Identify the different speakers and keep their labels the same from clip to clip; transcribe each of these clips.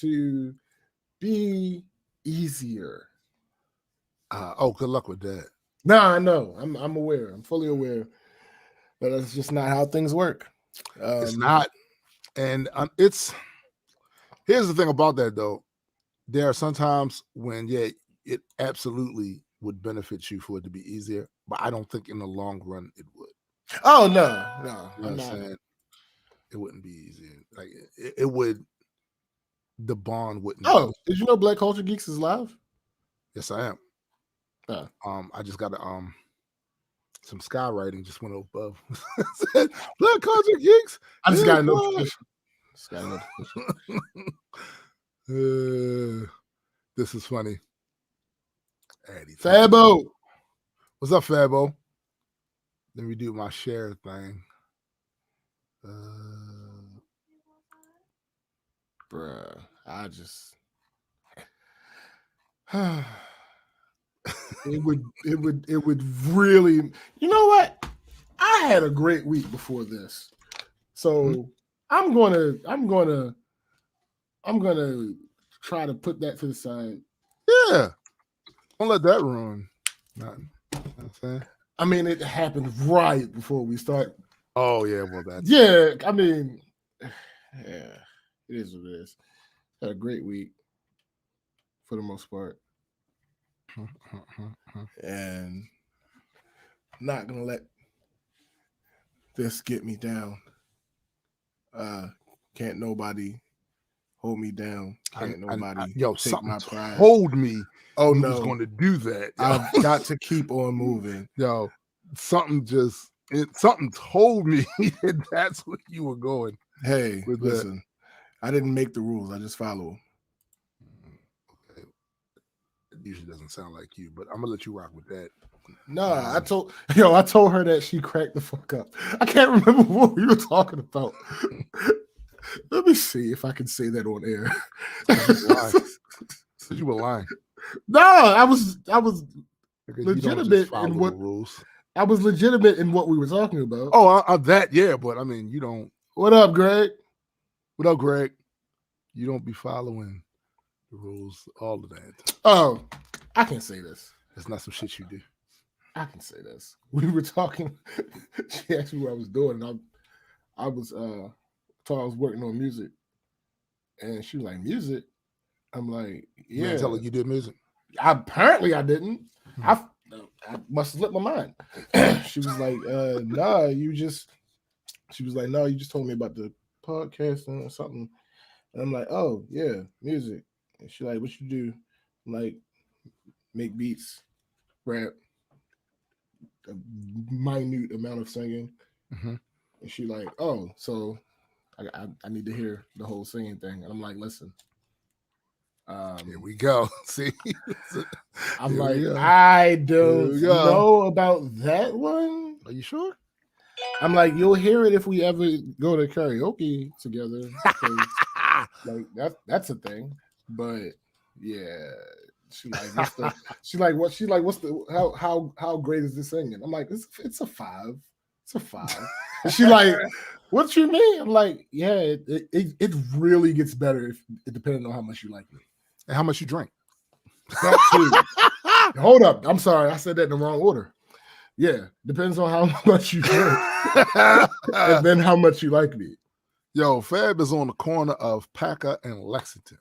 Speaker 1: to be easier.
Speaker 2: Good luck with that.
Speaker 1: No, I know. I'm aware. I'm fully aware that that's just not how things work.
Speaker 2: It's not. And here's the thing about that, though. There are sometimes when, it absolutely would benefit you for it to be easier, but I don't think in the long run it would.
Speaker 1: Oh, no.
Speaker 2: You know what I'm saying? It wouldn't be easier. Like, it would, the bond wouldn't.
Speaker 1: Oh, did you know Black Culture Geeks is live?
Speaker 2: Yes, I am. I just got some skywriting just went above. Said, Black Culture Geeks.
Speaker 1: I just got a notification.
Speaker 2: This is funny.
Speaker 1: Fabo.
Speaker 2: What's up, Fabo? Let me do my share thing.
Speaker 1: Bruh, I just it would really, you know what? I had a great week before this. So I'm gonna try to put that to the side.
Speaker 2: Yeah. Don't let that ruin nothing. You know what I'm saying?
Speaker 1: I mean, it happened right before we start.
Speaker 2: Oh, yeah, well, that's...
Speaker 1: Yeah, I mean, yeah, it is what it is. Had a great week for the most part. And I'm not going to let this get me down. Can't nobody hold me down. Can't nobody take my pride.
Speaker 2: Told me
Speaker 1: you
Speaker 2: was going to do that.
Speaker 1: I've got to keep on moving.
Speaker 2: Yo, something told me that that's where you were going.
Speaker 1: Hey, listen, I didn't make the rules. I just follow them.
Speaker 2: Okay. It usually doesn't sound like you, but I'm going to let you rock with that.
Speaker 1: No, I told her that she cracked the fuck up. I can't remember what we were talking about. Let me see if I can say that on air.
Speaker 2: You were lying.
Speaker 1: No, I was legitimate in what
Speaker 2: rules.
Speaker 1: I was legitimate in what we were talking about.
Speaker 2: Oh, that, yeah, but I mean, you don't.
Speaker 1: What up, Greg?
Speaker 2: What up, Greg? You don't be following the rules all of that.
Speaker 1: Oh, I can say this.
Speaker 2: It's not some shit you do.
Speaker 1: I can say this. We were talking. She asked me what I was doing, and I was working on music, and she was like, "Music." I'm like, "Yeah."
Speaker 2: You tell her you did music.
Speaker 1: Apparently, I didn't. I must have slipped my mind. She was like, "Nah, you just." She was like, "No, you just told me about the podcasting or something." And I'm like, "Oh yeah, music." And she's like, "What you do?" I'm like, "Make beats, rap, a minute amount of singing."
Speaker 2: Mm-hmm.
Speaker 1: And she like, "Oh, so I need to hear the whole singing thing." And I'm like, "Listen."
Speaker 2: Here we go. See,
Speaker 1: I'm like, I don't know about that one.
Speaker 2: Are you sure?
Speaker 1: I'm like, you'll hear it if we ever go to karaoke together. Like that's a thing. But yeah, what's the how great is this singing? I'm like, it's a 5. It's a 5. And she like, what you mean? I'm like, yeah, it really gits better if it depending on how much you like me.
Speaker 2: And how much you drink.
Speaker 1: That too. Hold up. I'm sorry. I said that in the wrong order. Yeah. Depends on how much you drink. And then how much you like me.
Speaker 2: Yo, Fab is on the corner of Packer and Lexington.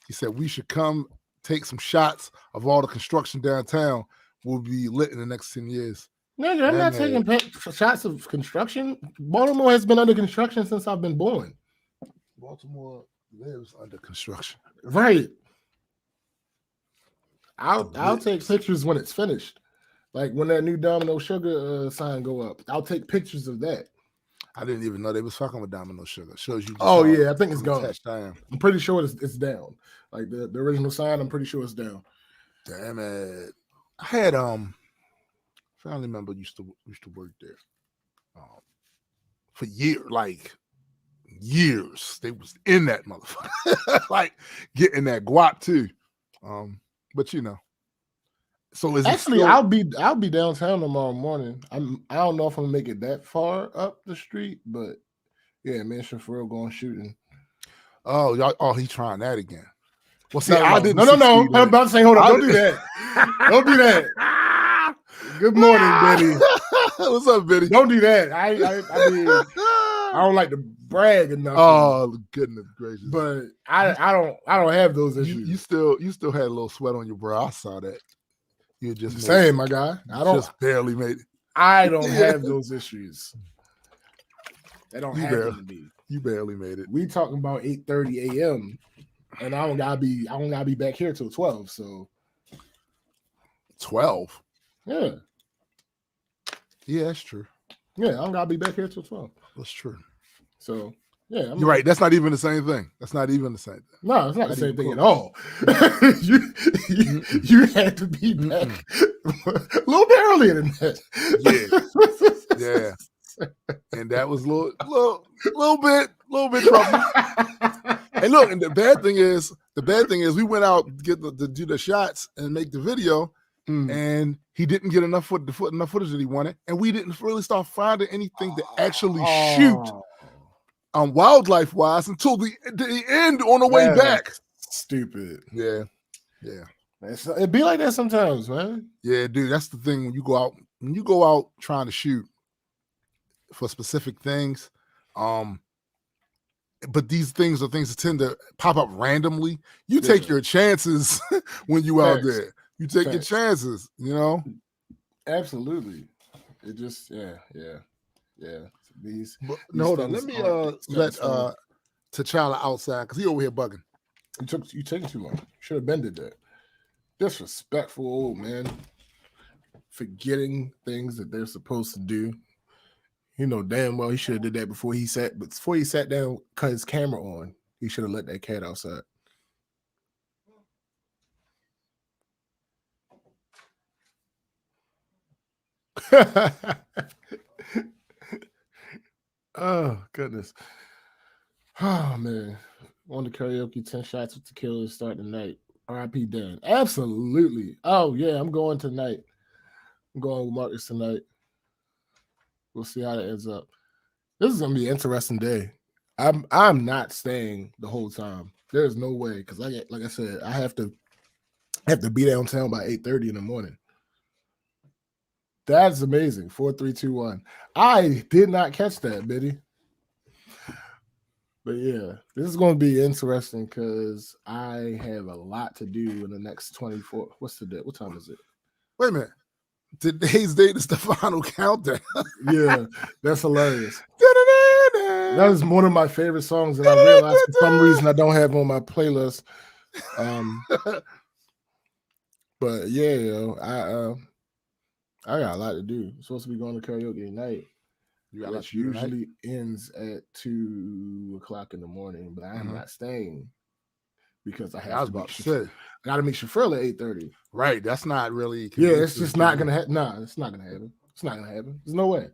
Speaker 2: He said we should come take some shots of all the construction downtown. We'll be lit in the next 10 years.
Speaker 1: Nigga, I'm not taking shots of construction. Baltimore has been under construction since I've been born.
Speaker 2: Baltimore lives under construction.
Speaker 1: Right. I'll take pictures when it's finished. Like when that new Domino Sugar sign go up. I'll take pictures of that.
Speaker 2: I didn't even know they was fucking with Domino Sugar. Shows you.
Speaker 1: Oh yeah, I think it's gone. I'm pretty sure it's down. Like the original sign, I'm pretty sure it's down.
Speaker 2: Damn it. I had family member used to work there. For years. They was in that motherfucker. Like getting that guap too. But you know. So is
Speaker 1: actually I'll be downtown tomorrow morning. I don't know if I'm gonna make it that far up the street, but yeah, me and Shafiro going shooting.
Speaker 2: Oh, y'all. Oh, he trying that again. Well, see,
Speaker 1: No.
Speaker 2: I didn't.
Speaker 1: No.
Speaker 2: succeed in
Speaker 1: I'm
Speaker 2: it.
Speaker 1: about to say, hold on.
Speaker 2: I
Speaker 1: Don't do that. Don't do that. Good morning, Betty.
Speaker 2: What's up, Betty?
Speaker 1: Don't do that. I mean, I don't like to brag enough.
Speaker 2: Oh, goodness gracious!
Speaker 1: But I don't have those issues.
Speaker 2: You still had a little sweat on your brow. I saw that. You just
Speaker 1: same, my guy. I don't
Speaker 2: just barely made it.
Speaker 1: I don't have those issues. They don't
Speaker 2: You
Speaker 1: happen to me.
Speaker 2: You barely made it.
Speaker 1: We talking about 8:30 a.m. and I don't gotta be back here till 12. So
Speaker 2: 12.
Speaker 1: Yeah,
Speaker 2: that's true.
Speaker 1: Yeah, I don't gotta be back here till 12.
Speaker 2: That's true.
Speaker 1: So yeah,
Speaker 2: you're right. That's not even the same thing. That's not even the same thing.
Speaker 1: No, it's not the same thing at all. you had to be back a little bit earlier than that.
Speaker 2: Yeah. And that was a little bit trouble. And look, and the bad thing is we went out to do the shots and make the video, and he didn't get enough footage that he wanted, and we didn't really start finding anything to actually shoot wildlife wise until the end on the way back.
Speaker 1: Stupid.
Speaker 2: Yeah.
Speaker 1: It be like that sometimes, man.
Speaker 2: Yeah, dude. That's the thing when you go out trying to shoot for specific things. But these things are things that tend to pop up randomly. You take your chances when you out there. You take your chances, you know?
Speaker 1: Absolutely. It just, yeah. These
Speaker 2: hold on. Let me let T'Challa outside because he over here bugging.
Speaker 1: You taking too long. Should have bended that. Disrespectful old man. Forgetting things that they're supposed to do. You know damn well he should have did that before he sat down, cut his camera on. He should have let that cat outside. Oh goodness. Oh man. On the karaoke, 10 shots with tequila to start the night. R.I.P. Dan. Absolutely. Oh yeah, I'm going tonight. I'm going with Marcus tonight. We'll see how that ends up. This is gonna be an interesting day. I'm not staying the whole time. There's no way because like I said, I have to be downtown by 8:30 in the morning. That's amazing. 4, 3, 2, 1. I did not catch that, Biddy. But yeah, this is going to be interesting because I have a lot to do in the next 24. What's the date? What time is it?
Speaker 2: Wait a minute. Today's date is the final countdown.
Speaker 1: Yeah, that's hilarious. That is one of my favorite songs that I realized for some reason I don't have on my playlist. But yeah, I got a lot to do. I'm supposed to be going to karaoke tonight. Which usually ends at 2 o'clock in the morning, but I am not staying because I have I got to meet Shafrilla at 8:30.
Speaker 2: Right, that's not really.
Speaker 1: Yeah, it's just not gonna happen. Nah, it's not gonna happen. It's not gonna happen. There's no way.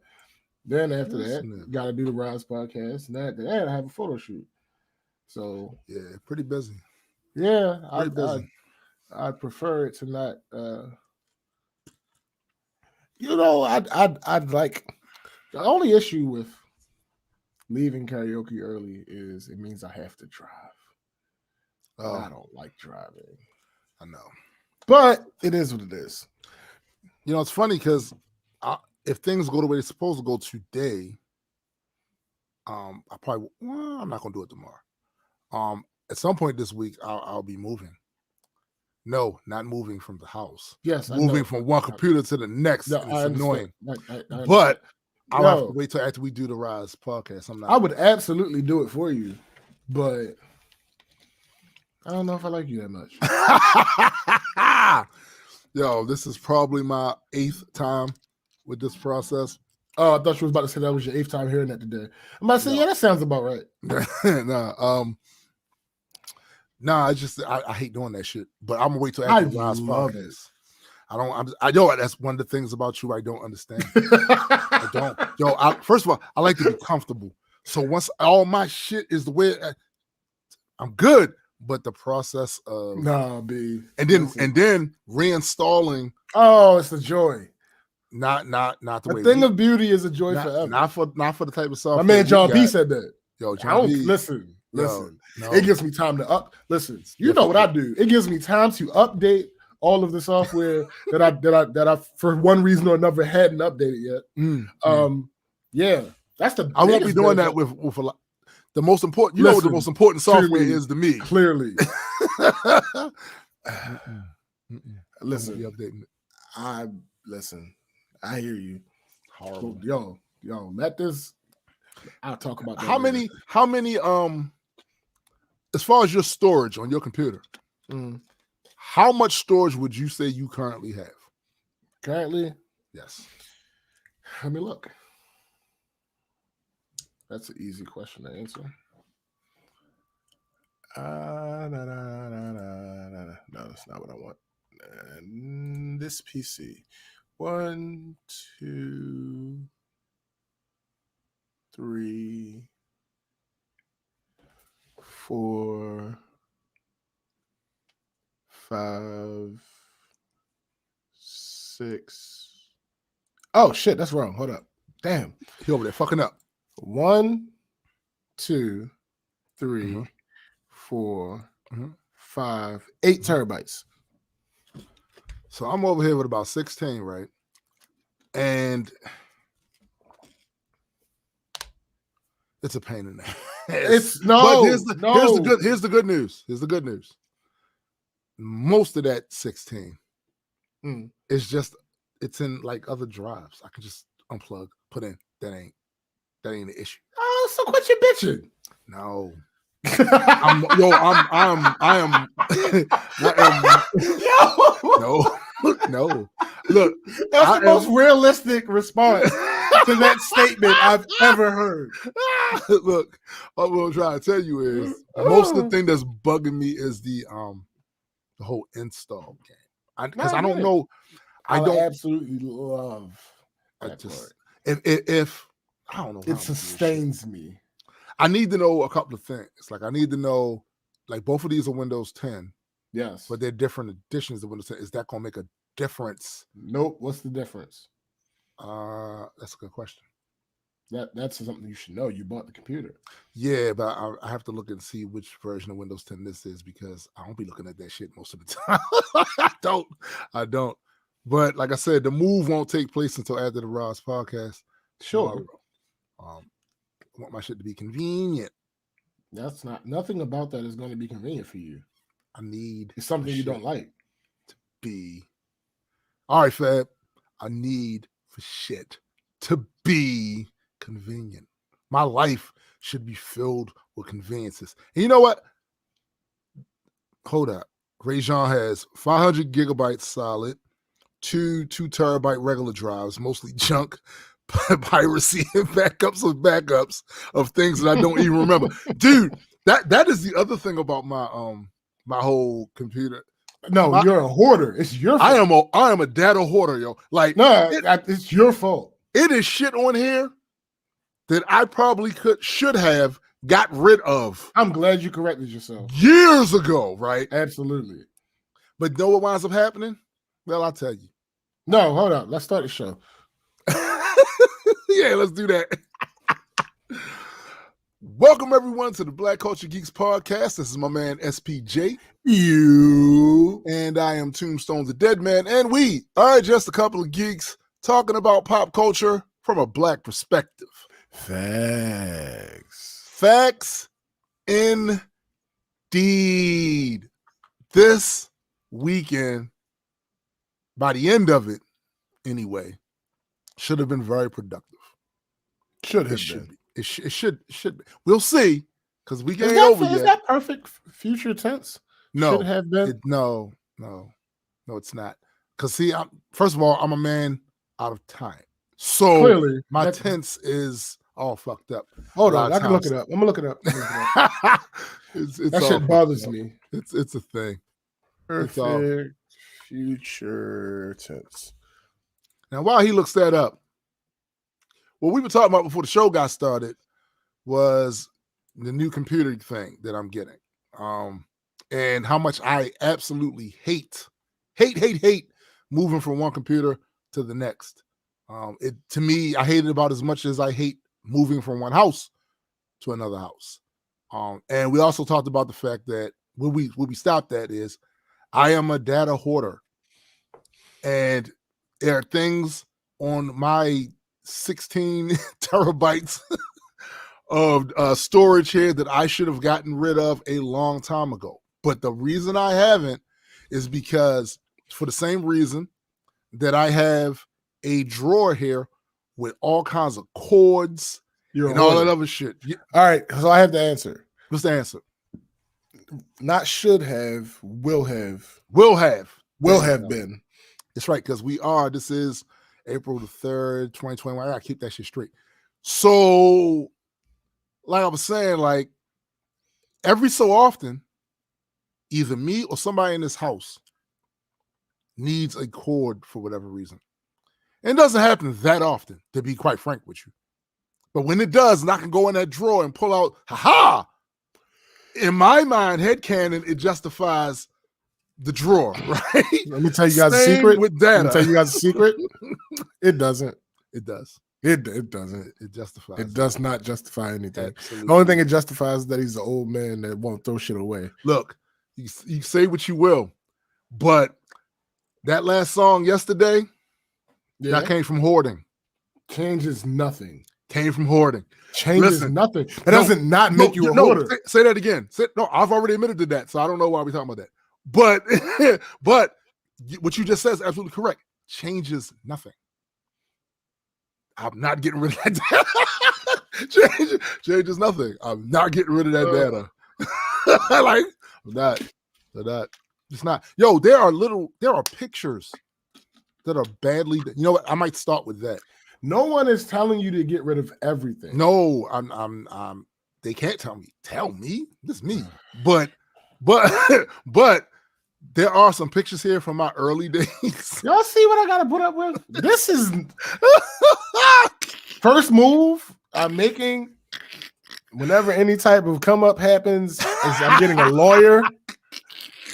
Speaker 1: Then after that, got to do the Rise podcast, and after that, I have a photo shoot. So
Speaker 2: yeah, pretty busy.
Speaker 1: Yeah, I prefer it to not. I'd like. The only issue with leaving karaoke early is it means I have to drive. Oh. I don't like driving.
Speaker 2: I know.
Speaker 1: But it is what it is.
Speaker 2: You know, it's funny because if things go the way they're supposed to go today, I'm not going to do it tomorrow. At some point this week, I'll be moving. No, not moving from the house.
Speaker 1: Yes,
Speaker 2: moving from one computer to the next.
Speaker 1: No,
Speaker 2: it's annoying.
Speaker 1: I
Speaker 2: but I'll have to wait till after we do the Rise podcast.
Speaker 1: I would absolutely do it for you, but I don't know if I like you that much.
Speaker 2: Yo, this is probably my 8th time with this process.
Speaker 1: Oh, I thought you was about to say that was your 8th time hearing that today. I'm about to say, yeah, that sounds about right.
Speaker 2: It's just I hate doing that shit. But I'm gonna wait till after the Rise podcast. I know that's one of the things about you I don't understand. I don't. Yo, first of all, I like to be comfortable. So once all my shit is the way I'm good, but the process of
Speaker 1: B.
Speaker 2: And then reinstalling.
Speaker 1: Oh, it's a joy.
Speaker 2: Not the way.
Speaker 1: The thing of beauty is a joy forever.
Speaker 2: Not for the type of software.
Speaker 1: My man John B said that.
Speaker 2: Yo, John B.
Speaker 1: Listen. Listen,
Speaker 2: no.
Speaker 1: it gives me time to listen. You
Speaker 2: Yeah,
Speaker 1: know what I do? It gives me time to update all of the software that I for one reason or another hadn't updated yet. Yeah, that's the.
Speaker 2: I won't be doing that with a lot. The most important, you know what the most important software is to me.
Speaker 1: Clearly.
Speaker 2: Listen, be updating it.
Speaker 1: Listen. I hear you.
Speaker 2: Horrible.
Speaker 1: Yo, let this. I'll talk about that.
Speaker 2: How many as far as your storage on your computer, how much storage would you say you currently have?
Speaker 1: Currently?
Speaker 2: Yes.
Speaker 1: Let me look. That's an easy question to answer. No, that's not what I want. This PC. 1, 2, 3, 4, 5, 6. Oh shit, that's wrong. Hold up. Damn.
Speaker 2: He over there fucking up.
Speaker 1: 1, 2, 3, 4, 5, 8 terabytes.
Speaker 2: So I'm over here with about 16, right? And it's a pain in the ass. But here's the good news. Here's the good news. Most of that 16 is just, it's in like other drives. I can just unplug, put in. That ain't the issue.
Speaker 1: Oh, so quit your bitching.
Speaker 2: No. No. Look,
Speaker 1: that's the most realistic response to that statement I've ever heard.
Speaker 2: Look, what I'm gonna try to tell you is most of the thing that's bugging me is the whole install game. Because I don't know. I don't
Speaker 1: absolutely love that part.
Speaker 2: If I don't know,
Speaker 1: it sustains me.
Speaker 2: I need to know a couple of things. Like I need to know, like both of these are Windows 10.
Speaker 1: Yes,
Speaker 2: but they're different editions of Windows 10. Is that gonna make a difference?
Speaker 1: Nope. What's the difference?
Speaker 2: That's a good question.
Speaker 1: That's something you should know. You bought the computer.
Speaker 2: Yeah, but I have to look and see which version of Windows 10 this is because I won't be looking at that shit most of the time. I don't. But like I said, the move won't take place until after the Ross podcast.
Speaker 1: Sure.
Speaker 2: I want my shit to be convenient.
Speaker 1: That's nothing about that is going to be convenient for you.
Speaker 2: It's
Speaker 1: something you don't like
Speaker 2: to be. All right, Fab. I need for shit to be convenient. My life should be filled with conveniences. And you know what? Hold up. Rajon has 500 gigabytes solid, 2 terabyte regular drives, mostly junk, piracy, and backups of things that I don't even remember. Dude, that is the other thing about my my whole computer.
Speaker 1: No, you're a hoarder. It's your fault.
Speaker 2: I am a data hoarder, yo. Like
Speaker 1: it's your fault.
Speaker 2: It is shit on here that I probably should have got rid of.
Speaker 1: I'm glad you corrected yourself.
Speaker 2: Years ago, right?
Speaker 1: Absolutely.
Speaker 2: But know what winds up happening? Well, I'll tell you.
Speaker 1: No, hold up. Let's start the show.
Speaker 2: Yeah, let's do that. Welcome, everyone, to the Black Culture Geeks podcast. This is my man, SPJ. And I am Tombstone the Dead Man. And we are just a couple of geeks talking about pop culture from a black perspective. Facts indeed. This weekend, by the end of it, anyway, should have been very productive. It should be. We'll see, because we ain't over yet.
Speaker 1: Is that perfect future tense?
Speaker 2: No.
Speaker 1: Should have been?
Speaker 2: No, it's not. Because see, first of all, I'm a man out of time. So
Speaker 1: clearly,
Speaker 2: my tense is all fucked up.
Speaker 1: Hold on, I can look it up. I'm gonna look it up. That shit bothers me.
Speaker 2: It's a thing.
Speaker 1: Perfect future tense.
Speaker 2: Now, while he looks that up, what we were talking about before the show got started was the new computer thing that I'm getting, and how much I absolutely hate moving from one computer to the next. To me, I hate it about as much as I hate moving from one house to another house. And we also talked about the fact that what we stopped at is I am a data hoarder. And there are things on my 16 terabytes of storage here that I should have gotten rid of a long time ago. But the reason I haven't is because for the same reason that I have a drawer here with all kinds of cords and all that other shit.
Speaker 1: All right, so I have the answer.
Speaker 2: What's the answer?
Speaker 1: Not should have, will have.
Speaker 2: Will have.
Speaker 1: Will have been.
Speaker 2: It's right, because this is April the 3rd, 2021. I gotta keep that shit straight. So, like I was saying, like every so often, either me or somebody in this house needs a cord for whatever reason. And it doesn't happen that often, to be quite frank with you. But when it does, and I can go in that drawer and pull out, in my mind, headcanon, it justifies the drawer, right?
Speaker 1: Let me tell you guys a secret.
Speaker 2: With data.
Speaker 1: Let me tell you guys a secret. It doesn't.
Speaker 2: It does.
Speaker 1: It doesn't.
Speaker 2: It justifies.
Speaker 1: It does not justify anything.
Speaker 2: Absolutely.
Speaker 1: The only thing it justifies is that he's an old man that won't throw shit away.
Speaker 2: Look, you say what you will, but that last song yesterday, that came from hoarding.
Speaker 1: Changes nothing.
Speaker 2: Came from hoarding.
Speaker 1: Changes nothing. It doesn't not make you a hoarder.
Speaker 2: Say that again. No, I've already admitted to that, so I don't know why we're talking about that. But what you just said is absolutely correct. Changes nothing. I'm not getting rid of that data. Changes nothing. I'm not getting rid of that data. Like, I'm not. It's not. Yo, there are pictures that are badly. You know what? I might start with that.
Speaker 1: No one is telling you to get rid of everything.
Speaker 2: No, I'm. They can't tell me. Tell me. This is me. But there are some pictures here from my early days.
Speaker 1: Y'all see what I gotta put up with? This is first move I'm making whenever any type of come up happens is I'm getting a lawyer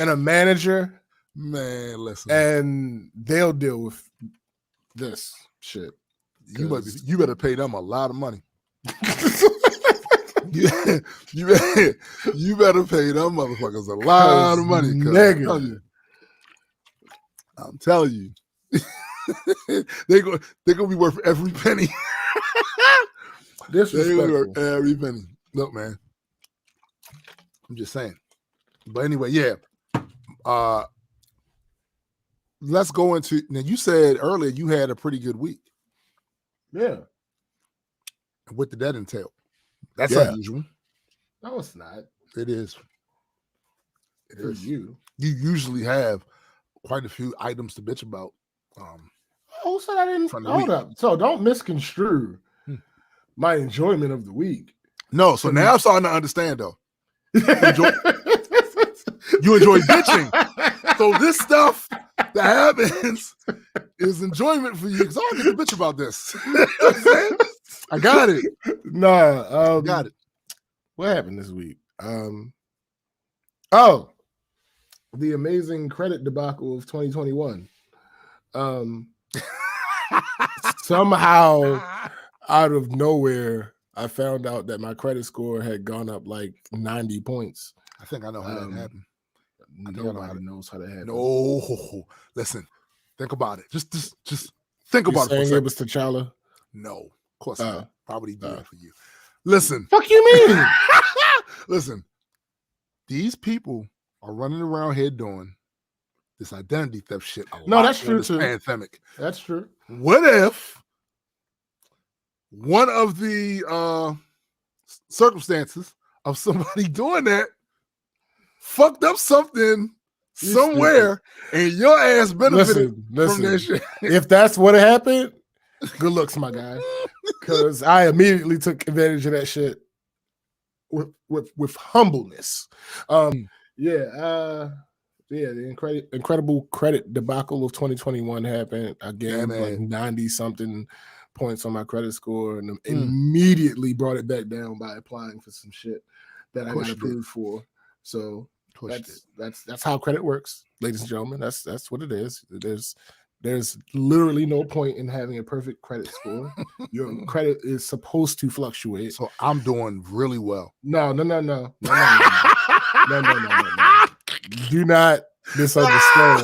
Speaker 1: and a manager.
Speaker 2: Man, listen.
Speaker 1: And they'll deal with this shit.
Speaker 2: You better pay them a lot of money. you better pay them motherfuckers a lot of money.
Speaker 1: Nigga.
Speaker 2: I'm telling you. they're gonna be worth every penny.
Speaker 1: Disrespectful.
Speaker 2: Every penny. Look, man. I'm just saying. But anyway, yeah. Let's go into now. You said earlier you had a pretty good week.
Speaker 1: Yeah.
Speaker 2: What did that entail? That's unusual.
Speaker 1: No, it's not.
Speaker 2: It is.
Speaker 1: For you.
Speaker 2: You usually have quite a few items to bitch about.
Speaker 1: Who said I didn't? Hold up. So don't misconstrue my enjoyment of the week.
Speaker 2: No, so now I'm starting to understand though. You enjoy bitching. So this stuff that happens is enjoyment for you because I don't get to bitch about this. I got it.
Speaker 1: Nah,
Speaker 2: got it.
Speaker 1: What happened this week? The amazing credit debacle of 2021. Somehow, out of nowhere, I found out that my credit score had gone up like 90 points.
Speaker 2: I think I know how that happened.
Speaker 1: Nobody knows how that happened.
Speaker 2: No, listen, think about it. Just think about it.
Speaker 1: Saying it was T'Challa?
Speaker 2: No, of course not. Probably do it for you. Listen,
Speaker 1: fuck you mean?
Speaker 2: Listen, these people are running around here doing this identity theft shit.
Speaker 1: No, that's true too.
Speaker 2: Pandemic.
Speaker 1: That's true.
Speaker 2: What if one of the circumstances of somebody doing that fucked up something somewhere, and your ass benefited from that shit?
Speaker 1: If that's what happened, good looks, my guy. Because I immediately took advantage of that shit with humbleness. The incredible credit debacle of 2021 happened. I gained like 90 something points on my credit score and immediately brought it back down by applying for some shit that I got approved for. So that's how credit works, ladies and gentlemen. That's what it is. There's There's literally no point in having a perfect credit score. Your credit is supposed to fluctuate.
Speaker 2: So I'm doing really well.
Speaker 1: No. Do not misunderstand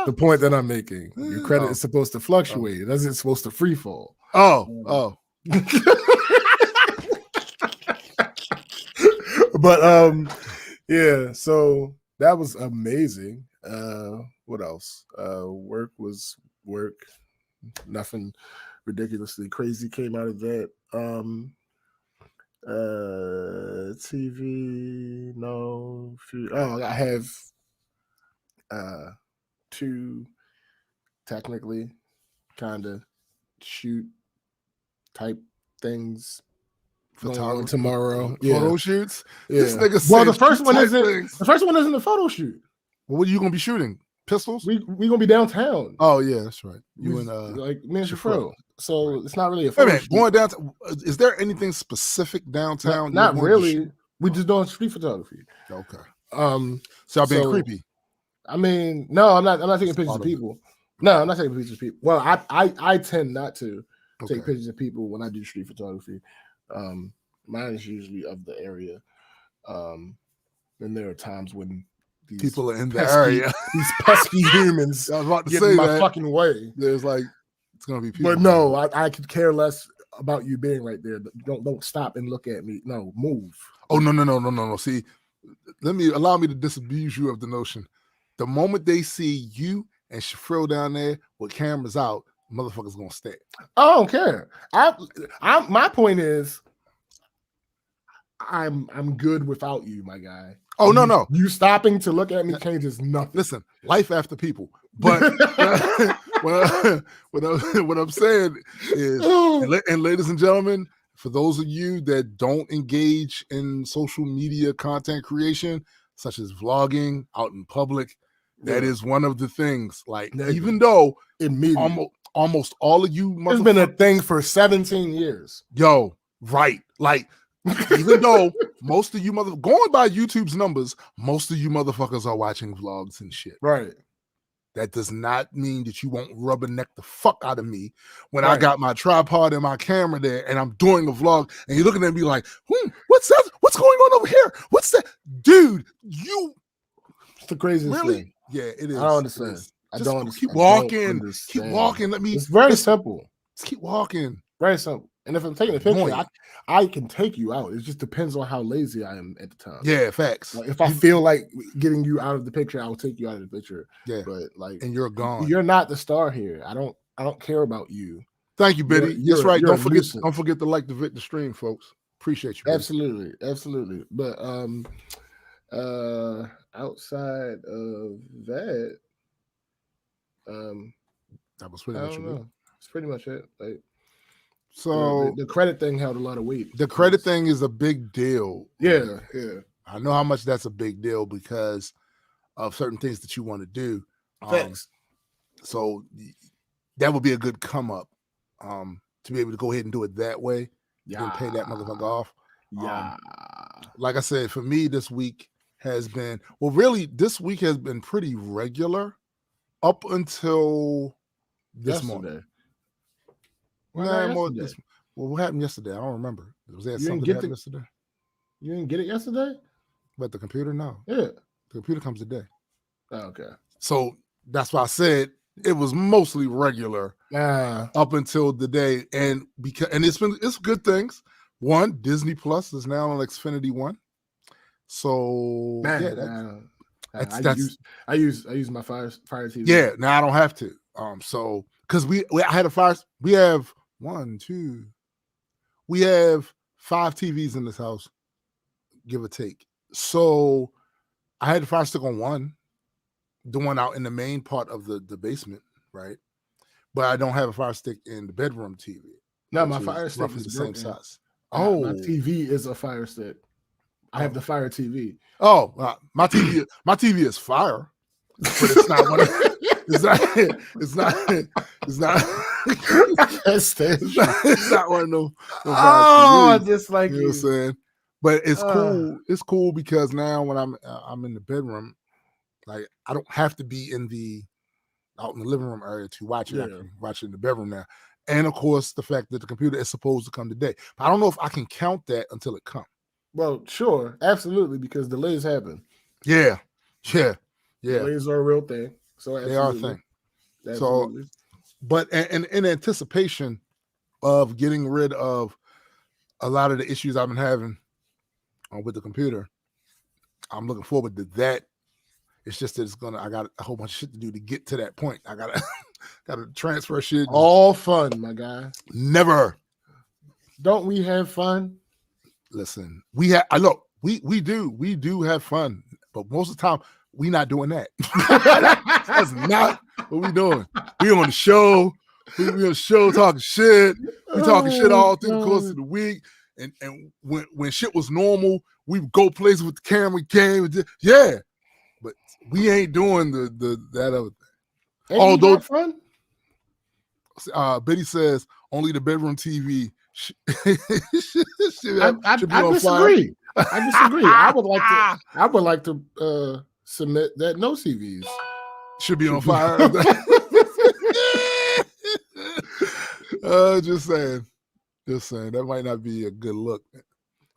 Speaker 1: the point that I'm making. Your credit is supposed to fluctuate. It doesn't supposed to free fall.
Speaker 2: Oh.
Speaker 1: But yeah, so that was amazing. What else? Work was work. Nothing ridiculously crazy came out of that. TV, no. I have two technically kind of shoot type things going on tomorrow.
Speaker 2: Photo shoots.
Speaker 1: Yeah.
Speaker 2: This nigga
Speaker 1: Well,
Speaker 2: said
Speaker 1: the first one isn't.
Speaker 2: things.
Speaker 1: The first one isn't a photo shoot.
Speaker 2: Well, what are you gonna be shooting? Pistols?
Speaker 1: We gonna be downtown.
Speaker 2: Oh yeah, that's right. You
Speaker 1: We-
Speaker 2: and
Speaker 1: like me and
Speaker 2: Shafro.
Speaker 1: Shafro. So
Speaker 2: Right.
Speaker 1: it's not really a
Speaker 2: Wait a
Speaker 1: photo
Speaker 2: minute,
Speaker 1: shoot.
Speaker 2: going downtown. Is there anything specific downtown?
Speaker 1: Not
Speaker 2: you're going to
Speaker 1: really.
Speaker 2: shoot?
Speaker 1: We just doing street photography.
Speaker 2: Okay.
Speaker 1: So
Speaker 2: y'all being creepy.
Speaker 1: I mean, no, I'm not taking
Speaker 2: That's
Speaker 1: pictures
Speaker 2: part
Speaker 1: of
Speaker 2: of it.
Speaker 1: people. No, I'm not taking pictures of people. Well, I tend not to
Speaker 2: Okay.
Speaker 1: take pictures of people when I do street photography. Mine is usually of the area. And there are times when these
Speaker 2: People are in the
Speaker 1: pesky-
Speaker 2: area.
Speaker 1: these pesky humans
Speaker 2: I was about to
Speaker 1: get
Speaker 2: say
Speaker 1: in my
Speaker 2: that.
Speaker 1: fucking way.
Speaker 2: There's like it's gonna be people.
Speaker 1: But no, I could care less about you being right there. Don't stop and look at me. No, move.
Speaker 2: Oh no. See, allow me to disabuse you of the notion. The moment they see you and Shafril down there with cameras out, motherfuckers gonna stay.
Speaker 1: I don't care. My point is, I'm good without you, my guy.
Speaker 2: Oh no.
Speaker 1: You stopping to look at me changes nothing.
Speaker 2: Listen, life after people. But what I'm saying is, and ladies and gentlemen, for those of you that don't engage in social media content creation, such as vlogging out in public, that is one of the things. Like, even though almost all of you,
Speaker 1: it's been a thing for 17 years.
Speaker 2: Yo, right? Like, even though most of you going by YouTube's numbers, most of you motherfuckers are watching vlogs and shit.
Speaker 1: Right.
Speaker 2: That does not mean that you won't rubberneck the fuck out of me when I got my tripod and my camera there and I'm doing a vlog and you're looking at me like, what's that? What's going on over here? What's that? Dude,
Speaker 1: it's the craziest thing.
Speaker 2: Yeah, it is.
Speaker 1: I don't understand. I don't understand.
Speaker 2: Keep walking. Keep walking.
Speaker 1: It's very simple.
Speaker 2: Just keep walking.
Speaker 1: Very simple. And if I'm taking a picture, I can take you out. It just depends on how lazy I am at the time.
Speaker 2: Yeah, facts.
Speaker 1: Like, if I feel like getting you out of the picture, I will take you out of the picture.
Speaker 2: Yeah,
Speaker 1: but like,
Speaker 2: and you're gone.
Speaker 1: You're not the star here. I don't care about you.
Speaker 2: Thank you, Biddy. That's right. Don't forget to like the stream, folks. Appreciate you.
Speaker 1: Absolutely. But outside of that,
Speaker 2: that was pretty much it.
Speaker 1: It's pretty much it. Like,
Speaker 2: so
Speaker 1: the credit thing held a lot of weight.
Speaker 2: The credit thing is a big deal.
Speaker 1: Yeah.
Speaker 2: I know how much that's a big deal because of certain things that you want to do.
Speaker 1: Thanks.
Speaker 2: So that would be a good come up to be able to go ahead and do it that way. Yeah. And pay that motherfucker off.
Speaker 1: Yeah.
Speaker 2: Like I said, for me, this week has been this week has been pretty regular up until this morning. What happened yesterday? I don't remember. Was there something that happened yesterday?
Speaker 1: You didn't get it yesterday?
Speaker 2: But the computer, no.
Speaker 1: Yeah.
Speaker 2: The computer comes today.
Speaker 1: Oh, okay.
Speaker 2: So that's why I said it was mostly regular up until the day. And it's good things. One, Disney Plus is now on Xfinity One. So
Speaker 1: I use my Fire TV.
Speaker 2: Yeah, now I don't have to. So because I had a Fire, we have 5 TVs in this house, give or take. So I had the Fire Stick on one, the one out in the main part of the basement, right? But I don't have a Fire Stick in the bedroom TV.
Speaker 1: No, my Fire Stick is
Speaker 2: the same size.
Speaker 1: My TV is a Fire Stick. I have the Fire TV.
Speaker 2: Oh, my TV is fire, but it's not one of. It's not one of them.
Speaker 1: Oh, just like
Speaker 2: you know what I'm saying. But it's cool. It's cool because now when I'm in the bedroom, like I don't have to be in the out in the living room area to watch it. I
Speaker 1: Yeah.
Speaker 2: can watch it in the bedroom now. And of course, the fact that the computer is supposed to come today. But I don't know if I can count that until it comes.
Speaker 1: Well, sure, absolutely, because delays happen.
Speaker 2: Yeah.
Speaker 1: Delays are a real thing. So
Speaker 2: They are a
Speaker 1: absolutely.
Speaker 2: thing.
Speaker 1: Absolutely.
Speaker 2: So, but and in anticipation of getting rid of a lot of the issues I've been having with the computer, I'm looking forward to that. It's just that I got a whole bunch of shit to do to get to that point. I gotta transfer shit.
Speaker 1: All fun, my guy.
Speaker 2: Never.
Speaker 1: Don't we have fun?
Speaker 2: Listen, we do have fun, but most of the time we not doing that. That's not what we doing. We on the show. We on the show talking shit. We talking shit all through the course of the week. And when shit was normal, we go places with the camera game. Yeah, but we ain't doing that other thing. Although
Speaker 1: fun.
Speaker 2: Betty says only the bedroom TV should
Speaker 1: I disagree. I disagree. I would like to submit that no TVs
Speaker 2: should be on fire. Just saying. That might not be a good look.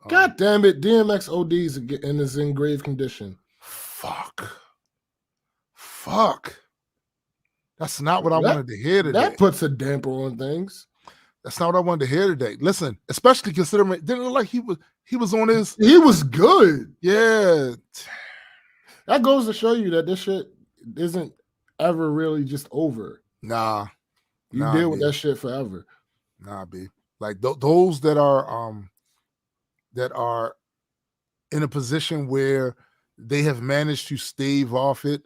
Speaker 1: God damn it. DMX ODs and is in grave condition.
Speaker 2: Fuck. That's not what I wanted to hear today.
Speaker 1: That puts a damper on things.
Speaker 2: That's not what I wanted to hear today. Listen, especially considering it didn't look like he was on his.
Speaker 1: He was good.
Speaker 2: Yeah.
Speaker 1: That goes to show you that this shit isn't ever really just over.
Speaker 2: Nah.
Speaker 1: You deal with that shit forever.
Speaker 2: Nah, B. Like those that are in a position where they have managed to stave off it,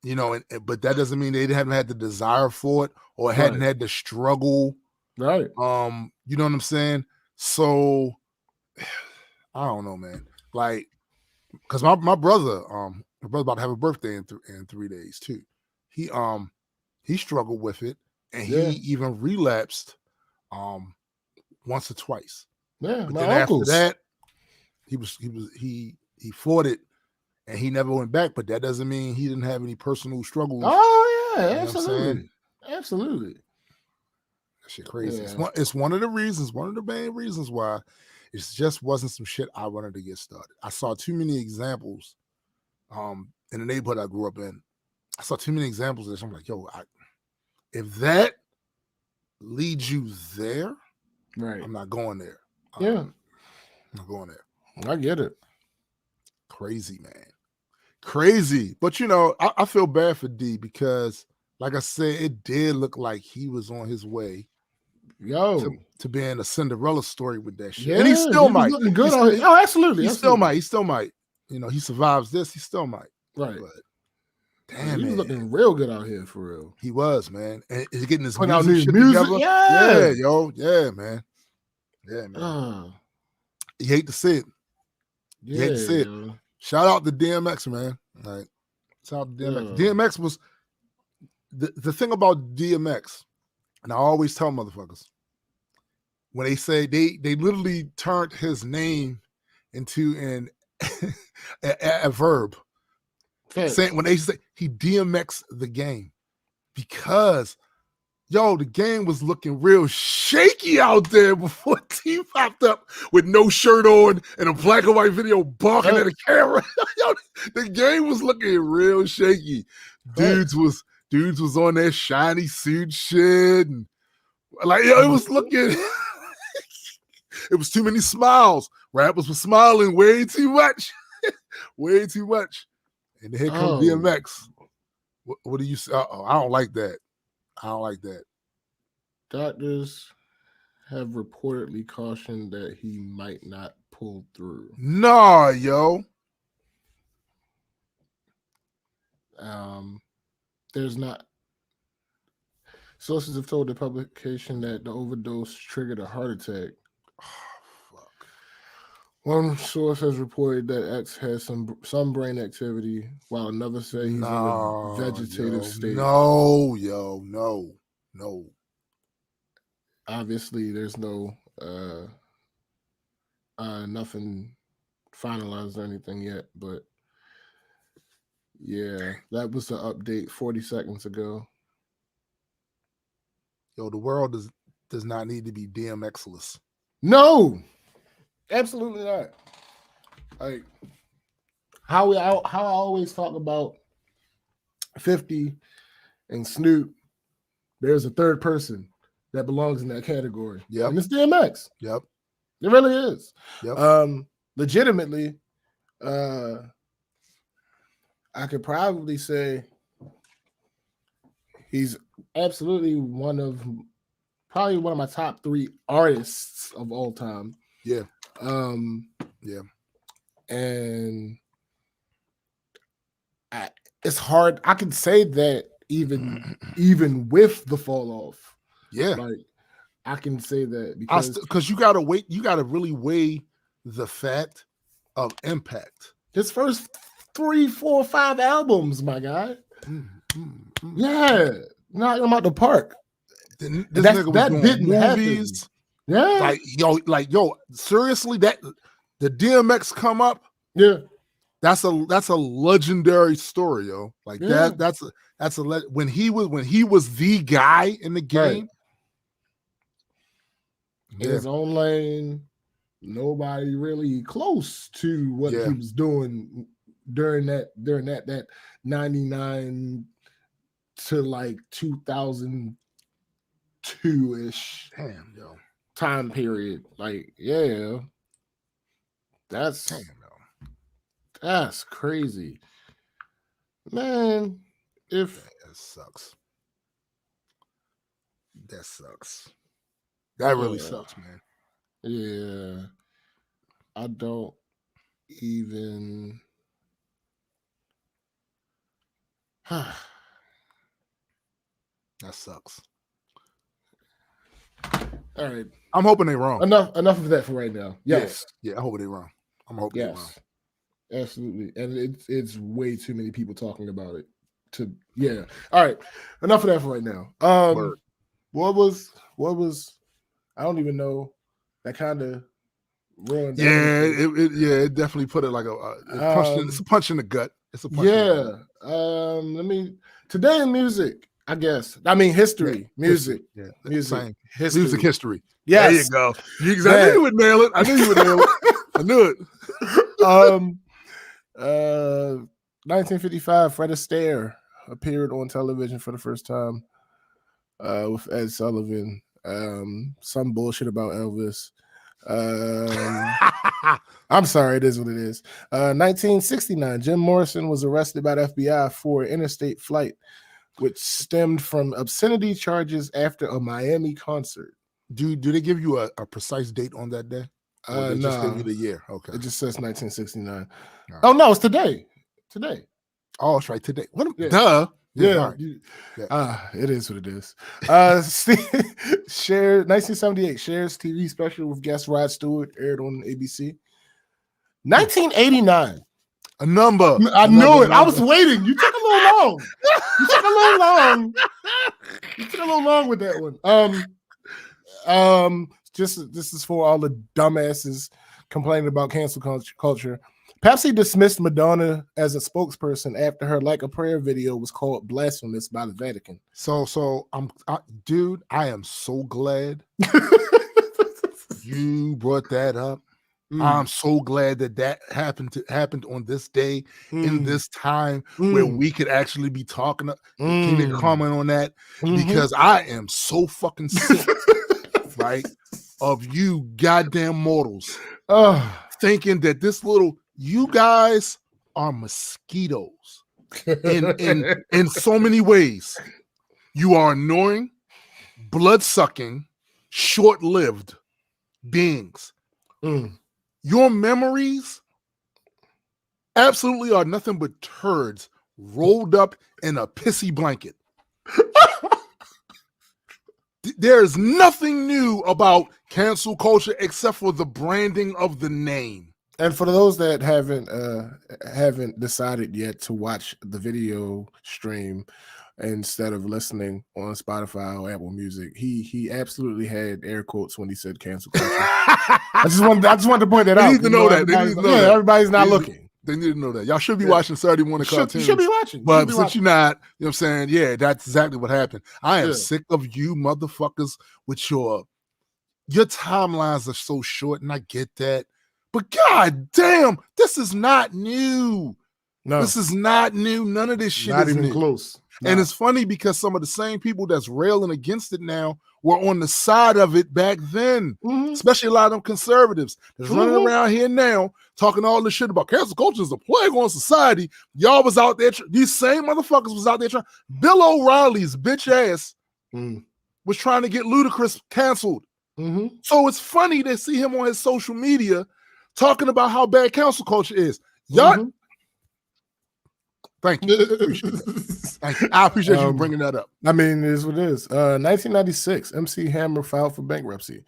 Speaker 2: you know, but that doesn't mean they haven't had the desire for it or hadn't had the struggle.
Speaker 1: Right.
Speaker 2: You know what I'm saying? So I don't know, man. Like, because my brother about to have a birthday in 3 days too. He struggled with it, and he even relapsed once or twice.
Speaker 1: Yeah,
Speaker 2: but
Speaker 1: my
Speaker 2: then
Speaker 1: uncles.
Speaker 2: After that, he fought it, and he never went back. But that doesn't mean he didn't have any personal struggles.
Speaker 1: Oh yeah,
Speaker 2: you know
Speaker 1: absolutely, absolutely.
Speaker 2: That shit crazy. Yeah. It's one of the main reasons why it just wasn't some shit I wanted to get started. I saw too many examples in the neighborhood I grew up in. I saw too many examples of this. I'm like, yo, if that leads you there,
Speaker 1: right?
Speaker 2: I'm not going there.
Speaker 1: Yeah,
Speaker 2: I'm not going there.
Speaker 1: I get it.
Speaker 2: Crazy, man. Crazy. But you know, I feel bad for D because, like I said, it did look like he was on his way. To being a Cinderella story with that shit.
Speaker 1: Yeah,
Speaker 2: and he still might.
Speaker 1: Looking good on it. Oh, absolutely.
Speaker 2: He still might. You know, he survives this, he still might.
Speaker 1: Right.
Speaker 2: But damn,
Speaker 1: he was looking real good out here for real.
Speaker 2: He was, man. And he's getting his
Speaker 1: music
Speaker 2: together.
Speaker 1: Yeah,
Speaker 2: yo. Yeah, man. Yeah, man. You hate to see it. You hate to see it. Shout out to DMX, man. All right. Shout out to DMX. DMX was the thing about DMX, and I always tell motherfuckers, when they say they literally turned his name into a verb. Saying, when they say he DMX the game, because the game was looking real shaky out there before T popped up with no shirt on and a black and white video barking at a camera. The game was looking real shaky. Dudes was on that shiny suit shit, and like it was looking. It was too many smiles. Rappers were smiling way too much, way too much. And here comes DMX. What do you say? I don't like that. I don't like that.
Speaker 1: Doctors have reportedly cautioned that he might not pull through.
Speaker 2: Nah, yo.
Speaker 1: There's not. Sources have told the publication that the overdose triggered a heart attack. One source has reported that X has some brain activity, while another says he's in a vegetative state.
Speaker 2: No.
Speaker 1: Obviously, there's no nothing finalized or anything yet, but Yeah, that was the update 40 seconds ago.
Speaker 2: Yo, the world does not need to be DMX-less.
Speaker 1: No, absolutely not. Like how I always talk about 50 and Snoop. There's a third person that belongs in that category.
Speaker 2: Yep.
Speaker 1: And it's DMX.
Speaker 2: Yep.
Speaker 1: It really is.
Speaker 2: Yep.
Speaker 1: Legitimately, I could probably say he's absolutely probably one of my top 3 artists of all time.
Speaker 2: Yeah.
Speaker 1: Yeah. And it's hard. I can say that even with the fall off.
Speaker 2: Yeah.
Speaker 1: Like I can say that
Speaker 2: because you gotta wait, you gotta really weigh the fact of impact.
Speaker 1: His first 3, 4, 5 albums, my guy. Yeah, knocking him out the park.
Speaker 2: This nigga was doing movies.
Speaker 1: Happen. Yeah,
Speaker 2: like yo, seriously, that the DMX come up.
Speaker 1: Yeah,
Speaker 2: that's a legendary story, yo. Like that's a when he was the guy in the game.
Speaker 1: In his own lane, nobody really close to what he was doing during that 99 to like 2002-ish time period. Like, yeah, that's crazy, man.
Speaker 2: That sucks. That really sucks, man.
Speaker 1: Yeah, I don't even.
Speaker 2: That sucks.
Speaker 1: All right,
Speaker 2: I'm hoping they're wrong.
Speaker 1: Enough of that for right now. Yes.
Speaker 2: Yeah, I hope they're wrong. I'm hoping they're wrong.
Speaker 1: Absolutely, and it's way too many people talking about it. All right, enough of that for right now. What was I don't even know. That kind of ruined.
Speaker 2: It definitely put it like it's a punch in the gut. It's a punch.
Speaker 1: Yeah. Today in music, I guess. I mean history, music.
Speaker 2: Music.
Speaker 1: History.
Speaker 2: Music history.
Speaker 1: Yes.
Speaker 2: There you go. I knew you would nail it. I knew it.
Speaker 1: 1955, Fred Astaire appeared on television for the first time with Ed Sullivan. Some bullshit about Elvis. I'm sorry, it is what it is. 1969, Jim Morrison was arrested by the FBI for interstate flight, which stemmed from obscenity charges after a Miami concert.
Speaker 2: Do they give you a precise date on that day? Or they just give you the year? Okay.
Speaker 1: It just says 1969. Right. Oh no, it's today.
Speaker 2: Oh, it's right today. What?
Speaker 1: Yeah.
Speaker 2: Duh.
Speaker 1: Yeah. It is what it is. Cher, 1978, Cher's TV special with guest Rod Stewart aired on ABC. 1989.
Speaker 2: A number.
Speaker 1: I knew it. I was waiting. You took a little long. You took a little long with that one. This is for all the dumbasses complaining about cancel culture. Pepsi dismissed Madonna as a spokesperson after her Like a Prayer video was called blasphemous by the Vatican.
Speaker 2: So dude, I am so glad you brought that up. I'm so glad that happened on this day in this time where we could actually be talking. Can you comment on that? Because I am so fucking sick, right, of you goddamn mortals thinking that this little. You guys are mosquitoes in so many ways. You are annoying, blood-sucking, short-lived beings. Your memories absolutely are nothing but turds rolled up in a pissy blanket. There is nothing new about cancel culture except for the branding of the name.
Speaker 1: And for those that haven't decided yet to watch the video stream instead of listening on Spotify or Apple Music, he absolutely had air quotes when he said cancel culture. I just wanted to point that out.
Speaker 2: They need to know that.
Speaker 1: Everybody's not looking.
Speaker 2: They need to know that. Y'all should be
Speaker 1: Yeah.
Speaker 2: watching Saturday morning
Speaker 1: You
Speaker 2: cartoons.
Speaker 1: should be watching.
Speaker 2: But since you're not, you know what I'm saying? Yeah, that's exactly what happened. I am
Speaker 1: Yeah.
Speaker 2: sick of you motherfuckers with your timelines are so short, and I get that. But god damn, this is not new.
Speaker 1: No,
Speaker 2: This is not new. None of this shit
Speaker 1: not
Speaker 2: is
Speaker 1: even
Speaker 2: new.
Speaker 1: close.
Speaker 2: And it's funny because some of the same people that's railing against it now were on the side of it back then, especially a lot of them conservatives that's running around here now talking all this shit about cancel culture is a plague on society. Y'all was out there, these same motherfuckers was out there trying. Bill O'Reilly's bitch ass was trying to get Ludacris canceled. So it's funny to see him on his social media talking about how bad cancel culture is. Y'all. Thank you. Thank you. I appreciate you bringing that up.
Speaker 1: I mean, it is what it is. 1996, MC Hammer filed for bankruptcy.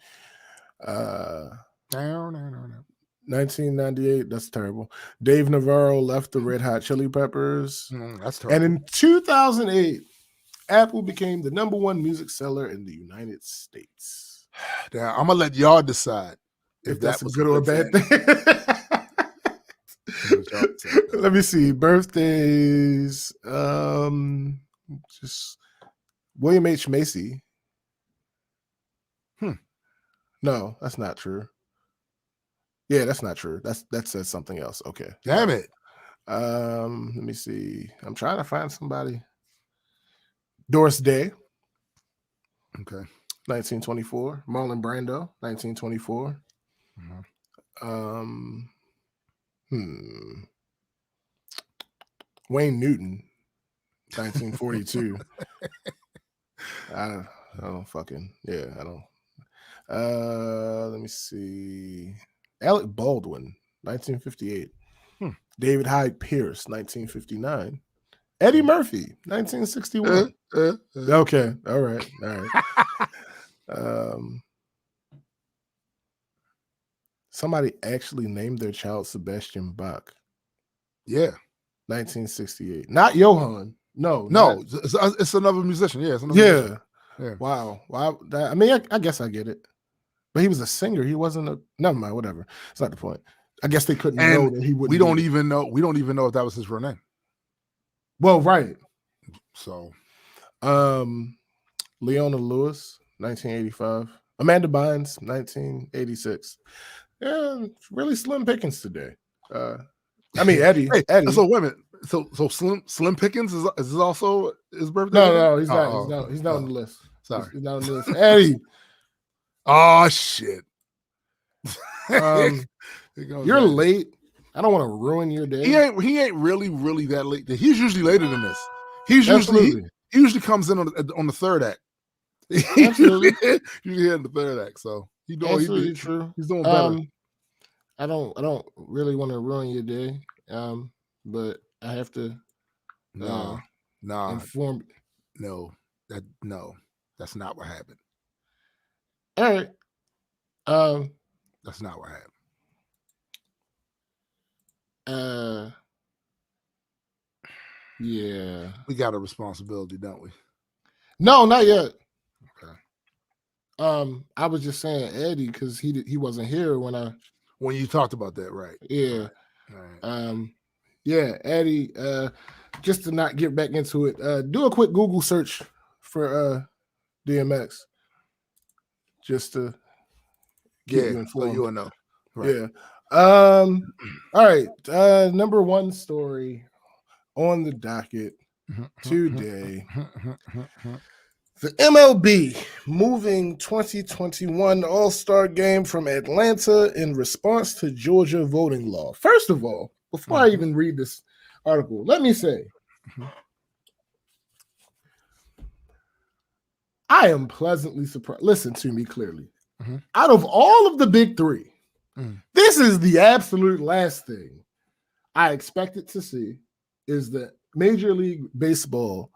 Speaker 1: 1998, that's terrible. Dave Navarro left the Red Hot Chili Peppers.
Speaker 2: That's terrible.
Speaker 1: And in 2008, Apple became the #1 music seller in the United States.
Speaker 2: Now, I'm gonna let y'all decide
Speaker 1: if that's a good or a bad thing. Let me see. Birthdays. Just William H. Macy. No, that's not true. Yeah, that's not true. That says something else. Okay.
Speaker 2: Damn it.
Speaker 1: Let me see. I'm trying to find somebody. Doris Day.
Speaker 2: Okay.
Speaker 1: 1924. Marlon Brando. 1924. Wayne Newton, 1942. I don't fucking, yeah, I don't. Let me see. Alec Baldwin, 1958. David Hyde Pierce, 1959. Eddie Murphy, 1961. Okay, all right. Somebody actually named their child Sebastian Bach.
Speaker 2: Yeah.
Speaker 1: 1968. Not Johann. No.
Speaker 2: It's another musician. Yeah.
Speaker 1: Musician. Wow. I mean, I guess I get it. But he was a singer. He wasn't a. Never mind. Whatever. It's not the point. I guess they couldn't know that he wouldn't.
Speaker 2: We don't even know if that was his real name.
Speaker 1: Well, right.
Speaker 2: So,
Speaker 1: Leona Lewis, 1985. Amanda Bynes, 1986. Yeah, really slim pickings today. I mean, Eddie. Eddie.
Speaker 2: So wait a minute. So Slim Pickens is also his birthday?
Speaker 1: No, he's not. He's not on the list.
Speaker 2: Sorry,
Speaker 1: he's not on the list. Eddie.
Speaker 2: Oh shit.
Speaker 1: You're late. I don't want to ruin your day.
Speaker 2: He ain't really that late. He's usually later than this. He usually comes in on the third act. Usually in the third act. So
Speaker 1: absolutely true.
Speaker 2: He's doing better.
Speaker 1: I don't really want to ruin your day. But I have to inform.
Speaker 2: No, that's not what happened.
Speaker 1: All right.
Speaker 2: That's not what happened.
Speaker 1: Yeah.
Speaker 2: We got a responsibility, don't we?
Speaker 1: No, not yet.
Speaker 2: Okay.
Speaker 1: I was just saying Eddie because he wasn't here when
Speaker 2: you talked about that, right?
Speaker 1: Yeah.
Speaker 2: Right.
Speaker 1: Yeah, Eddie. Just to not get back into it, do a quick Google search for DMX, just to get you informed.
Speaker 2: So you'll know. Right.
Speaker 1: Yeah. All right. #1 story on the docket today. The MLB moving 2021 All-Star Game from Atlanta in response to Georgia voting law. First of all, before I even read this article, let me say, I am pleasantly surprised. Listen to me clearly. Out of all of the big three, this is the absolute last thing I expected to see is that Major League Baseball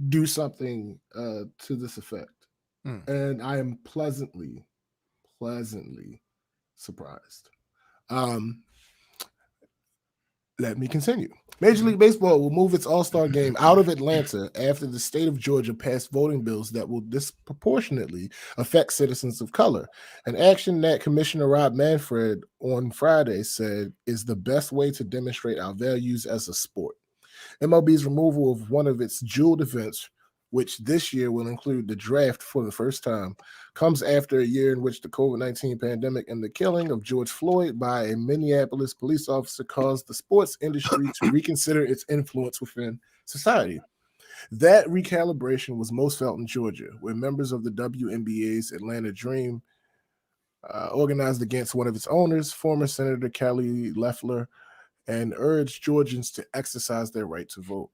Speaker 1: do something to this effect. And I am pleasantly surprised. Let me continue. Major League Baseball will move its All-Star game out of Atlanta after the state of Georgia passed voting bills that will disproportionately affect citizens of color. An action that Commissioner Rob Manfred on Friday said is the best way to demonstrate our values as a sport. MLB's removal of one of its jeweled events, which this year will include the draft for the first time, comes after a year in which the COVID-19 pandemic and the killing of George Floyd by a Minneapolis police officer caused the sports industry to reconsider its influence within society. That recalibration was most felt in Georgia, where members of the WNBA's Atlanta Dream organized against one of its owners, former Senator Kelly Loeffler, and urged Georgians to exercise their right to vote.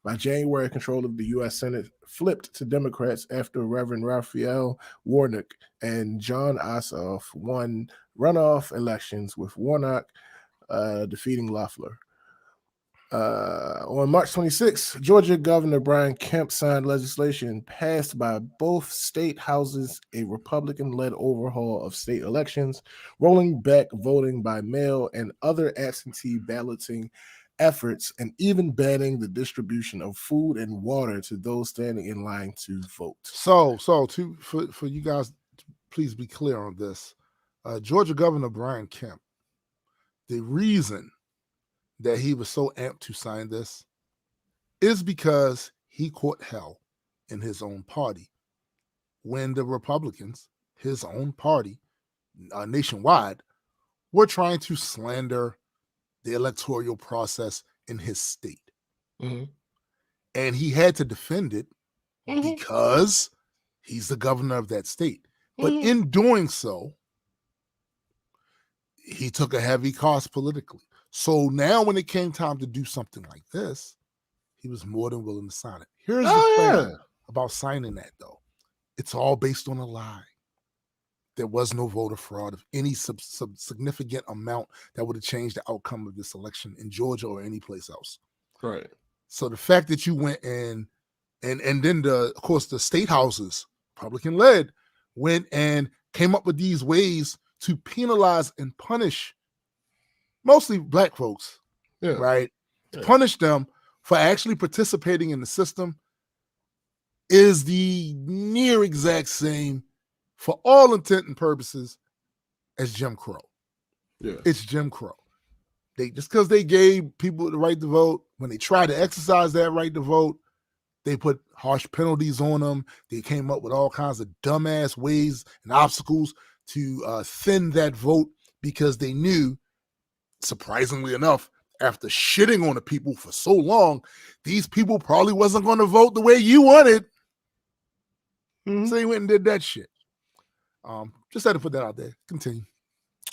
Speaker 1: By January, control of the U.S. Senate flipped to Democrats after Reverend Raphael Warnock and John Ossoff won runoff elections, with Warnock defeating Loeffler. On March 26, Georgia Governor Brian Kemp signed legislation passed by both state houses, a Republican-led overhaul of state elections, rolling back voting by mail and other absentee balloting efforts, and even banning the distribution of food and water to those standing in line to vote.
Speaker 2: So for you guys, please be clear on this. Georgia Governor Brian Kemp, the reason that he was so amped to sign this is because he caught hell in his own party when the Republicans, his own party, nationwide, were trying to slander the electoral process in his state.
Speaker 1: Mm-hmm.
Speaker 2: And he had to defend it because he's the governor of that state. But in doing so, he took a heavy cost politically. So now when it came time to do something like this, he was more than willing to sign it. Here's the thing about signing that, though. It's all based on a lie. There was no voter fraud of any significant amount that would have changed the outcome of this election in Georgia or any place else.
Speaker 1: Right.
Speaker 2: So the fact that you went in and then of course the state houses, Republican led, went and came up with these ways to penalize and punish mostly black folks, right? Yeah. Punish them for actually participating in the system is the near exact same, for all intent and purposes, as Jim Crow.
Speaker 1: Yeah.
Speaker 2: It's Jim Crow. Just because they gave people the right to vote, when they tried to exercise that right to vote, they put harsh penalties on them. They came up with all kinds of dumbass ways and obstacles to thin that vote, because they knew, surprisingly enough, after shitting on the people for so long, these people probably wasn't going to vote the way you wanted. So they went and did that shit. Just had to put that out there. Continue.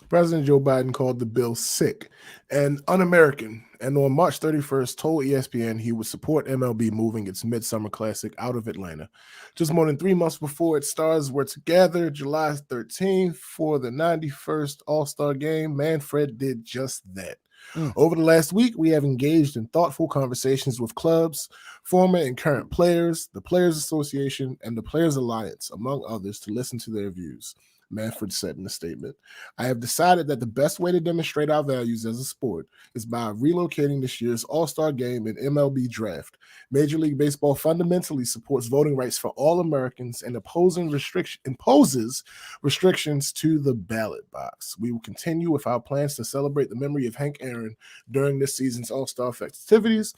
Speaker 1: President Joe Biden called the bill sick and un-American, and on March 31st told ESPN he would support MLB moving its Midsummer Classic out of Atlanta. Just more than 3 months before its stars were to gather July 13th for the 91st All-Star Game, Manfred did just that. Over the last week, we have engaged in thoughtful conversations with clubs, former and current players, the Players Association, and the Players Alliance, among others, to listen to their views. Manfred said in a statement, "I have decided that the best way to demonstrate our values as a sport is by relocating this year's All-Star Game and MLB draft. Major League Baseball fundamentally supports voting rights for all Americans and imposes restrictions to the ballot box. We will continue with our plans to celebrate the memory of Hank Aaron during this season's All-Star festivities.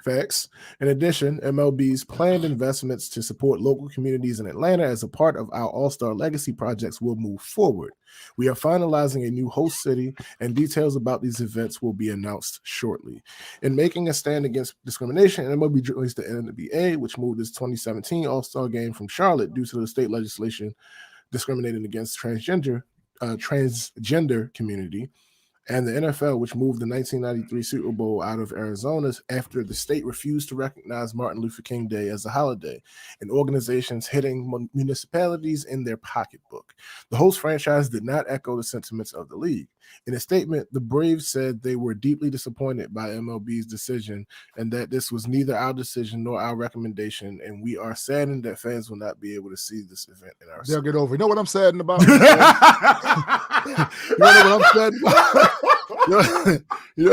Speaker 1: Facts. In addition, MLB's planned investments to support local communities in Atlanta as a part of our All-Star Legacy projects will move forward. We are finalizing a new host city, and details about these events will be announced shortly. In making a stand against discrimination, MLB joins the NBA, which moved its 2017 All-Star Game from Charlotte due to the state legislation discriminating against transgender community, and the NFL, which moved the 1993 Super Bowl out of Arizona after the state refused to recognize Martin Luther King Day as a holiday, and organizations hitting municipalities in their pocketbook. The host franchise did not echo the sentiments of the league. In a statement, the Braves said they were deeply disappointed by MLB's decision and that this was neither our decision nor our recommendation, and we are saddened that fans will not be able to see this event in our
Speaker 2: They'll get over. You know what I'm saddened about? You know what I'm saddened about? You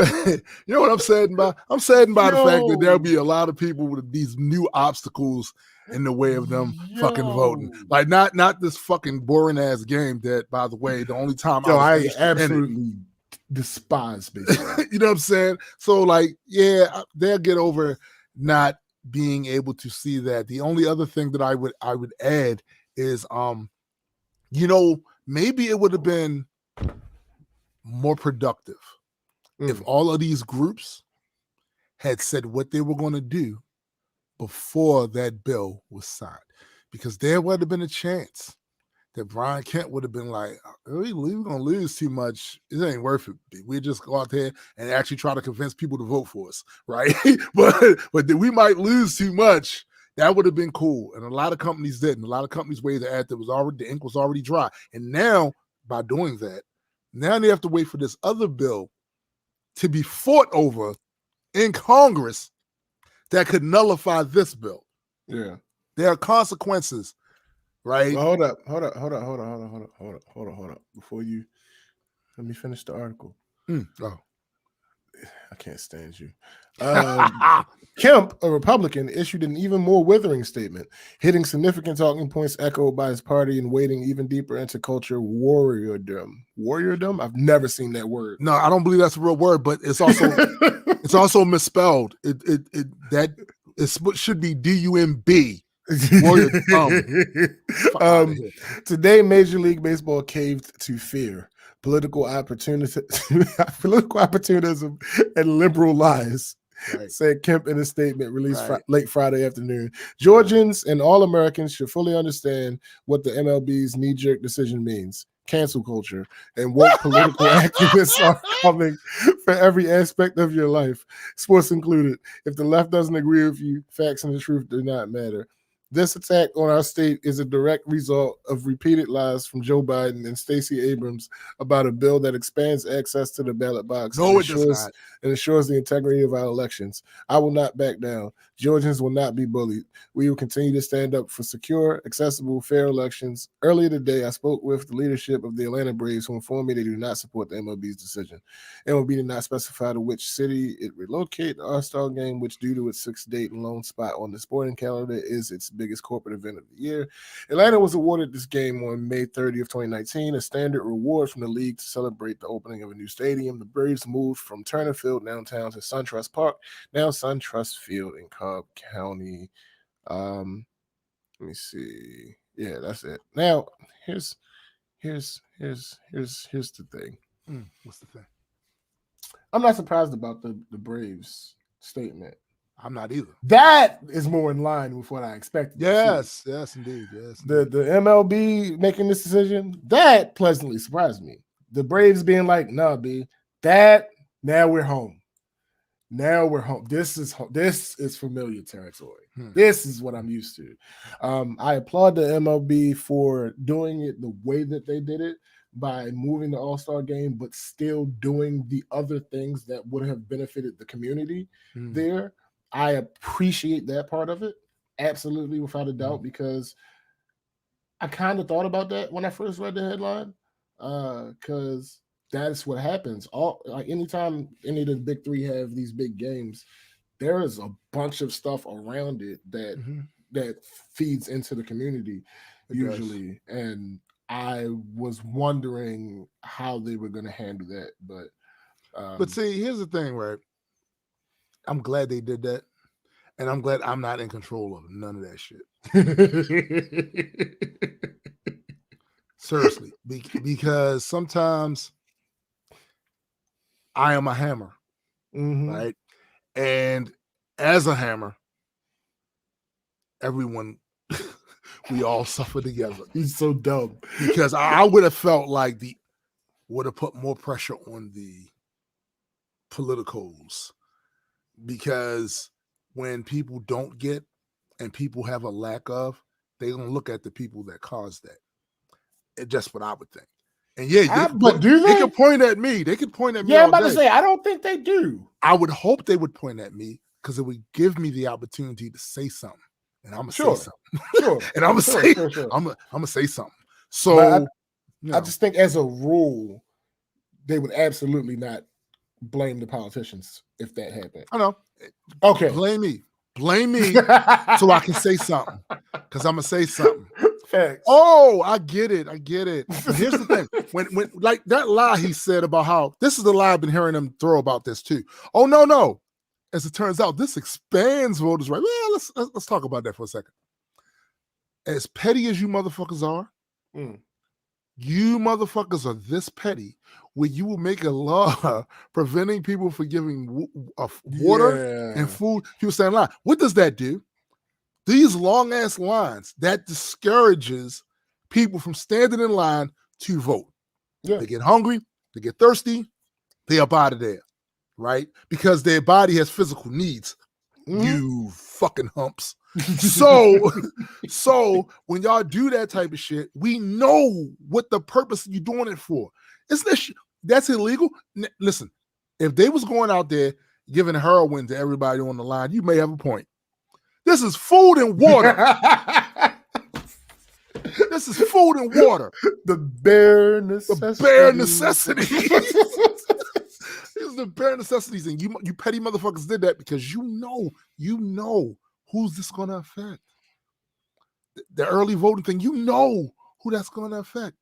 Speaker 2: know what I'm saddened by? I'm saddened by the fact that there'll
Speaker 1: Yo.
Speaker 2: be a lot of people with these new obstacles in the way of them fucking voting.
Speaker 1: Yo.
Speaker 2: Like not this fucking boring ass game that, by the way, the only time I was
Speaker 1: I
Speaker 2: interested in it.
Speaker 1: absolutely despise baseball.
Speaker 2: You know what I'm saying? So like, yeah, they'll get over not being able to see that. The only other thing that I would add is maybe it would have been more productive if all of these groups had said what they were going to do before that bill was signed, because there would have been a chance that Brian Kemp would have been like, we're going to lose too much. It ain't worth it. We just go out there and actually try to convince people to vote for us, right? but we might lose too much. That would have been cool. And a lot of companies didn't. A lot of companies waved the ad that the ink was already dry. And now, by doing that, now they have to wait for this other bill to be fought over in Congress that could nullify this bill.
Speaker 1: Yeah.
Speaker 2: There are consequences, right?
Speaker 1: Well, hold up. Before you, let me finish the article.
Speaker 2: Oh.
Speaker 1: I can't stand you. Kemp, a Republican, issued an even more withering statement, hitting significant talking points echoed by his party and wading even deeper into culture warriordom. Warriordom? I've never seen that word.
Speaker 2: No, I don't believe that's a real word, but it's also it's also misspelled. It should be DUMB.
Speaker 1: Today, Major League Baseball caved to fear, political opportunism, and liberal lies, said Kemp in a statement released late Friday afternoon. Georgians and all Americans should fully understand what the MLB's knee-jerk decision means. Cancel culture and woke political activists are coming for every aspect of your life, sports included. If the left doesn't agree with you, facts and the truth do not matter. This attack on our state is a direct result of repeated lies from Joe Biden and Stacey Abrams about a bill that expands access to the ballot box and ensures the integrity of our elections. I will not back down. Georgians will not be bullied. We will continue to stand up for secure, accessible, fair elections. Earlier today, I spoke with the leadership of the Atlanta Braves, who informed me they do not support the MLB's decision. MLB did not specify to which city it relocate the All-Star game, which, due to its 6th date and lone spot on the sporting calendar, is its biggest corporate event of the year. Atlanta was awarded this game on May 30th, 2019, a standard reward from the league to celebrate the opening of a new stadium. The Braves moved from Turner Field downtown to SunTrust Park, now SunTrust Field in Cobb County. Let me see. Yeah, that's it. Now, here's the thing.
Speaker 2: What's the thing?
Speaker 1: I'm not surprised about the Braves statement.
Speaker 2: I'm not either.
Speaker 1: That is more in line with what I expected.
Speaker 2: Yes, indeed.
Speaker 1: The MLB making this decision, that pleasantly surprised me. The Braves being like, "Nah, B, that now we're home. Now we're home. This is familiar territory. This is what I'm used to." I applaud the MLB for doing it the way that they did it, by moving the All-Star game, but still doing the other things that would have benefited the community there. I appreciate that part of it, absolutely, without a doubt, because I kind of thought about that when I first read the headline, because that's what happens. Anytime any of the big three have these big games, there is a bunch of stuff around it that feeds into the community usually, and I was wondering how they were going to handle that,
Speaker 2: but see, here's the thing, right? I'm glad they did that, and I'm glad I'm not in control of none of that shit. Seriously, because sometimes I am a hammer, right? And as a hammer, everyone, we all suffer together.
Speaker 1: He's so dumb.
Speaker 2: Because I would have felt like would have put more pressure on the politicals, because when people don't get and people have a lack of, they're going to look at the people that caused that. It's just what I would think. And yeah, they could point at me. They could point at me.
Speaker 1: Yeah, I'm about to say, I don't think they do.
Speaker 2: I would hope they would point at me, because it would give me the opportunity to say something. And I'm gonna say something.
Speaker 1: Sure.
Speaker 2: And I'm gonna say something. So
Speaker 1: I just think, as a rule, they would absolutely not blame the politicians if that happened.
Speaker 2: I know.
Speaker 1: Okay.
Speaker 2: Blame me so I can say something, because I'm gonna say something.
Speaker 1: Facts.
Speaker 2: Oh, I get it. But here's the thing: when like that lie he said about how this is the lie I've been hearing him throw about this too. Oh no. As it turns out, this expands voters' rights. Well, let's talk about that for a second. As petty as you motherfuckers are, you motherfuckers are this petty where you will make a law preventing people from giving water and food. People stand in line. What does that do? These long ass lines, that discourages people from standing in line to vote. Yeah. They get hungry, they get thirsty, they up out of there, right? Because their body has physical needs. You fucking humps. So when y'all do that type of shit, we know what the purpose you're doing it for. Isn't that shit? That's illegal. Listen, if they was going out there giving heroin to everybody on the line, you may have a point. This is food and water. This is food and water.
Speaker 1: The bare necessities.
Speaker 2: The bare necessities. These are the bare necessities. And you petty motherfuckers did that because you know who's this going to affect. The early voting thing, you know who that's going to affect.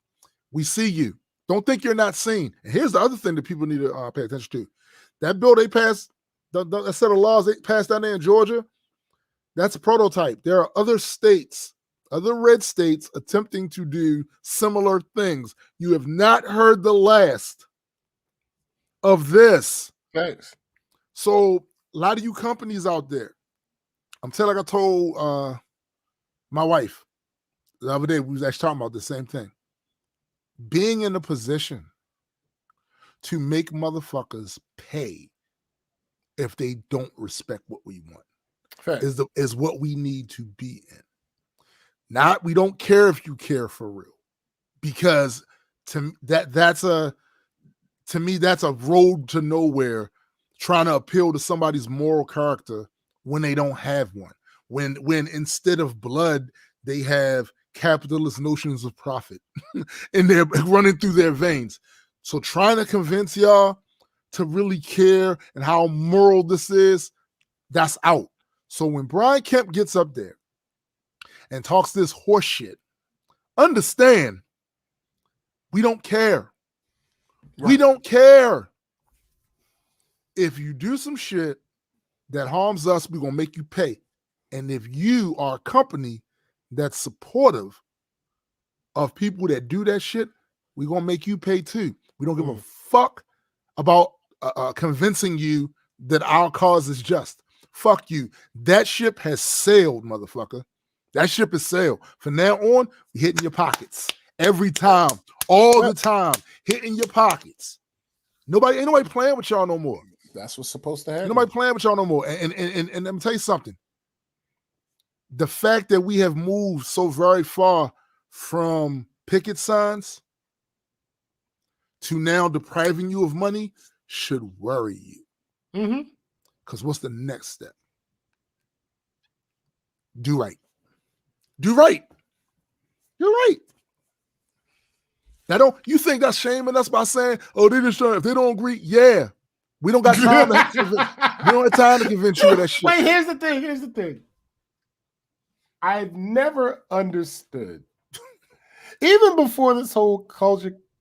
Speaker 2: We see you. Don't think you're not seen. And here's the other thing that people need to pay attention to. That bill they passed, that set of laws they passed down there in Georgia, that's a prototype. There are other states, other red states attempting to do similar things. You have not heard the last of this.
Speaker 1: Thanks.
Speaker 2: So a lot of you companies out there, I'm telling, like I told my wife the other day, we was actually talking about the same thing. Being in a position to make motherfuckers pay if they don't respect what we want is what we need to be in. Not we don't care if you care for real, because that's a road to nowhere, trying to appeal to somebody's moral character when they don't have one. When instead of blood, they have capitalist notions of profit and they're running through their veins. So trying to convince y'all to really care and how moral this is, that's out. So when Brian Kemp gets up there and talks this horse shit, understand, we don't care. Right. We don't care. If you do some shit that harms us, we're going to make you pay. And if you are a company that's supportive of people that do that shit, we're going to make you pay too. We don't give a fuck about convincing you that our cause is just. Fuck you. That ship has sailed, motherfucker. That ship has sailed. From now on, we hitting your pockets. Every time. All the time. Hitting your pockets. Ain't nobody playing with y'all no more.
Speaker 1: That's what's supposed to happen.
Speaker 2: Nobody playing with y'all no more. And let me tell you something. The fact that we have moved so very far from picket signs to now depriving you of money should worry you. Because what's the next step? Do right. Do right. You're right. Now you think that's shaming us by saying, oh, they just if they don't agree, yeah. We don't got time we don't have time to convince you of that shit.
Speaker 1: Wait, here's the thing. I've never understood, even before this whole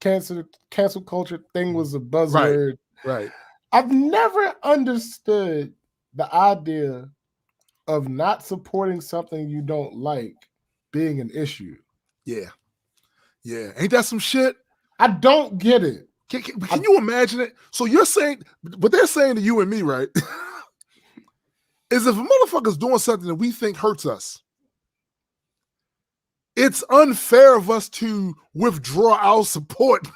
Speaker 1: cancel culture thing was a buzzword.
Speaker 2: Right.
Speaker 1: I've never understood the idea of not supporting something you don't like being an issue.
Speaker 2: Yeah. Ain't that some shit?
Speaker 1: I don't get it.
Speaker 2: Can you imagine it? So you're saying, what they're saying to you and me, right, is if a motherfucker's doing something that we think hurts us, it's unfair of us to withdraw our support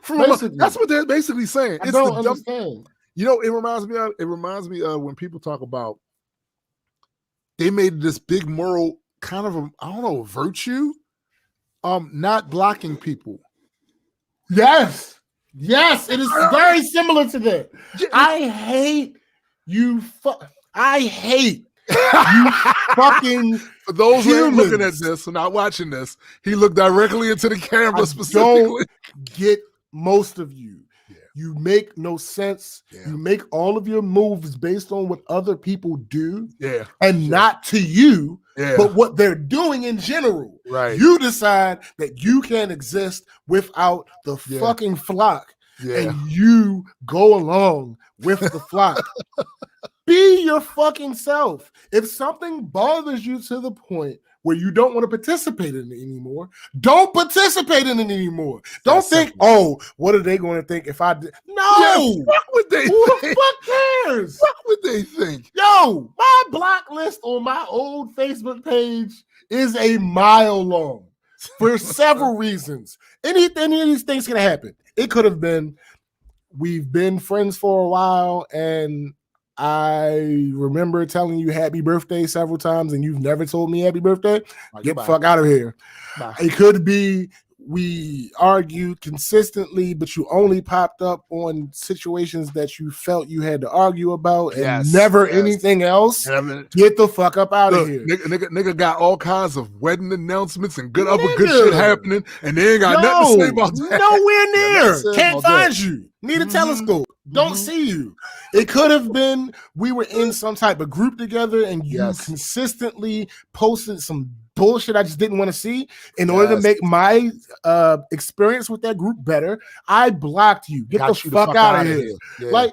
Speaker 2: from that's what they're basically saying.
Speaker 1: I don't understand.
Speaker 2: It reminds me of when people talk about they made this big moral kind of virtue, not blocking people.
Speaker 1: Yes, it is very similar to that. I hate you. I hate you fucking.
Speaker 2: For those who are looking at this and not watching this, he looked directly into the camera specifically.
Speaker 1: Don't get most of you. Yeah. You make no sense.
Speaker 2: Yeah.
Speaker 1: You make all of your moves based on what other people do,
Speaker 2: Yeah.
Speaker 1: and not to you,
Speaker 2: Yeah.
Speaker 1: but what they're doing in general.
Speaker 2: Right.
Speaker 1: You decide that you can't exist without the
Speaker 2: Yeah.
Speaker 1: fucking flock,
Speaker 2: Yeah.
Speaker 1: and you go along with the flock. Be your fucking self. If something bothers you to the point where you don't want to participate in it anymore, don't participate in it anymore. Don't think, oh, what are they going to think if I did? No.
Speaker 2: Yeah, fuck what they
Speaker 1: Who
Speaker 2: think.
Speaker 1: the fuck cares?
Speaker 2: Fuck what they think.
Speaker 1: Yo, my block list on my old Facebook page is a mile long for several reasons. Any of these things can happen. It could have been, we've been friends for a while, and I remember telling you happy birthday several times, and you've never told me happy birthday. Get the fuck out of here.
Speaker 2: Bye.
Speaker 1: It could be we argued consistently, but you only popped up on situations that you felt you had to argue about, and never anything else. Get the fuck up out of here.
Speaker 2: Nigga got all kinds of wedding announcements and good other good shit happening, and they ain't got nothing to say about that.
Speaker 1: Nowhere near. Can't find you. Need a telescope. Don't see you. It could have been we were in some type of group together, and you consistently posted some bullshit I just didn't want to see. In order to make my experience with that group better, I blocked you. Get the fuck out of here.
Speaker 2: Yeah.
Speaker 1: Like,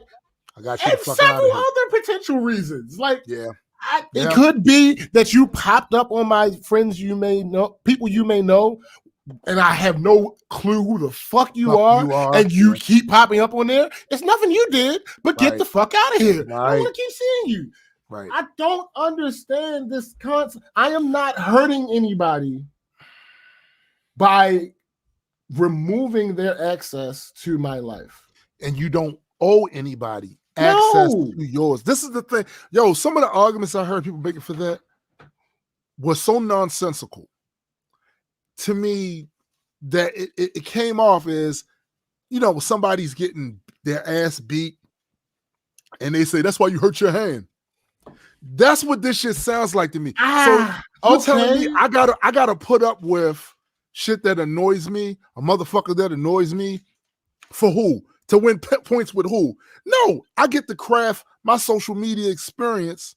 Speaker 2: I got you
Speaker 1: and
Speaker 2: the fuck out of
Speaker 1: several
Speaker 2: here.
Speaker 1: other potential reasons. Like,
Speaker 2: It
Speaker 1: could be that you popped up on my friends you may know, people you may know, and I have no clue who the fuck you are, and you keep popping up on there. It's nothing you did, but get the fuck out of here. I want to keep seeing you.
Speaker 2: Right.
Speaker 1: I don't understand this concept. I am not hurting anybody by removing their access to my life.
Speaker 2: And you don't owe anybody access to yours. This is the thing. Yo, some of the arguments I heard people making for that was so nonsensical to me that it came off as, you know, somebody's getting their ass beat and they say, that's why you hurt your hand. That's what this shit sounds like to me. So you're telling me I gotta put up with shit that annoys me, a motherfucker that annoys me, for who? To win points with who? No, I get to craft my social media experience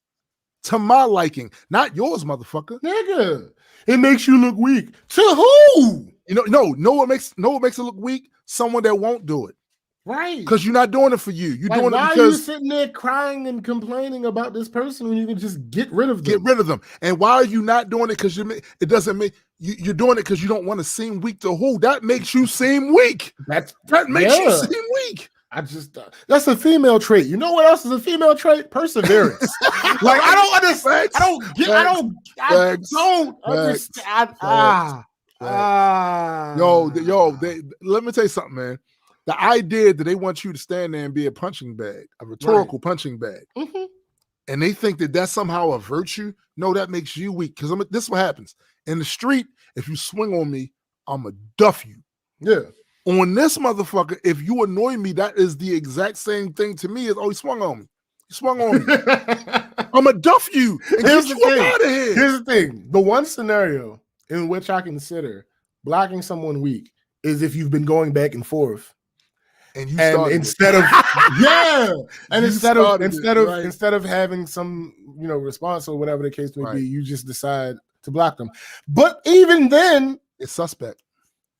Speaker 2: to my liking, not yours, motherfucker.
Speaker 1: Nigga, it makes you look weak. To who?
Speaker 2: You know what makes it look weak? Someone that won't do it.
Speaker 1: Right.
Speaker 2: Because you're not doing it for you. You're doing it because...
Speaker 1: Why are you sitting there crying and complaining about this person when you can just get rid of them?
Speaker 2: Get rid of them. And why are you not doing it? Because it doesn't make... You're doing it because you don't want to seem weak to who? That makes you seem weak. That makes you seem weak.
Speaker 1: I just... that's a female trait. You know what else is a female trait? Perseverance. Like, I don't understand. I don't understand.
Speaker 2: Let me tell you something, man. The idea that they want you to stand there and be a punching bag, a rhetorical punching bag, and they think that that's somehow a virtue. No, that makes you weak. Because this is what happens in the street. If you swing on me, I'ma duff you.
Speaker 1: Yeah.
Speaker 2: On this motherfucker, if you annoy me, that is the exact same thing to me as, oh, he swung on me. He swung on me. I'ma duff you and get you out of here.
Speaker 1: Here's the thing: the one scenario in which I consider blocking someone weak is if you've been going back and forth.
Speaker 2: And you
Speaker 1: instead of instead of having some response or whatever the case may be, you just decide to block them. But even then,
Speaker 2: it's suspect.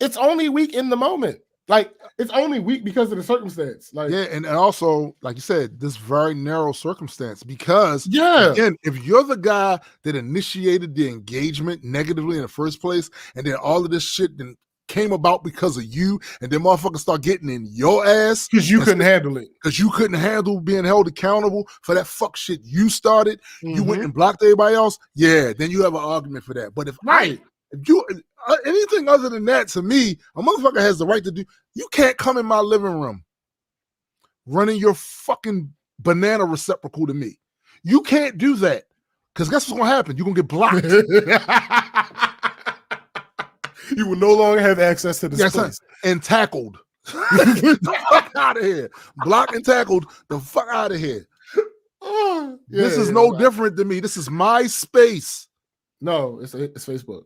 Speaker 1: It's only weak in the moment. Like, it's only weak because of the circumstance. Like,
Speaker 2: yeah, and also, like you said, this very narrow circumstance. Because again, if you're the guy that initiated the engagement negatively in the first place, and then all of this shit then came about because of you, and then motherfuckers start getting in your ass
Speaker 1: because you couldn't handle it,
Speaker 2: because you couldn't handle being held accountable for that fuck shit you started. You went and blocked everybody else. Yeah, then you have an argument for that. But if you anything other than that, to me, a motherfucker has the right to do. You can't come in my living room running your fucking banana receptacle to me. You can't do that, because guess what's gonna happen? You're gonna get blocked.
Speaker 1: You will no longer have access to this place.
Speaker 2: And tackled. The fuck out of here. Blocked and tackled the fuck out of here. This is no different than me. This is my space.
Speaker 1: No, it's Facebook.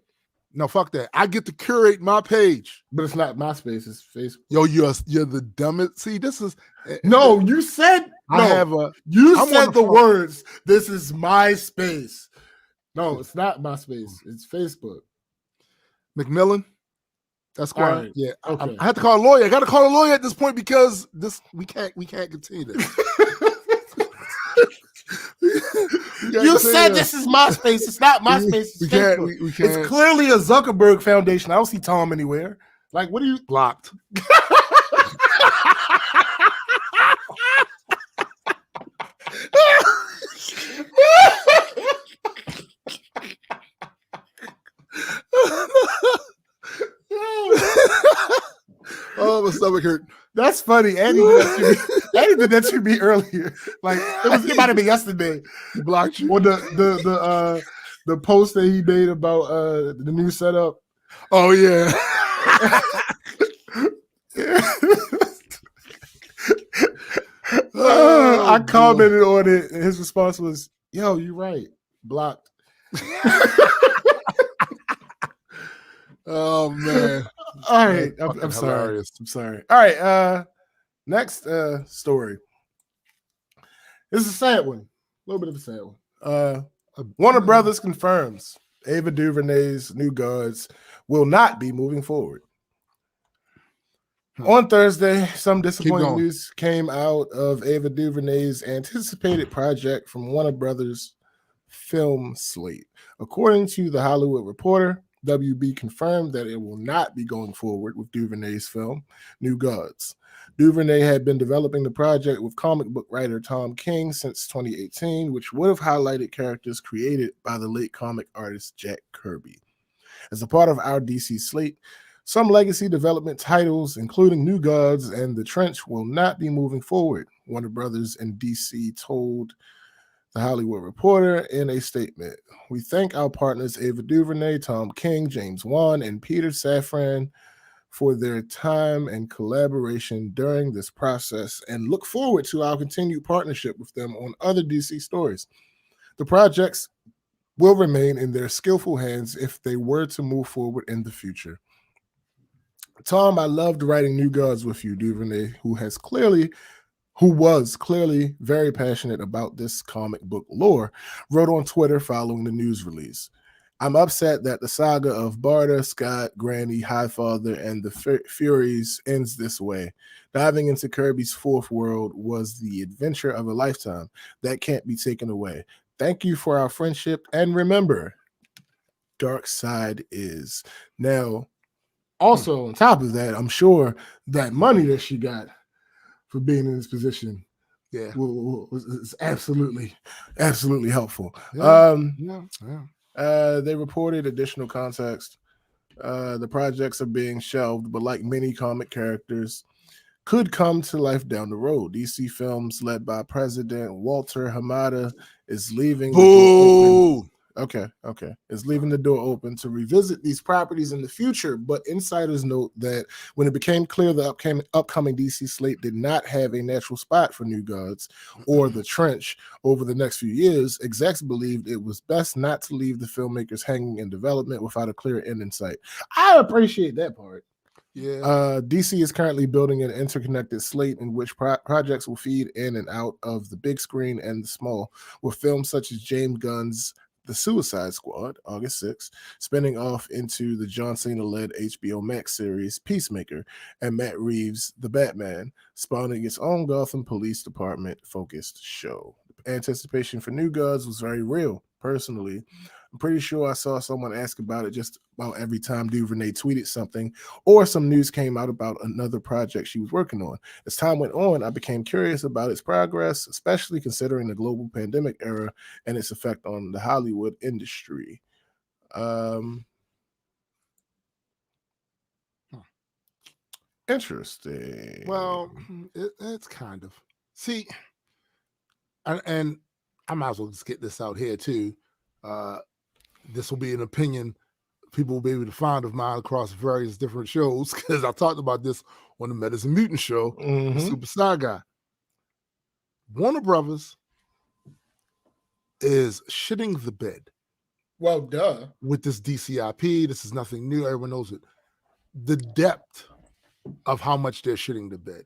Speaker 2: No, fuck that. I get to curate my page.
Speaker 1: But it's not MySpace, it's Facebook.
Speaker 2: Yo, you're the dumbest. See, this is
Speaker 1: no. You said
Speaker 2: I
Speaker 1: no.
Speaker 2: have a.
Speaker 1: You
Speaker 2: I'm
Speaker 1: said
Speaker 2: on
Speaker 1: the
Speaker 2: phone.
Speaker 1: words. This is MySpace. No, it's not MySpace. It's Facebook.
Speaker 2: McMillan. That's why.
Speaker 1: Right.
Speaker 2: Yeah.
Speaker 1: Okay.
Speaker 2: I had to call a lawyer. I got to call a lawyer at this point because we can't continue this.
Speaker 1: You said this is MySpace. It's not MySpace. It's Facebook.
Speaker 2: We can't.
Speaker 1: It's clearly a Zuckerberg Foundation. I don't see Tom anywhere. Like, what are you
Speaker 2: blocked? Oh, my stomach hurt.
Speaker 1: That's funny. Andy did that to me earlier. Like it might have been yesterday.
Speaker 2: He blocked you.
Speaker 1: Or the post that he made about the new setup.
Speaker 2: Oh yeah.
Speaker 1: I commented on it, and his response was, "Yo, you're right. Blocked."
Speaker 2: Oh man.
Speaker 1: All right. I'm sorry. I'm sorry. All right. Next story. This is a sad one. A little bit of a sad one. Warner Brothers confirms Ava DuVernay's New Gods will not be moving forward. On Thursday, some disappointing news came out of Ava DuVernay's anticipated project from Warner Brothers film slate. According to The Hollywood Reporter, WB confirmed that it will not be going forward with DuVernay's film, New Gods. DuVernay had been developing the project with comic book writer Tom King since 2018, which would have highlighted characters created by the late comic artist Jack Kirby. As a part of our DC slate, some legacy development titles, including New Gods and The Trench, will not be moving forward, Warner Brothers and DC told The Hollywood Reporter in a statement. We thank our partners Ava DuVernay, Tom King, James Wan, and Peter Safran for their time and collaboration during this process and look forward to our continued partnership with them on other DC stories. The projects will remain in their skillful hands if they were to move forward in the future. Tom, I loved writing New Gods with you, DuVernay, who was clearly very passionate about this comic book lore, wrote on Twitter following the news release. I'm upset that the saga of Barda, Scott, Granny, Highfather, and the Furies ends this way. Diving into Kirby's fourth world was the adventure of a lifetime. That can't be taken away. Thank you for our friendship, and remember, Dark Side is. Now, also on top of that, I'm sure that money that she got for being in this position was absolutely helpful. They reported additional context. The projects are being shelved, but like many comic characters, could come to life down the road. DC Films, led by President Walter Hamada, is leaving. Is leaving the door open to revisit these properties in the future, but insiders note that when it became clear the upcoming DC slate did not have a natural spot for New Gods or The Trench over the next few years, execs believed it was best not to leave the filmmakers hanging in development without a clear end in sight. I appreciate that part.
Speaker 2: Yeah.
Speaker 1: DC is currently building an interconnected slate in which projects will feed in and out of the big screen and the small, with films such as James Gunn's The Suicide Squad, August 6th, spinning off into the John Cena-led HBO Max series Peacemaker, and Matt Reeves' The Batman, spawning its own Gotham Police Department-focused show. The anticipation for New Gods was very real, personally. I'm pretty sure I saw someone ask about it just about every time DuVernay tweeted something or some news came out about another project she was working on. As time went on, I became curious about its progress, especially considering the global pandemic era and its effect on the Hollywood industry. Interesting.
Speaker 2: Well, it's kind of. See, and I might as well just get this out here too. This will be an opinion people will be able to find of mine across various different shows because I talked about this on the Medicine Mutant show, the Super Star Guy. Warner Brothers is shitting the bed
Speaker 1: Well, duh.
Speaker 2: with this DCIP. This is nothing new. Everyone knows it. The depth of how much they're shitting the bed,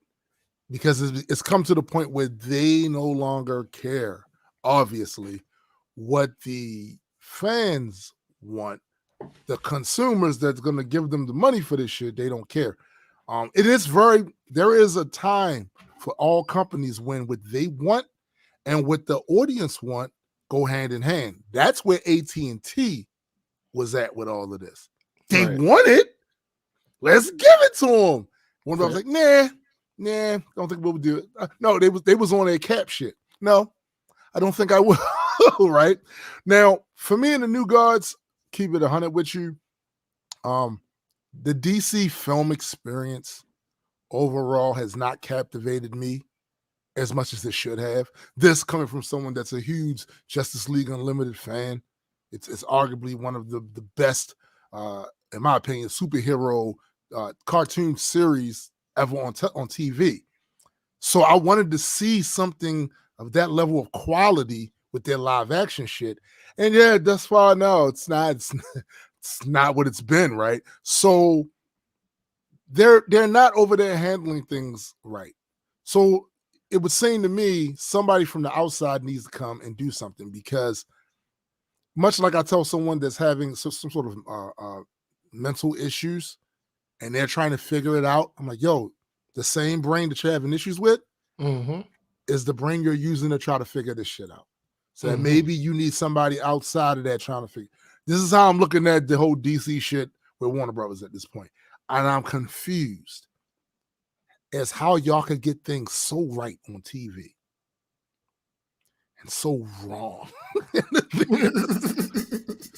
Speaker 2: because it's come to the point where they no longer care, obviously, what the fans want. The consumers that's going to give them the money for this shit, they don't care. There is a time for all companies when what they want and what the audience want go hand in hand. That's where AT&T was at with all of this. They want it. Let's give it to them. One of them was like, nah, don't think we'll do it. No, they was on their cap shit. No, I don't think I will. Right now, for me and the New Gods, keep it 100 with you. The DC film experience overall has not captivated me as much as it should have. This coming from someone that's a huge Justice League Unlimited fan. It's arguably one of the best, in my opinion, superhero cartoon series ever on TV. So I wanted to see something of that level of quality with their live action shit. And yeah, thus far, no, it's not what it's been, right? So they're not over there handling things right. So it would seem to me somebody from the outside needs to come and do something, because much like I tell someone that's having some sort of mental issues and they're trying to figure it out, I'm like, yo, the same brain that you're having issues with is the brain you're using to try to figure this shit out. So that maybe you need somebody outside of that trying to figure. This is how I'm looking at the whole DC shit with Warner Brothers at this point. And I'm confused as how y'all could get things so right on TV and so wrong.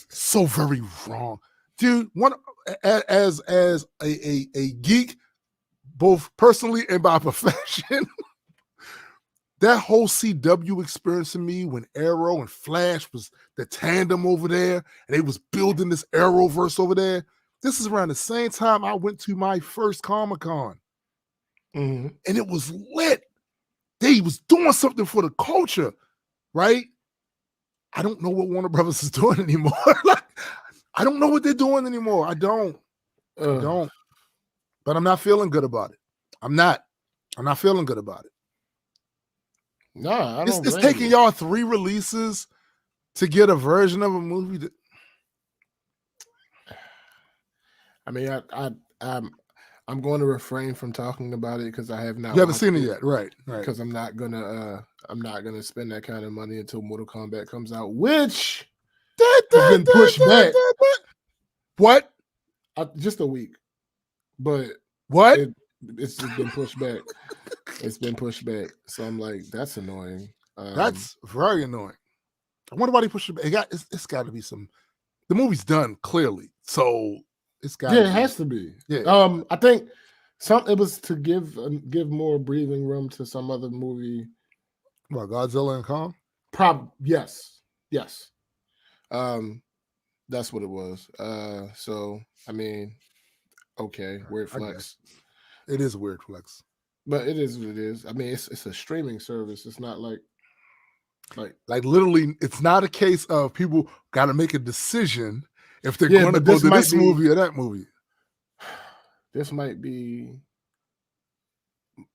Speaker 2: So very wrong. Dude, as a geek, both personally and by profession, that whole CW experience to me when Arrow and Flash was the tandem over there and they was building this Arrowverse over there. This is around the same time I went to my first Comic-Con. And it was lit. They was doing something for the culture, right? I don't know what Warner Brothers is doing anymore. Like, I don't know what they're doing anymore. I don't. But I'm not feeling good about it. I'm not feeling good about it.
Speaker 1: No, I don't.
Speaker 2: It's taking y'all 3 releases to get a version of a movie that.
Speaker 1: I mean, I'm going to refrain from talking about it because I have not.
Speaker 2: You haven't seen it yet, right?
Speaker 1: Because I'm not gonna spend that kind of money until Mortal Kombat comes out, which has been pushed back.
Speaker 2: What?
Speaker 1: Just a week, but
Speaker 2: what?
Speaker 1: It's just been pushed back. It's been pushed back. So I'm like, that's annoying.
Speaker 2: That's very annoying. I wonder why they pushed it back. It's got to be some. The movie's done clearly, so it's got.
Speaker 1: Yeah, it has to be. Yeah. I think it was to give more breathing room to some other movie.
Speaker 2: What, Godzilla and Kong?
Speaker 1: Yes. That's what it was. So I mean, okay, weird flex.
Speaker 2: It is a weird flex.
Speaker 1: But it is what it is. I mean, it's a streaming service. It's not like
Speaker 2: literally, it's not a case of people got to make a decision if they're going to go to this movie or that movie.
Speaker 1: This might be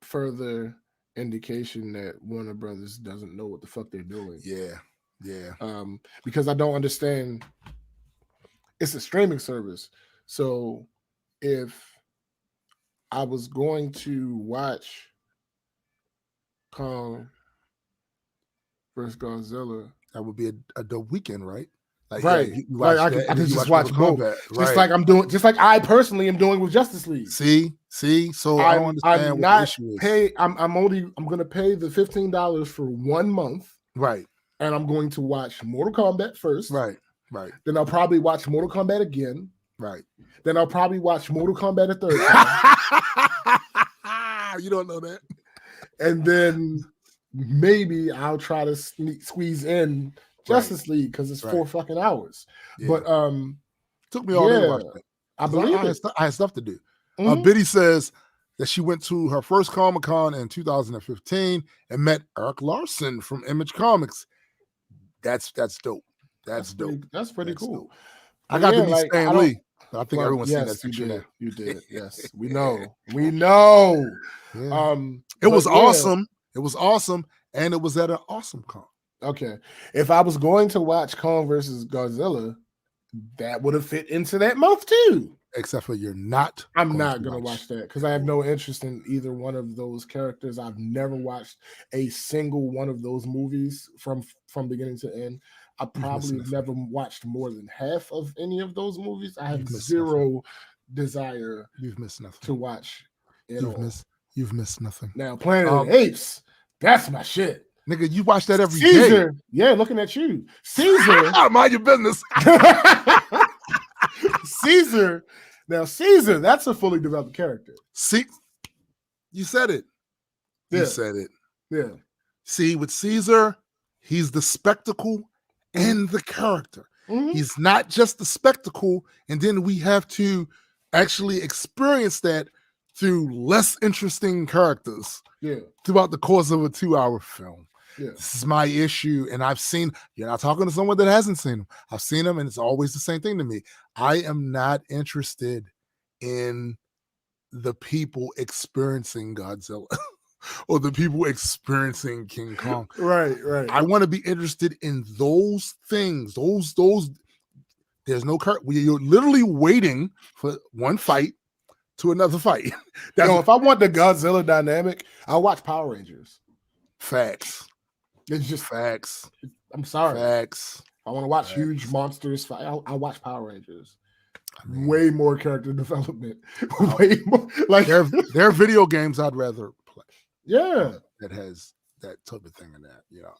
Speaker 1: further indication that Warner Brothers doesn't know what the fuck they're doing.
Speaker 2: Yeah.
Speaker 1: Because I don't understand. It's a streaming service, so if I was going to watch Kong versus Godzilla,
Speaker 2: that would be a weekend, right?
Speaker 1: Like, right. I could just watch both. Just like I'm doing, just like I personally am doing with Justice League.
Speaker 2: See. So I don't understand what the issue is.
Speaker 1: I'm going to pay the $15 for 1 month,
Speaker 2: right?
Speaker 1: And I'm going to watch Mortal Kombat first,
Speaker 2: right.
Speaker 1: Then I'll probably watch Mortal Kombat again,
Speaker 2: right? Then
Speaker 1: I'll probably watch Mortal Kombat a third time.
Speaker 2: You don't know that.
Speaker 1: And then maybe I'll try to squeeze in Justice League because it's 4 fucking hours. Yeah. But
Speaker 2: took me all day to watch that.
Speaker 1: I believe
Speaker 2: I had stuff to do. Biddy says that she went to her first Comic-Con in 2015 and met Eric Larson from Image Comics. That's dope. That's dope.
Speaker 1: That's pretty cool.
Speaker 2: Dope. I got to meet Stan Lee. I think everyone's seen that picture now.
Speaker 1: You did. Yes, we know. We know.
Speaker 2: Yeah. It was awesome. It was awesome, and it was at an awesome con.
Speaker 1: Okay, if I was going to watch Kong versus Godzilla, that would have fit into that month too.
Speaker 2: Except for you're not.
Speaker 1: I'm not going to watch that because I have no interest in either one of those characters. I've never watched a single one of those movies from beginning to end. I probably have never watched more than half of any of those movies. I have zero desire.
Speaker 2: You've missed nothing
Speaker 1: to watch.
Speaker 2: You've missed nothing.
Speaker 1: Now, Planet of the Apes, that's my shit.
Speaker 2: Nigga, you watch that every
Speaker 1: Caesar,
Speaker 2: day.
Speaker 1: Yeah, looking at you. Caesar.
Speaker 2: Mind your business.
Speaker 1: Caesar. Now, Caesar, that's a fully developed character.
Speaker 2: See, you said it.
Speaker 1: Yeah.
Speaker 2: You said it.
Speaker 1: Yeah.
Speaker 2: See, with Caesar, he's the spectacle and the character.
Speaker 1: Mm-hmm.
Speaker 2: He's not just the spectacle, and then we have to actually experience that through less interesting characters throughout the course of a 2-hour film.
Speaker 1: Yeah.
Speaker 2: This is my issue, and you're not talking to someone that hasn't seen them. I've seen them, and it's always the same thing to me. I am not interested in the people experiencing Godzilla or the people experiencing King Kong.
Speaker 1: Right.
Speaker 2: I want to be interested in those things. Those. There's no you're literally waiting for one fight to another fight.
Speaker 1: If I want the Godzilla dynamic, I'll watch Power Rangers.
Speaker 2: Facts.
Speaker 1: It's just
Speaker 2: facts.
Speaker 1: I'm sorry.
Speaker 2: Facts.
Speaker 1: I want to watch huge monsters fight. I'll watch Power Rangers. Way more character development. Way more. Like
Speaker 2: there are video games I'd rather play.
Speaker 1: Yeah.
Speaker 2: That has that type of thing in that. You know.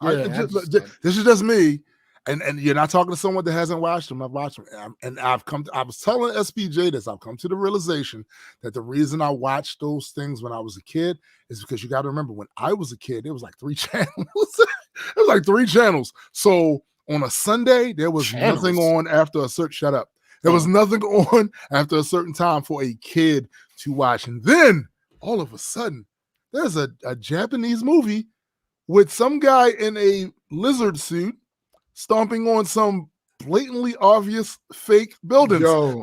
Speaker 2: This is just me. And you're not talking to someone that hasn't watched them. I've watched them, and I was telling SPJ this. I've come to the realization that the reason I watched those things when I was a kid is because you got to remember when I was a kid, there was like 3 channels. It was like 3 channels. So on a Sunday, there was nothing on after a certain. Shut up. There was nothing on after a certain time for a kid to watch, and then all of a sudden, there's a Japanese movie with some guy in a lizard suit stomping on some blatantly obvious fake buildings.
Speaker 1: Yo,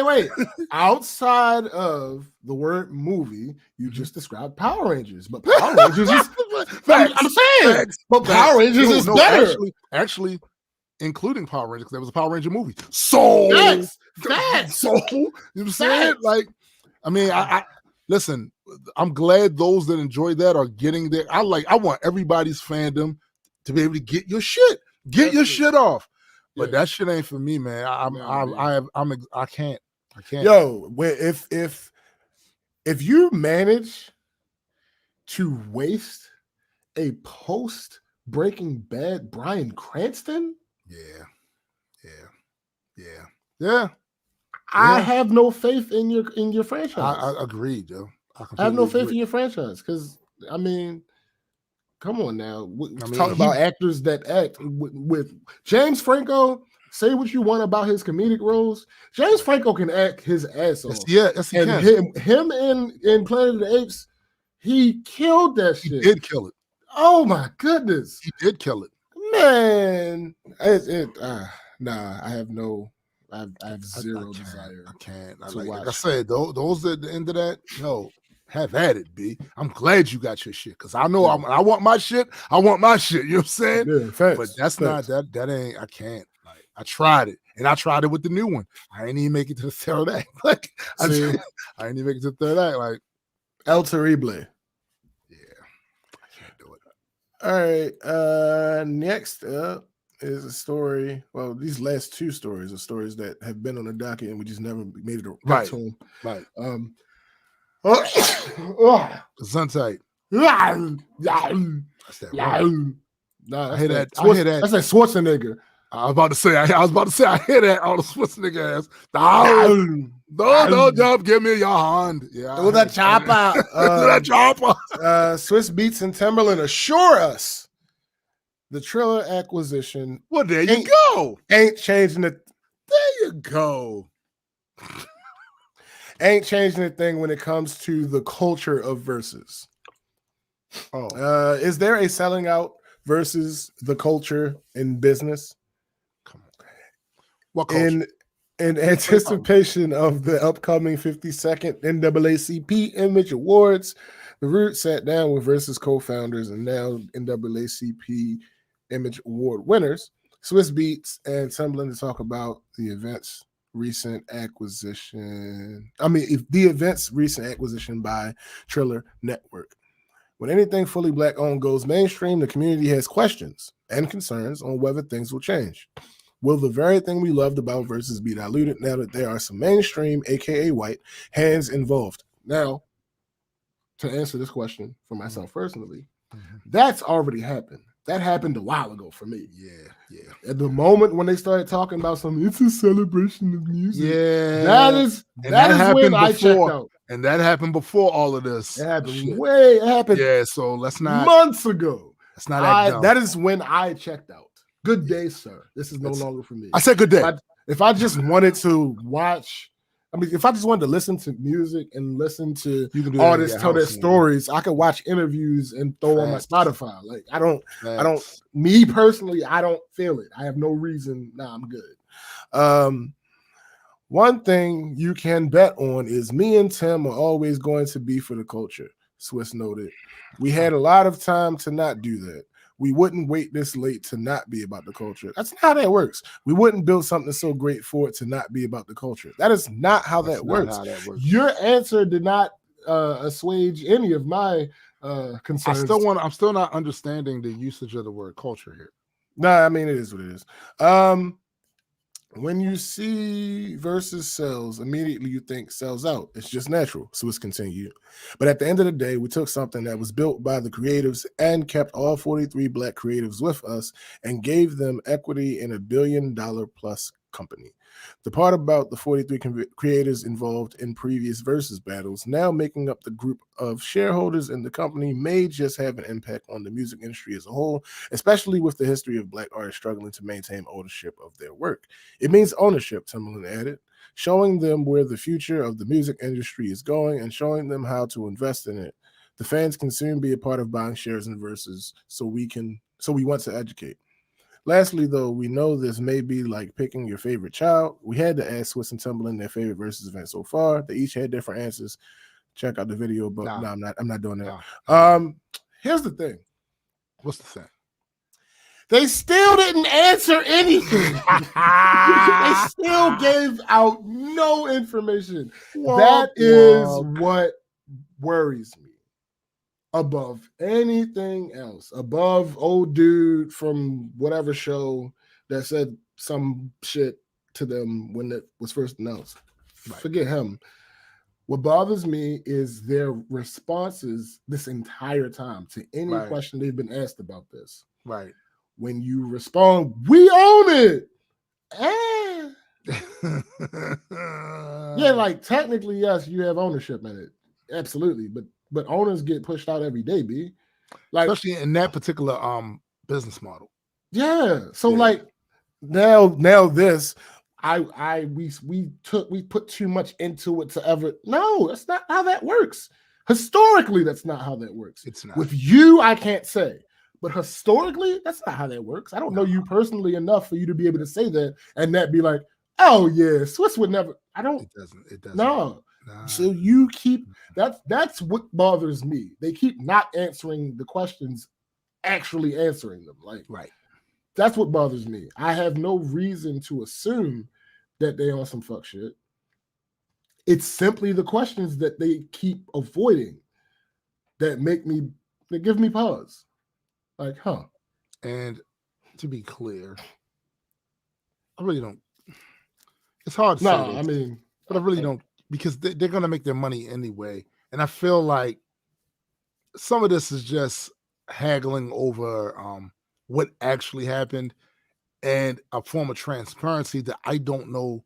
Speaker 1: wait. Outside of the word movie, you just described Power Rangers, but Power Rangers is I'm saying, but Power Rangers is better.
Speaker 2: Actually, including Power Rangers, because there was a Power Ranger movie. So,
Speaker 1: facts.
Speaker 2: So, you know what I'm saying? Like, I mean, I listen. I'm glad those that enjoy that are getting there. I want everybody's fandom to be able to get your shit, your shit off. But that shit ain't for me, man. I can't.
Speaker 1: Yo, if you manage to waste a post Breaking Bad Bryan Cranston, I have no faith in your franchise.
Speaker 2: I agree, Joe.
Speaker 1: I have no faith in your franchise because I mean. Come on now. Talking about actors that act with James Franco. Say what you want about his comedic roles. James Franco can act his ass off.
Speaker 2: Yes, he
Speaker 1: can. Him in Planet of the Apes, he killed that shit.
Speaker 2: He did kill it.
Speaker 1: Oh my goodness.
Speaker 2: He did kill it.
Speaker 1: Man. Nah, I have no. I have zero desire.
Speaker 2: I can't.
Speaker 1: Like
Speaker 2: I said, those at the end of that, have at it, B. I'm glad you got your shit because I know I want my shit. I want my shit. You know what I'm saying?
Speaker 1: Yeah, facts,
Speaker 2: but that's not that. That ain't. I can't. Like I tried it, and I tried it with the new one. I ain't even make it to the third act. Like I ain't even make it to the third act. Like
Speaker 1: El Terrible.
Speaker 2: Yeah, I can't do it.
Speaker 1: All right. Next up is a story. Well, these last 2 stories are stories that have been on the docket and we just never made it to them.
Speaker 2: Right.
Speaker 1: Suntight.
Speaker 2: That's that.
Speaker 1: Nah,
Speaker 2: I hear that.
Speaker 1: That's like Schwarzenegger.
Speaker 2: I was about to say. I hear that on the Schwarzenegger ass. Don't give me your hand. Yeah.
Speaker 1: Do that chopper.
Speaker 2: That chopper.
Speaker 1: Swiss Beats and Timberland assure us the Triller acquisition.
Speaker 2: Well, there you go.
Speaker 1: Ain't changing it.
Speaker 2: There you go.
Speaker 1: Ain't changing a thing when it comes to the culture of versus. Is there a selling out versus the culture in business?
Speaker 2: What culture?
Speaker 1: In anticipation of the upcoming 52nd NAACP Image Awards, the Root sat down with Versus co-founders and now NAACP Image Award winners, Swiss Beats and Timbaland, to talk about the event's recent acquisition. The event's recent acquisition by Triller Network. When anything fully Black-owned goes mainstream, the community has questions and concerns on whether things will change. Will the very thing we loved about Versus be diluted now that there are some mainstream, aka white, hands involved? Now, to answer this question for myself personally, that's already happened. That happened a while ago for me.
Speaker 2: Yeah.
Speaker 1: At the moment when they started talking about it's a celebration of music.
Speaker 2: Yeah.
Speaker 1: That is when I checked out.
Speaker 2: And that happened before all of this.
Speaker 1: It happened
Speaker 2: Yeah, so let's not
Speaker 1: months ago.
Speaker 2: Let's not act dumb.
Speaker 1: That is when I checked out. Good day, sir. This is no longer for me.
Speaker 2: I said good day.
Speaker 1: If I just wanted to watch, if I just wanted to listen to music and listen to artists tell their stories, I could watch interviews and throw on my Spotify. Like me personally, I don't feel it. I have no reason. Nah, I'm good. One thing you can bet on is me and Tim are always going to be for the culture, Swiss noted. We had a lot of time to not do that. We wouldn't wait this late to not be about the culture. That's not how that works. We wouldn't build something so great for it to not be about the culture. That is not how that works. Your answer did not assuage any of my concerns.
Speaker 2: I'm still not understanding the usage of the word culture here.
Speaker 1: No, it is what it is. When you see Versus sells, immediately you think sells out. It's just natural. Swiss continued. But at the end of the day, we took something that was built by the creatives and kept all 43 Black creatives with us and gave them equity in $1 billion plus company. The part about the 43 creators involved in previous Versus battles, now making up the group of shareholders in the company, may just have an impact on the music industry as a whole, especially with the history of Black artists struggling to maintain ownership of their work. It means ownership, Timbaland added, showing them where the future of the music industry is going and showing them how to invest in it. The fans can soon be a part of buying shares in Versus, so we want to educate. Lastly, though, we know this may be like picking your favorite child. We had to ask Swiss and Timbaland their favorite Versus event so far. They each had different answers. Check out the video, but no, I'm not doing that. Here's the thing.
Speaker 2: What's the thing?
Speaker 1: They still didn't answer anything. They still gave out no information. That is what worries me. Above anything else, above old dude from whatever show that said some shit to them when it was first announced. Right. Forget him. What bothers me is their responses this entire time to any question they've been asked about this.
Speaker 2: Right.
Speaker 1: When you respond, we own it. Yeah, like technically, yes, you have ownership in it. Absolutely. But owners get pushed out every day, B. Like,
Speaker 2: especially in that particular business model.
Speaker 1: Yeah. So like now this, we put too much into it to ever. No, that's not how that works. Historically, that's not how that works.
Speaker 2: It's not.
Speaker 1: With you, I can't say. But historically, that's not how that works. I don't know you personally enough for you to be able to say that and that be like, oh yeah, Swiss would never. I don't.
Speaker 2: It doesn't.
Speaker 1: No. Nah. So you keep that's what bothers me. They keep not answering the questions, actually answering them. Like,
Speaker 2: right.
Speaker 1: That's what bothers me. I have no reason to assume that they on some fuck shit. It's simply the questions that they keep avoiding that give me pause. Like, huh.
Speaker 2: And to be clear, I really don't. It's hard to say. But I really don't. Because they're going to make their money anyway. And I feel like some of this is just haggling over what actually happened and a form of transparency that I don't know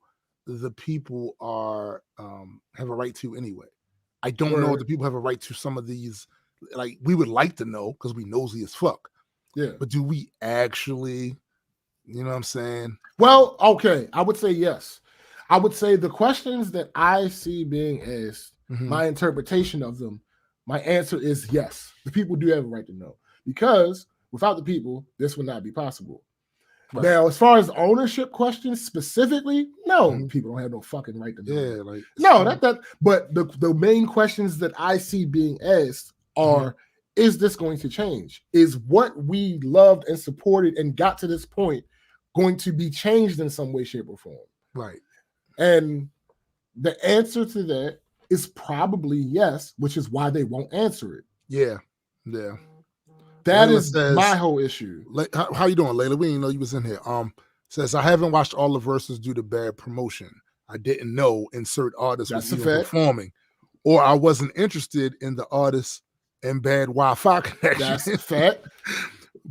Speaker 2: the people have a right to anyway. I don't know if the people have a right to some of these. Like, we would like to know because we nosy as fuck.
Speaker 1: Yeah.
Speaker 2: But do we actually, you know what I'm saying?
Speaker 1: Well, okay. I would say yes. I would say the questions that I see being asked, my interpretation of them, my answer is yes. The people do have a right to know. Because without the people, this would not be possible.
Speaker 2: Right.
Speaker 1: Now, as far as ownership questions specifically, no, people don't have no fucking right to know.
Speaker 2: Yeah, like
Speaker 1: no, but the main questions that I see being asked are, is this going to change? Is what we loved and supported and got to this point going to be changed in some way, shape, or form?
Speaker 2: Right.
Speaker 1: And the answer to that is probably yes, which is why they won't answer it.
Speaker 2: Yeah. Yeah.
Speaker 1: That
Speaker 2: Layla
Speaker 1: is
Speaker 2: says,
Speaker 1: my whole issue.
Speaker 2: How you doing, Layla? We didn't know you was in here. Says, I haven't watched all the verses due to bad promotion. I didn't know insert artist was even performing, or I wasn't interested in the artist and bad Wi-Fi connection.
Speaker 1: That's a fact.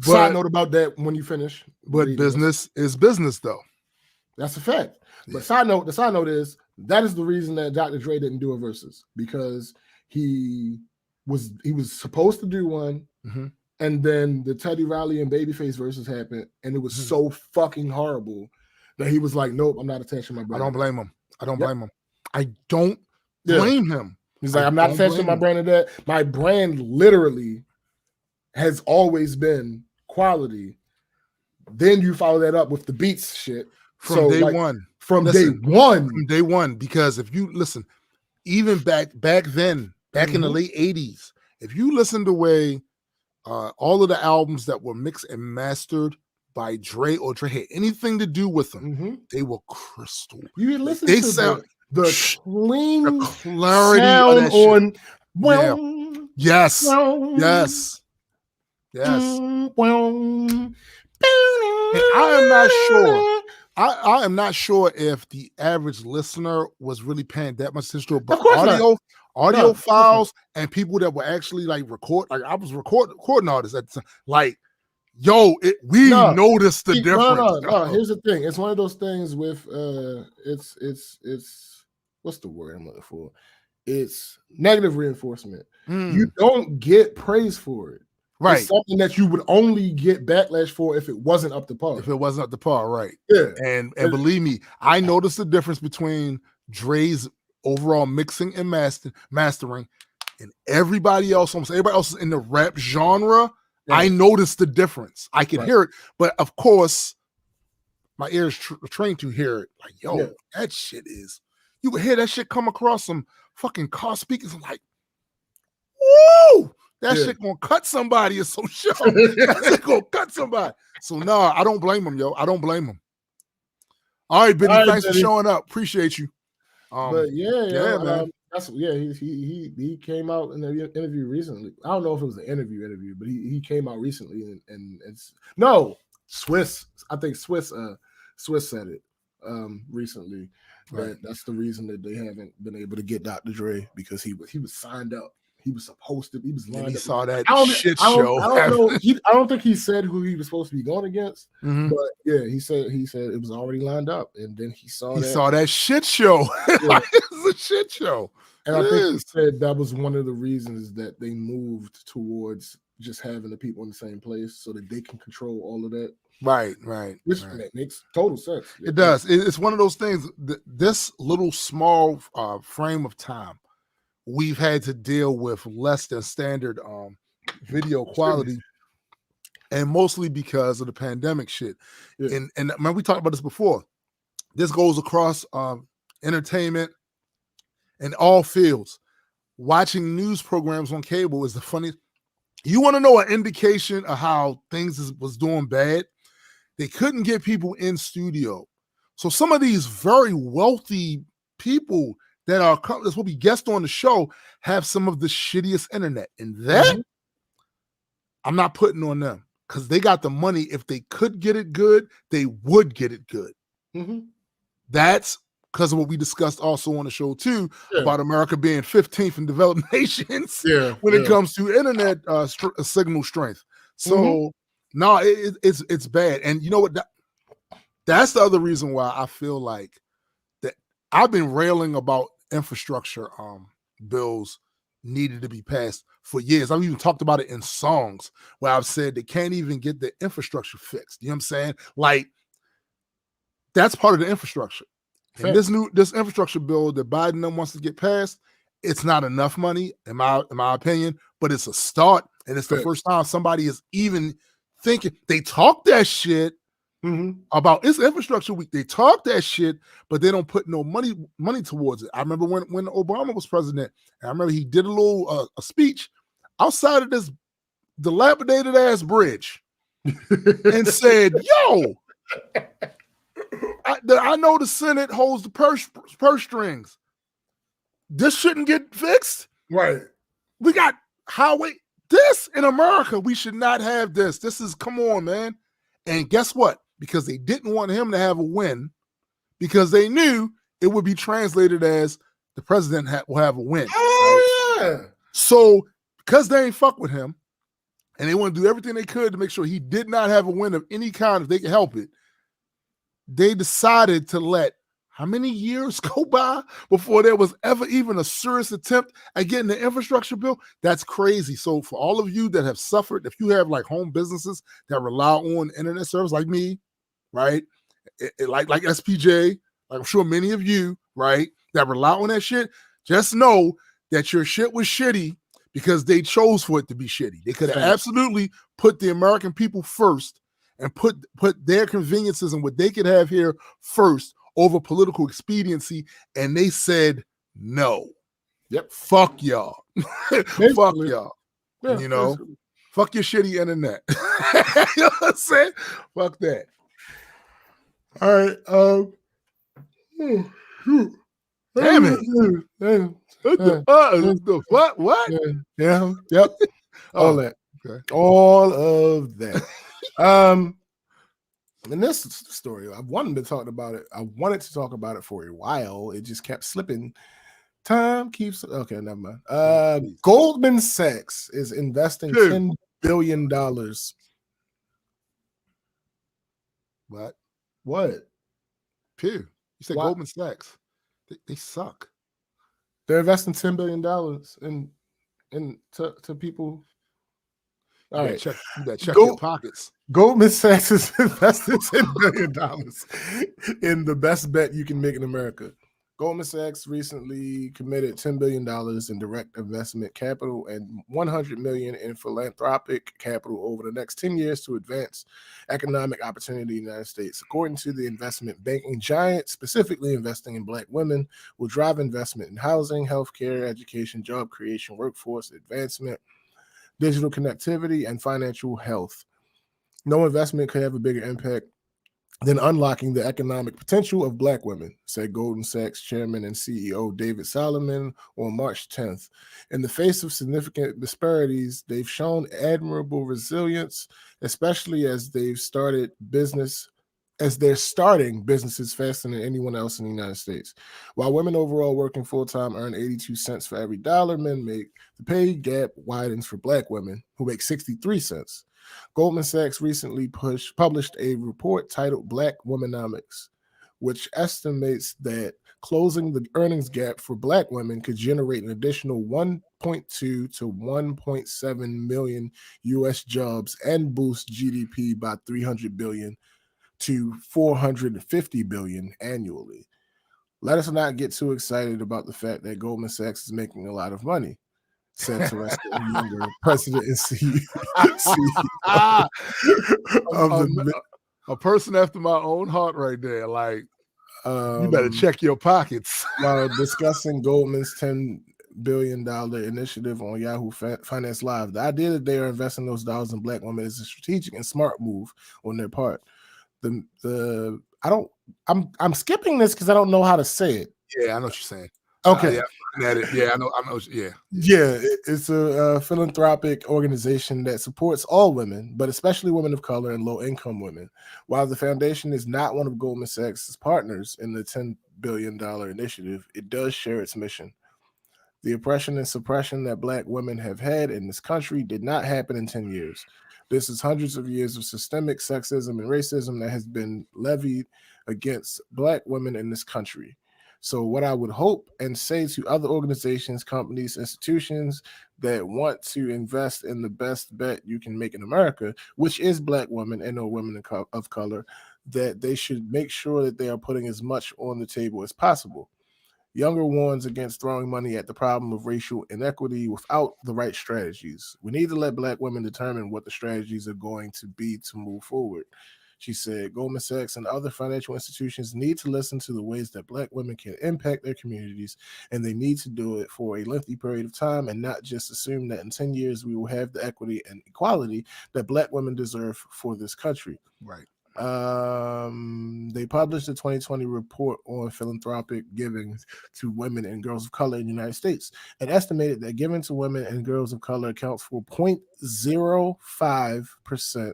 Speaker 1: Side note about that when you finish.
Speaker 2: But business is business, though.
Speaker 1: That's a fact. But the side note is that is the reason that Dr. Dre didn't do a versus, because he was supposed to do one, and then the Teddy Riley and Babyface versus happened, and it was so fucking horrible that he was like, "Nope, I'm not attaching my brand."
Speaker 2: I don't blame him. I don't blame him. I don't blame him.
Speaker 1: He's like, I'm not attaching my brand to that. My brand literally has always been quality. Then you follow that up with the beats shit.
Speaker 2: From day one.
Speaker 1: From day one.
Speaker 2: Because if you listen, even back then, in the late 80s, if you listen to way all of the albums that were mixed and mastered by Dre or Dre had anything to do with them, they were crystal.
Speaker 1: You listen
Speaker 2: they
Speaker 1: to
Speaker 2: sound
Speaker 1: the clean
Speaker 2: the clarity
Speaker 1: sound
Speaker 2: of that
Speaker 1: on
Speaker 2: yes. And I am not sure. I am not sure if the average listener was really paying that much attention to it, but audio files and people that were actually like record, like I was recording artists at the time, like, yo, we noticed the difference.
Speaker 1: No, here's the thing. It's one of those things with it's what's the word I'm looking for? It's negative reinforcement. You don't get praise for it.
Speaker 2: Right.
Speaker 1: It's something that you would only get backlash for if it wasn't up to par.
Speaker 2: If it wasn't up to par, right.
Speaker 1: Yeah.
Speaker 2: And believe me, I noticed the difference between Dre's overall mixing and mastering and everybody else, almost everybody else in the rap genre. I noticed the difference. I could hear it. But of course, my ears trained to hear it. Like, yo, that shit is, you would hear that shit come across some fucking car speakers and like, woo! That shit gonna cut somebody. It's so sure. That shit gonna cut somebody. So no, I don't blame him, yo. I don't blame him. All right, Benny. Thanks for showing up. Appreciate you.
Speaker 1: But
Speaker 2: man.
Speaker 1: He came out in an interview recently. I don't know if it was an interview, but he came out recently and it's Swiss. I think Swiss said it recently.
Speaker 2: Right.
Speaker 1: That's the reason that they haven't been able to get Dr. Dre, because he was signed up. He was supposed to. He was lined up.
Speaker 2: He saw that shit
Speaker 1: show.
Speaker 2: I don't
Speaker 1: know. I don't think he said who he was supposed to be going against. But yeah, he said it was already lined up, and then he saw that
Speaker 2: shit show. It's a shit show,
Speaker 1: and I think he said that was one of the reasons that they moved towards just having the people in the same place so that they can control all of that.
Speaker 2: Right.
Speaker 1: Which makes total sense.
Speaker 2: It does. It's one of those things. This little small frame of time, we've had to deal with less than standard video quality, and mostly because of the pandemic shit. And man, we talked about this before. This goes across entertainment and all fields. Watching news programs on cable is the funniest. You want to know an indication of how things was doing bad? They couldn't get people in studio. So some of these very wealthy people that will be guests on the show have some of the shittiest internet. And that I'm not putting on them, because they got the money. If they could get it good, they would get it good. That's because of what we discussed also on the show too, about America being 15th in developed nations when it comes to internet signal strength. So no, it's bad. And you know what? That's the other reason why I feel like that I've been railing about infrastructure bills needed to be passed for years. I've even talked about it in songs where I've said they can't even get the infrastructure fixed. You know what I'm saying? Like, that's part of the infrastructure. And this infrastructure bill that Biden wants to get passed, it's not enough money, in my opinion, but it's a start. And it's the first time somebody is even thinking. They talk that shit, about its infrastructure week. They talk that shit, but they don't put no money towards it. I remember when Obama was president, and I remember he did a little a speech outside of this dilapidated ass bridge and said, "Yo, I know the Senate holds the purse strings. This shouldn't get fixed.
Speaker 1: Right.
Speaker 2: We got highway. This in America, we should not have this. This is, come on, man." And guess what? Because they didn't want him to have a win, because they knew it would be translated as the president will have a win.
Speaker 1: Oh, right? Yeah.
Speaker 2: So because they ain't fuck with him, and they want to do everything they could to make sure he did not have a win of any kind if they could help it, they decided to let how many years go by before there was ever even a serious attempt at getting the infrastructure bill? That's crazy. So for all of you that have suffered, if you have like home businesses that rely on internet service like me, right? Like SPJ, like I'm sure many of you, right, that rely on that shit, just know that your shit was shitty because they chose for it to be shitty. They could have absolutely put the American people first and put their conveniences and what they could have here first over political expediency, and they said no.
Speaker 1: Yep.
Speaker 2: Fuck y'all. Fuck y'all. Yeah, you know, basically. Fuck your shitty internet. You know what I'm saying? Fuck that.
Speaker 1: All right.
Speaker 2: Damn it. What?
Speaker 1: Yeah. Yep. All that.
Speaker 2: Okay.
Speaker 1: All of that. And this story, I wanted to talk about it. I wanted to talk about it for a while. It just kept slipping. Time keeps. Okay, never mind. Goldman Sachs is investing $10 billion. What?
Speaker 2: Pew. You said what? Goldman Sachs. They suck.
Speaker 1: They're investing $10 billion to people. All right,
Speaker 2: check your pockets.
Speaker 1: Goldman Sachs is investing $10 billion in the best bet you can make in America. Goldman Sachs recently committed $10 billion in direct investment capital and $100 million in philanthropic capital over the next 10 years to advance economic opportunity in the United States. According to the investment banking giant, specifically investing in Black women will drive investment in housing, healthcare, education, job creation, workforce advancement, digital connectivity, and financial health. No investment could have a bigger impact than unlocking the economic potential of Black women, said Goldman Sachs chairman and CEO David Solomon on March 10th. In the face of significant disparities, they've shown admirable resilience, especially as they're starting businesses faster than anyone else in the United States. While women overall working full-time earn 82 cents for every dollar men make, the pay gap widens for Black women who make 63 cents. Goldman Sachs recently published a report titled Black Womenomics, which estimates that closing the earnings gap for Black women could generate an additional 1.2 to 1.7 million U.S. jobs and boost GDP by 300 billion to 450 billion annually. Let us not get too excited about the fact that Goldman Sachs is making a lot of money, said Teresa Younger, president and CEO
Speaker 2: a person after my own heart right there. Like, you better check your pockets.
Speaker 1: While discussing Goldman's $10 billion initiative on Yahoo Finance Live, the idea that they are investing those dollars in Black women is a strategic and smart move on their part. I'm skipping this because I don't know how to say it.
Speaker 2: Yeah, I know what you're saying.
Speaker 1: Okay.
Speaker 2: I know. Yeah.
Speaker 1: Yeah, it's a philanthropic organization that supports all women, but especially women of color and low-income women. While the foundation is not one of Goldman Sachs' partners in the $10 billion initiative, it does share its mission. The oppression and suppression that Black women have had in this country did not happen in 10 years. This is hundreds of years of systemic sexism and racism that has been levied against Black women in this country. So what I would hope and say to other organizations, companies, institutions that want to invest in the best bet you can make in America, which is Black women and women of color, that they should make sure that they are putting as much on the table as possible. Younger warns against throwing money at the problem of racial inequity without the right strategies. We need to let Black women determine what the strategies are going to be to move forward. She said, Goldman Sachs and other financial institutions need to listen to the ways that Black women can impact their communities, and they need to do it for a lengthy period of time and not just assume that in 10 years we will have the equity and equality that Black women deserve for this country.
Speaker 2: Right.
Speaker 1: They published a 2020 report on philanthropic giving to women and girls of color in the United States, and estimated that giving to women and girls of color accounts for 0.05%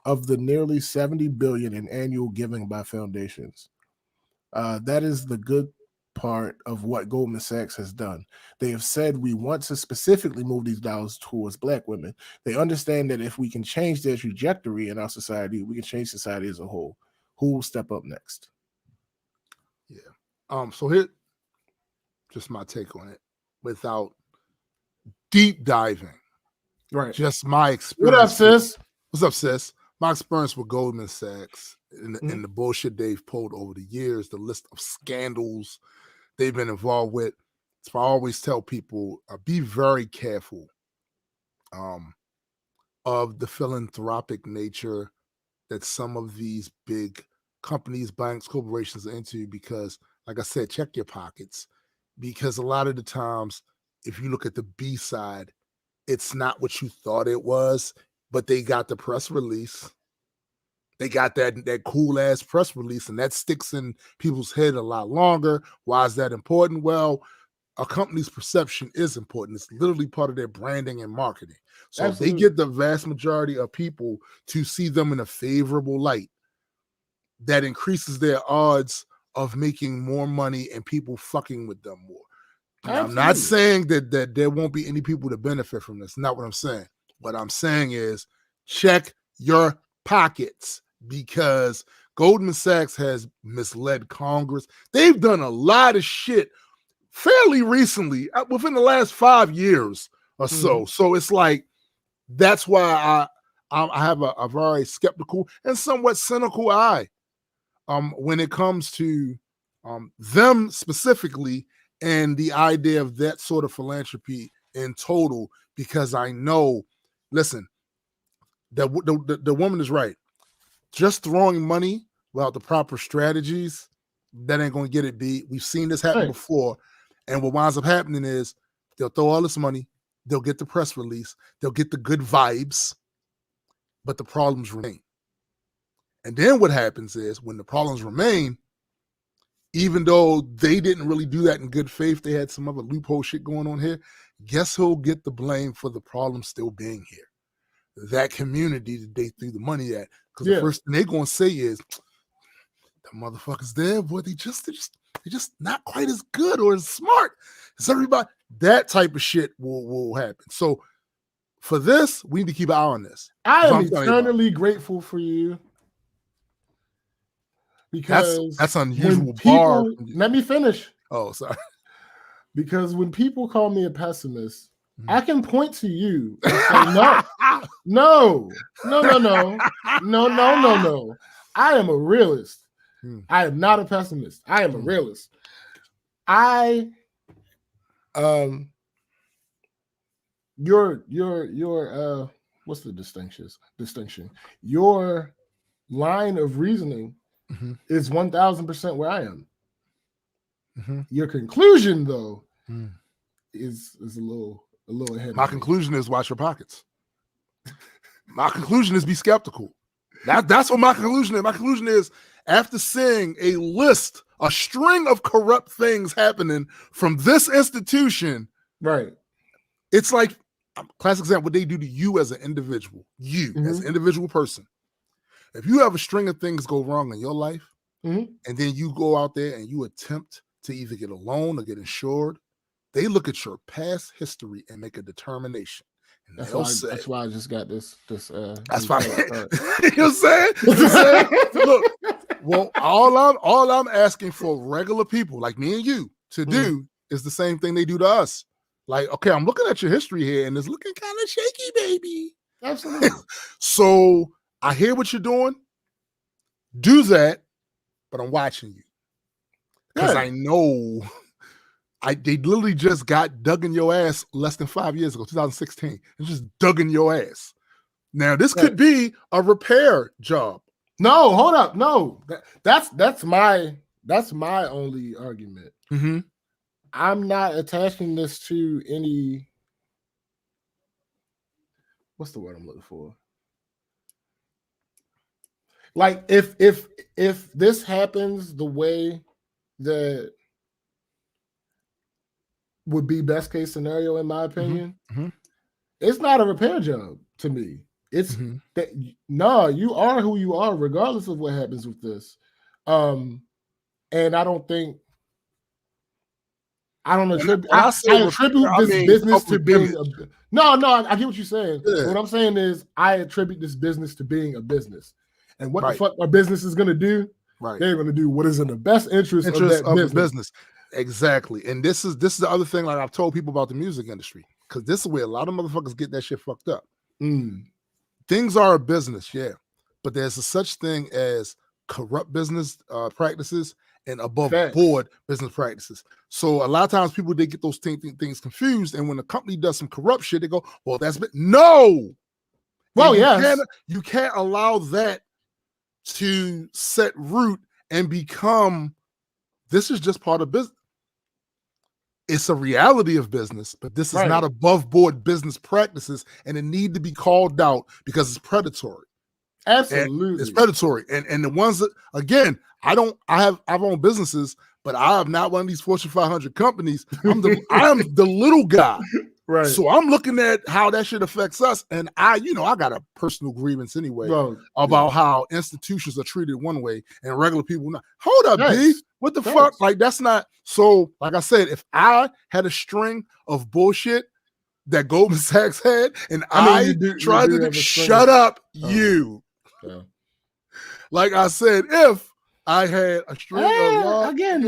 Speaker 1: of the nearly $70 billion in annual giving by foundations. That is the good part of what Goldman Sachs has done. They have said we want to specifically move these dollars towards Black women. They understand that if we can change their trajectory in our society, we can change society as a whole. Who will step up next?
Speaker 2: Yeah. So here, just my take on it, without deep diving.
Speaker 1: Right.
Speaker 2: Just my experience.
Speaker 1: What up, sis?
Speaker 2: What's up, sis? My experience with Goldman Sachs and the bullshit they've pulled over the years, the list of scandals they've been involved with. So I always tell people, be very careful of the philanthropic nature that some of these big companies, banks, corporations are into, because, like I said, check your pockets. Because a lot of the times, if you look at the B side, it's not what you thought it was, but they got the press release. They got that cool ass press release, and that sticks in people's head a lot longer. Why is that important? Well, a company's perception is important. It's literally part of their branding and marketing. So Absolutely. If they get the vast majority of people to see them in a favorable light, that increases their odds of making more money and people fucking with them more. I'm not saying that there won't be any people to benefit from this. Not what I'm saying. What I'm saying is check your pockets, because Goldman Sachs has misled Congress. They've done a lot of shit fairly recently, within the last 5 years or so. So it's like, that's why I have a very skeptical and somewhat cynical eye when it comes to them specifically and the idea of that sort of philanthropy in total, because I know, listen, the woman is right. Just throwing money without the proper strategies, that ain't going to get it beat. We've seen this happen before. And what winds up happening is they'll throw all this money, they'll get the press release, they'll get the good vibes, but the problems remain. And then what happens is, when the problems remain, even though they didn't really do that in good faith, they had some other loophole shit going on here, guess who'll get the blame for the problem still being here? That community that they threw the money at. Because the first thing they're going to say is, the motherfuckers there, boy, they just not quite as good or as smart as everybody. That type of shit will happen. So for this, we need to keep an eye on this.
Speaker 1: I am eternally grateful for you. Because
Speaker 2: that's unusual bar.
Speaker 1: Let me finish.
Speaker 2: Oh, sorry.
Speaker 1: Because when people call me a pessimist, I can point to you and say, no. I am a realist. I am not a pessimist. I am a realist. Your what's the distinction? Your line of reasoning is 1000% where I am. Your conclusion, though, is a little ahead.
Speaker 2: My conclusion is watch your pockets. My conclusion is be skeptical. That's what my conclusion is. My conclusion is, after seeing a string of corrupt things happening from this institution,
Speaker 1: right?
Speaker 2: It's like, classic example, what they do to you as an individual, as an individual person. If you have a string of things go wrong in your life, and then you go out there and you attempt to either get a loan or get insured, they look at your past history and make a determination. And
Speaker 1: that's why I just got this. That's
Speaker 2: why. You know what I'm saying? Look, well, all I'm asking for regular people like me and you to do is the same thing they do to us. Like, okay, I'm looking at your history here, and it's looking kind of shaky, baby.
Speaker 1: Absolutely.
Speaker 2: So I hear what you're doing. Do that, but I'm watching you. Because I know they literally just got dug in your ass less than 5 years ago, 2016. It's just dug in your ass. Now, this could be a repair job.
Speaker 1: No, hold up. No, that's my only argument.
Speaker 2: Mm-hmm.
Speaker 1: I'm not attaching this to any. What's the word I'm looking for? Like if this happens the way that would be best case scenario, in my opinion,
Speaker 2: Mm-hmm.
Speaker 1: it's not a repair job to me. It's
Speaker 2: Mm-hmm.
Speaker 1: that no, you are who you are, regardless of what happens with this. And I don't think I don't attribute.
Speaker 2: And I
Speaker 1: I
Speaker 2: say
Speaker 1: attribute
Speaker 2: repair, I
Speaker 1: this
Speaker 2: mean
Speaker 1: business to
Speaker 2: public
Speaker 1: being
Speaker 2: image.
Speaker 1: no. I get what you're saying.
Speaker 2: Yeah.
Speaker 1: But what I'm saying is, I attribute this business to being a business, and what the
Speaker 2: Right.
Speaker 1: fuck a business is going to do?
Speaker 2: Right.
Speaker 1: They're going to do what is in the best interest of that
Speaker 2: The
Speaker 1: business.
Speaker 2: business. Exactly. And this is the other thing. Like I've told people about the music industry, because this is where a lot of motherfuckers get that shit fucked up. Things are a business, yeah, but there's a such thing as corrupt business practices and above board business practices. So a lot of times people, they get those things confused, and when the company does some corrupt shit, they go, "Well, that's no."
Speaker 1: Well, yes,
Speaker 2: you can't allow that to set root and become. This is just part of business. It's a reality of business, but this is not above board business practices, and it need to be called out because it's predatory.
Speaker 1: Absolutely,
Speaker 2: it's predatory. And the ones that, again, I've owned businesses, but I am not one of these Fortune 500 companies. I am the little guy.
Speaker 1: Right.
Speaker 2: So I'm looking at how that shit affects us. And I got a personal grievance anyway about how institutions are treated one way and regular people not. Hold up, B. What the fuck? Like, that's not. So, like I said, if I had a string of bullshit that Goldman Sachs had, and I tried to shut up, you.
Speaker 1: Yeah.
Speaker 2: Like I said, if I had a string of
Speaker 1: again,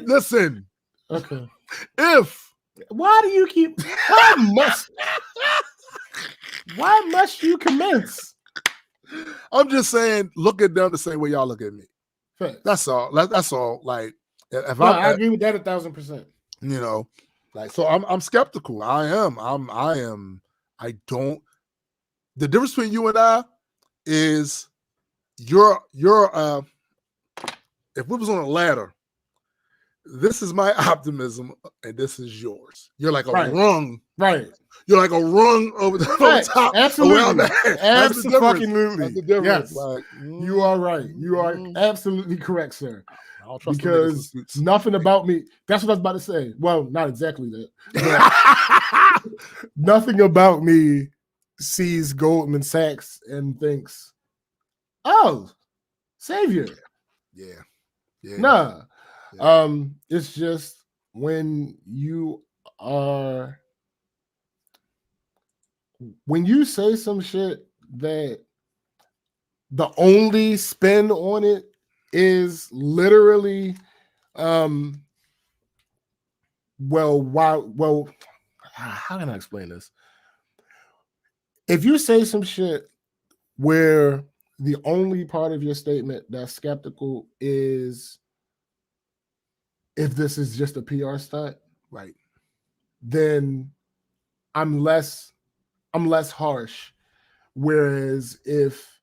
Speaker 2: listen.
Speaker 1: Okay.
Speaker 2: Why
Speaker 1: do you keep? Why must you commence?
Speaker 2: I'm just saying, look at them the same way y'all look at me.
Speaker 1: Fact.
Speaker 2: That's all. That's all. Like, if
Speaker 1: I agree with that 1,000%.
Speaker 2: You know, like, so I'm skeptical. I am. I don't. The difference between you and I is you're if we was on a ladder, this is my optimism and this is yours. You're like a rung.
Speaker 1: Right.
Speaker 2: You're like a rung over the top.
Speaker 1: Absolutely. Absolutely.
Speaker 2: That's the difference.
Speaker 1: Yes.
Speaker 2: Like,
Speaker 1: you are right. You are absolutely correct, sir. Because nothing about me. That's what I was about to say. Well, not exactly that. Nothing about me sees Goldman Sachs and thinks, "Oh, savior."
Speaker 2: Yeah.
Speaker 1: Nah. Yeah. It's just when you say some shit that the only spin on it is literally how can I explain this? If you say some shit where the only part of your statement that's skeptical is if this is just a PR stunt,
Speaker 2: right,
Speaker 1: then I'm less harsh. Whereas if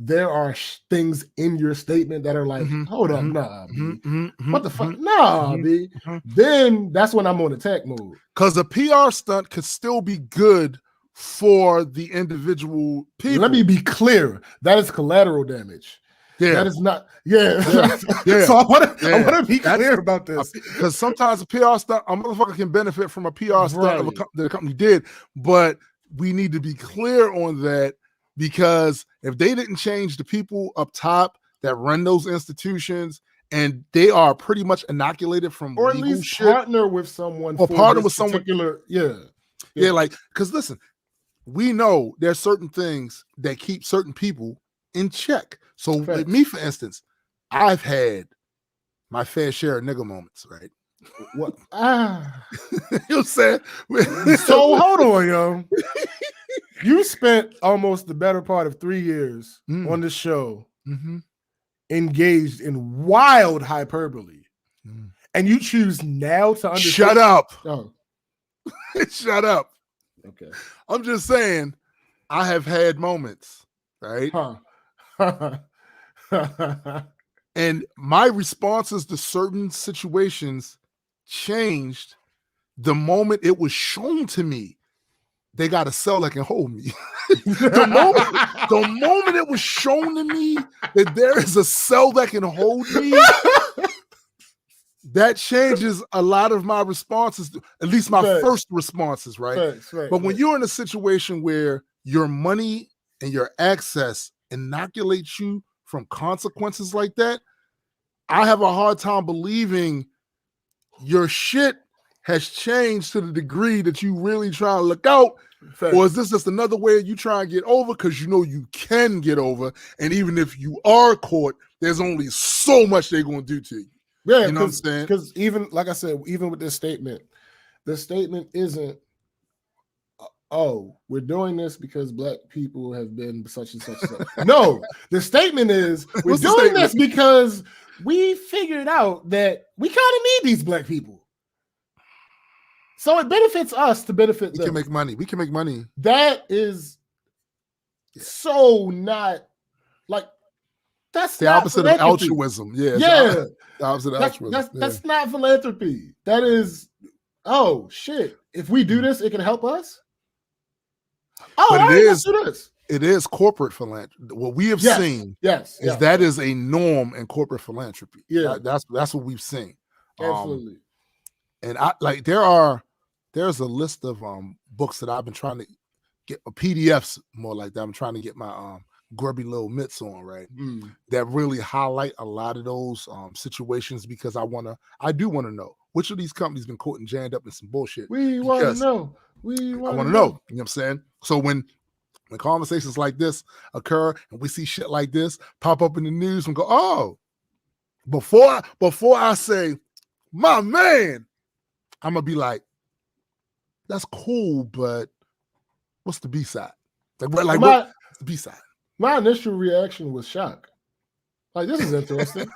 Speaker 1: there are things in your statement that are like, hold up, nah, what the fuck? Nah, B. Then that's when I'm on attack mode.
Speaker 2: Because a PR stunt could still be good for the individual people.
Speaker 1: Let me be clear. That is collateral damage.
Speaker 2: Yeah.
Speaker 1: That is not, yeah. So I want to be clear about this.
Speaker 2: Because sometimes a PR stunt, a motherfucker can benefit from a PR stunt that the company did, but we need to be clear on that, because if they didn't change the people up top that run those institutions, and they are pretty much inoculated from
Speaker 1: or at least partner with someone,
Speaker 2: or partner with someone,
Speaker 1: yeah,
Speaker 2: like, because listen, we know there's certain things that keep certain people in check. So with me, for instance, I've had my fair share of nigga moments, right?
Speaker 1: What?
Speaker 2: You know what I'm saying?
Speaker 1: So hold on, yo. You spent almost the better part of 3 years on the show engaged in wild hyperbole. And you choose now to understand.
Speaker 2: Shut up.
Speaker 1: Oh.
Speaker 2: Shut up.
Speaker 1: Okay.
Speaker 2: I'm just saying, I have had moments, right? And my responses to certain situations changed the moment it was shown to me. They got a cell that can hold me. the moment it was shown to me that there is a cell that can hold me, that changes a lot of my responses, at least my first responses, right? But when you're in a situation where your money and your access inoculates you from consequences like that, I have a hard time believing your shit has changed to the degree that you really try to look out. Or is this just another way you try and get over because you know you can get over, and even if you are caught, there's only so much they're going to do to you.
Speaker 1: Yeah,
Speaker 2: you know what I'm saying?
Speaker 1: Because even, like I said, even with this statement, the statement isn't, oh, we're doing this because black people have been such and such. No, the statement is, we're doing this because we figured out that we kind of need these black people. So it benefits us to benefit them.
Speaker 2: We can make money. We can make money.
Speaker 1: That is so not, like, that's
Speaker 2: the opposite of altruism. Yeah.
Speaker 1: The
Speaker 2: opposite of altruism.
Speaker 1: That's not philanthropy. That is, oh, shit. If we do this, it can help us? Oh,
Speaker 2: but
Speaker 1: let's do this.
Speaker 2: It is corporate philanthropy. What we have seen is that is a norm in corporate philanthropy.
Speaker 1: Yeah.
Speaker 2: That's what we've seen.
Speaker 1: Absolutely.
Speaker 2: And there's a list of books that I've been trying to get, PDFs more like that. I'm trying to get my grubby little mitts on, right? That really highlight a lot of those situations, because I do want to know which of these companies been caught and jammed up in some bullshit.
Speaker 1: We want to know.
Speaker 2: I want to know. You know what I'm saying? So when conversations like this occur and we see shit like this pop up in the news and go, oh, before I say, my man, I'm gonna be like, that's cool, but what's the B-side? What's the B-side?
Speaker 1: My initial reaction was shock. Like, this is interesting.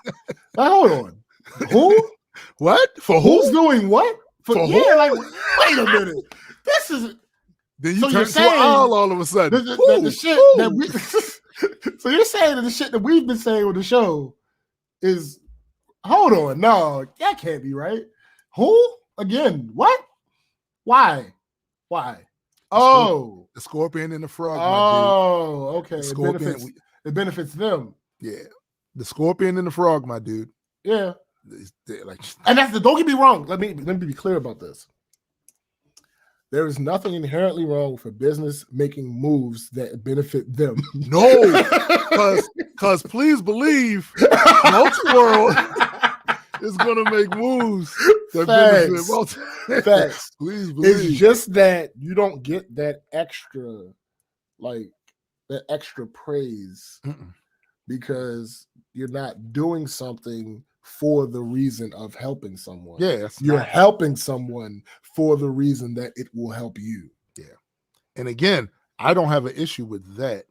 Speaker 1: Like, hold on. Who?
Speaker 2: What? For
Speaker 1: who's doing what?
Speaker 2: For
Speaker 1: who? Like, wait a minute. This is.
Speaker 2: Then you turn to an owl all of a sudden.
Speaker 1: The shit that we. So you're saying that the shit that we've been saying on the show is, hold on, no, that can't be right. Who? Again, what? Why? Oh,
Speaker 2: the scorpion and the frog.
Speaker 1: Oh, okay.
Speaker 2: The scorpion,
Speaker 1: it benefits them.
Speaker 2: Yeah, the scorpion and the frog, my dude.
Speaker 1: Yeah,
Speaker 2: like,
Speaker 1: and that's don't get me wrong. Let me be clear about this. There is nothing inherently wrong with a business making moves that benefit them.
Speaker 2: No, because please believe, Multiworld is going to make moves that benefit Multiworld.
Speaker 1: Facts.
Speaker 2: Please believe.
Speaker 1: It's just that you don't get that extra, that extra praise because you're not doing something for the reason of helping someone.
Speaker 2: Yeah,
Speaker 1: you're helping someone for the reason that it will help you.
Speaker 2: Yeah. And again, I don't have an issue with that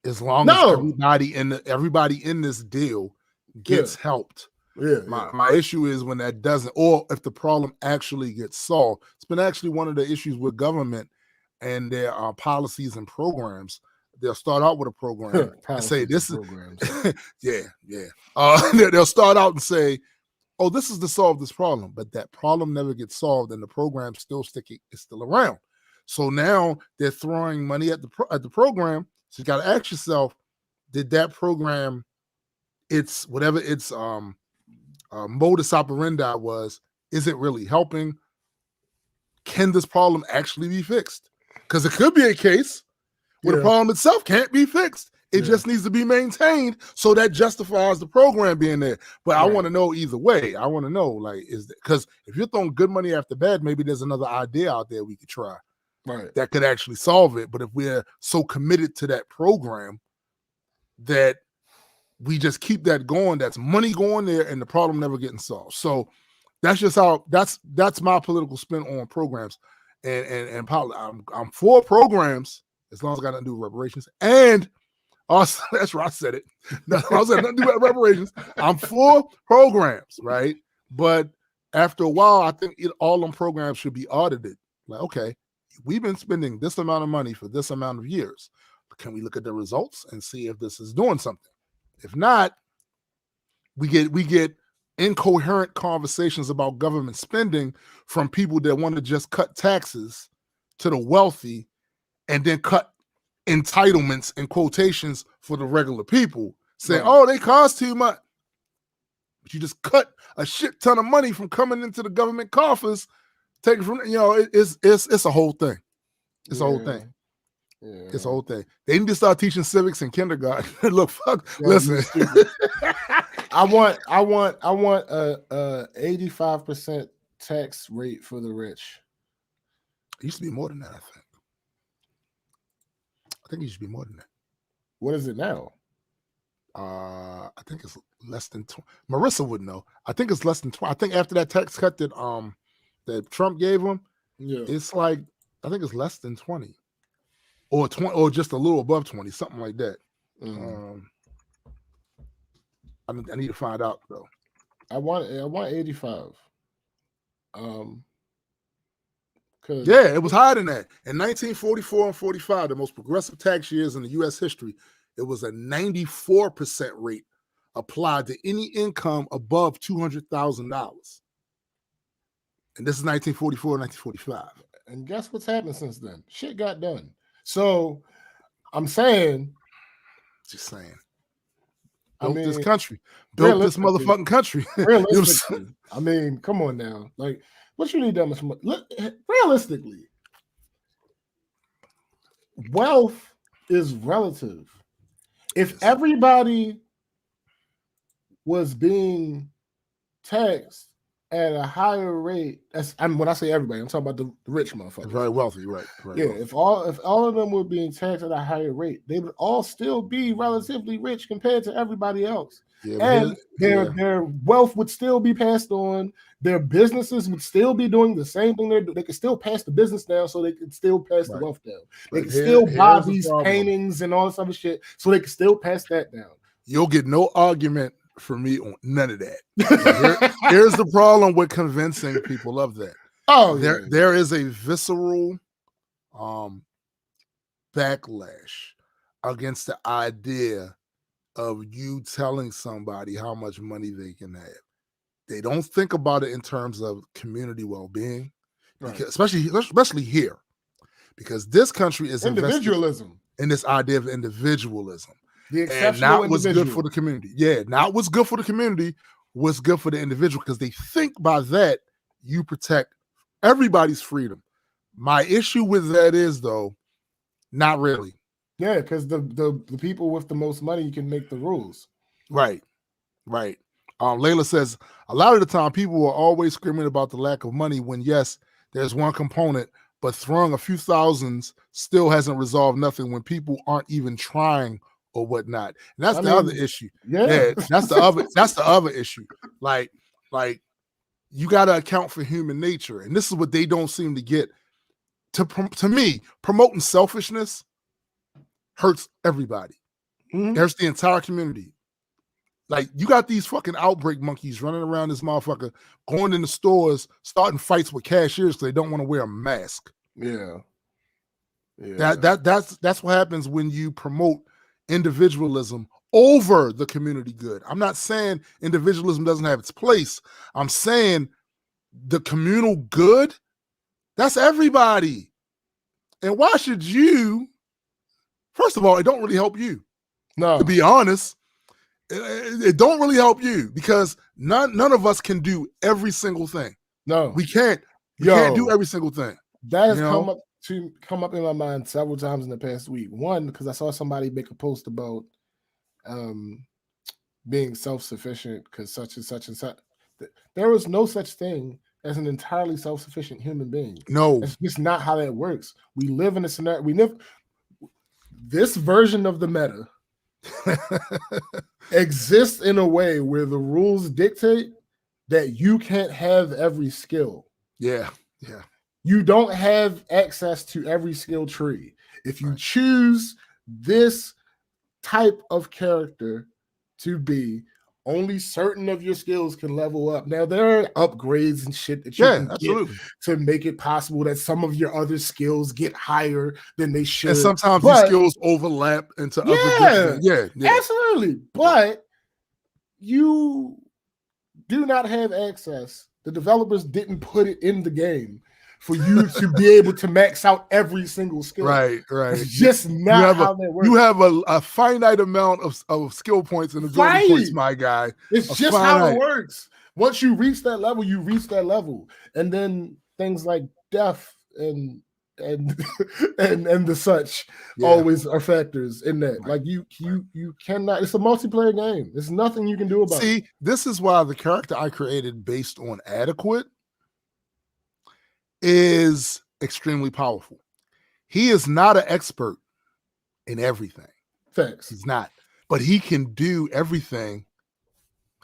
Speaker 2: as long as everybody in this deal gets helped.
Speaker 1: Yeah.
Speaker 2: My issue is when that doesn't, or if the problem actually gets solved. It's been actually one of the issues with government and their policies and programs. They'll start out with a program and say, this is, they'll start out and say, oh, this is to solve this problem. But that problem never gets solved and the program's still still around. So now they're throwing money at the program. So you got to ask yourself, did that program, it's whatever its modus operandi was, is it really helping? Can this problem actually be fixed? Because it could be a case where the problem itself can't be fixed. It just needs to be maintained, so that justifies the program being there. But I want to know either way. I want to know, because if you're throwing good money after bad, maybe there's another idea out there we could try that could actually solve it. But if we're so committed to that program that we just keep that going, that's money going there and the problem never getting solved. So that's just how that's my political spin on programs. And I'm for programs as long as I got nothing to do with reparations. And also, that's right, I said it. I said nothing to do with reparations. I'm for programs, right? But after a while, I think all them programs should be audited. Like, okay, we've been spending this amount of money for this amount of years. But can we look at the results and see if this is doing something? If not, we get incoherent conversations about government spending from people that want to just cut taxes to the wealthy and then cut entitlements and quotations for the regular people, saying,
Speaker 1: Right.
Speaker 2: oh, they cost too much. But you just cut a shit ton of money from coming into the government coffers, taking from, it's a whole thing. It's a whole thing.
Speaker 1: Yeah.
Speaker 2: It's a whole thing. They need to start teaching civics in kindergarten. Look, fuck.
Speaker 1: Yeah,
Speaker 2: listen.
Speaker 1: I want a 85% tax rate for the rich.
Speaker 2: It used to be more than that, I think. I think it should be more than that.
Speaker 1: What is it now?
Speaker 2: I think it's less than 20. Marissa would know. I think it's less than 20. I think after that tax cut that Trump gave him, it's like, I think it's less than 20. Or 20, or just a little above 20, something like that. I need to find out though.
Speaker 1: I want 85.
Speaker 2: Yeah, it was higher than that. In 1944 and 45, the most progressive tax years in the U.S. history, it was a 94% rate applied to any income above $200,000. And this is 1944, 1945.
Speaker 1: And guess what's happened since then? Shit got done. So I'm saying,
Speaker 2: just saying,
Speaker 1: built
Speaker 2: this country, built this motherfucking country.
Speaker 1: Realistically, I mean, come on now. Like, what you need that much money? Look, realistically, wealth is relative. If everybody was being taxed at a higher rate, when I say everybody, I'm talking about the rich motherfuckers.
Speaker 2: Very wealthy, right?
Speaker 1: Yeah, wealthy. If all of them were being taxed at a higher rate, they would all still be relatively rich compared to everybody else. Yeah, and their wealth would still be passed on. Their businesses would still be doing the same thing. They could still pass the business down, so they could still pass the wealth down. They could still buy these paintings and all this other shit, so they could still pass that down.
Speaker 2: You'll get no argument from me on none of that. Here's the problem with convincing people of that. There is a visceral backlash against the idea of you telling somebody how much money they can have. They don't think about it in terms of community well-being, because, especially here, because this country is
Speaker 1: individualism
Speaker 2: in this idea of individualism.
Speaker 1: The exceptional
Speaker 2: and not what's good for the community. Yeah, not what's good for the community, what's good for the individual, because they think by that you protect everybody's freedom. My issue with that is, though, not really.
Speaker 1: Yeah, because the people with the most money can make the rules.
Speaker 2: Right. Layla says, a lot of the time people are always screaming about the lack of money when, yes, there's one component, but throwing a few thousands still hasn't resolved nothing when people aren't even trying or whatnot. And that's the other issue.
Speaker 1: Yeah,
Speaker 2: that's the other issue. Like you got to account for human nature. And this is what they don't seem to get. To me, promoting selfishness hurts everybody.
Speaker 1: Mm-hmm.
Speaker 2: Hurts the entire community. Like, you got these fucking outbreak monkeys running around this motherfucker, going in the stores, starting fights with cashiers because they don't want to wear a mask.
Speaker 1: Yeah.
Speaker 2: That's what happens when you promote individualism over the community good. I'm not saying individualism doesn't have its place. I'm saying the communal good, that's everybody. And why should you? First of all, it don't really help you.
Speaker 1: No.
Speaker 2: To be honest. It don't really help you because none of us can do every single thing.
Speaker 1: No,
Speaker 2: we can't. We can't do every single thing.
Speaker 1: That has come up in my mind several times in the past week. One, because I saw somebody make a post about being self-sufficient because such and such and such. There is no such thing as an entirely self-sufficient human being.
Speaker 2: No,
Speaker 1: it's just not how that works. We live in a scenario. We live this version of the meta. Exists in a way where the rules dictate that you can't have every skill.
Speaker 2: Yeah.
Speaker 1: You don't have access to every skill tree. If you choose this type of character to be, only certain of your skills can level up. Now there are upgrades and shit that you can
Speaker 2: absolutely.
Speaker 1: get to make it possible that some of your other skills get higher than they should.
Speaker 2: And sometimes these skills overlap into other different. Yeah,
Speaker 1: absolutely. But you do not have access. The developers didn't put it in the game for you to be able to max out every single skill.
Speaker 2: Right.
Speaker 1: It's just not how that works.
Speaker 2: You have a finite amount of skill points and ability points, my guy.
Speaker 1: It's just how it works. Once you reach that level, you reach that level. And then things like death and the such always are factors in that. Like you cannot, it's a multiplayer game. There's nothing you can do about it.
Speaker 2: See, this is why the character I created based on adequate is extremely powerful. He is not an expert in everything.
Speaker 1: Facts.
Speaker 2: He's not. But he can do everything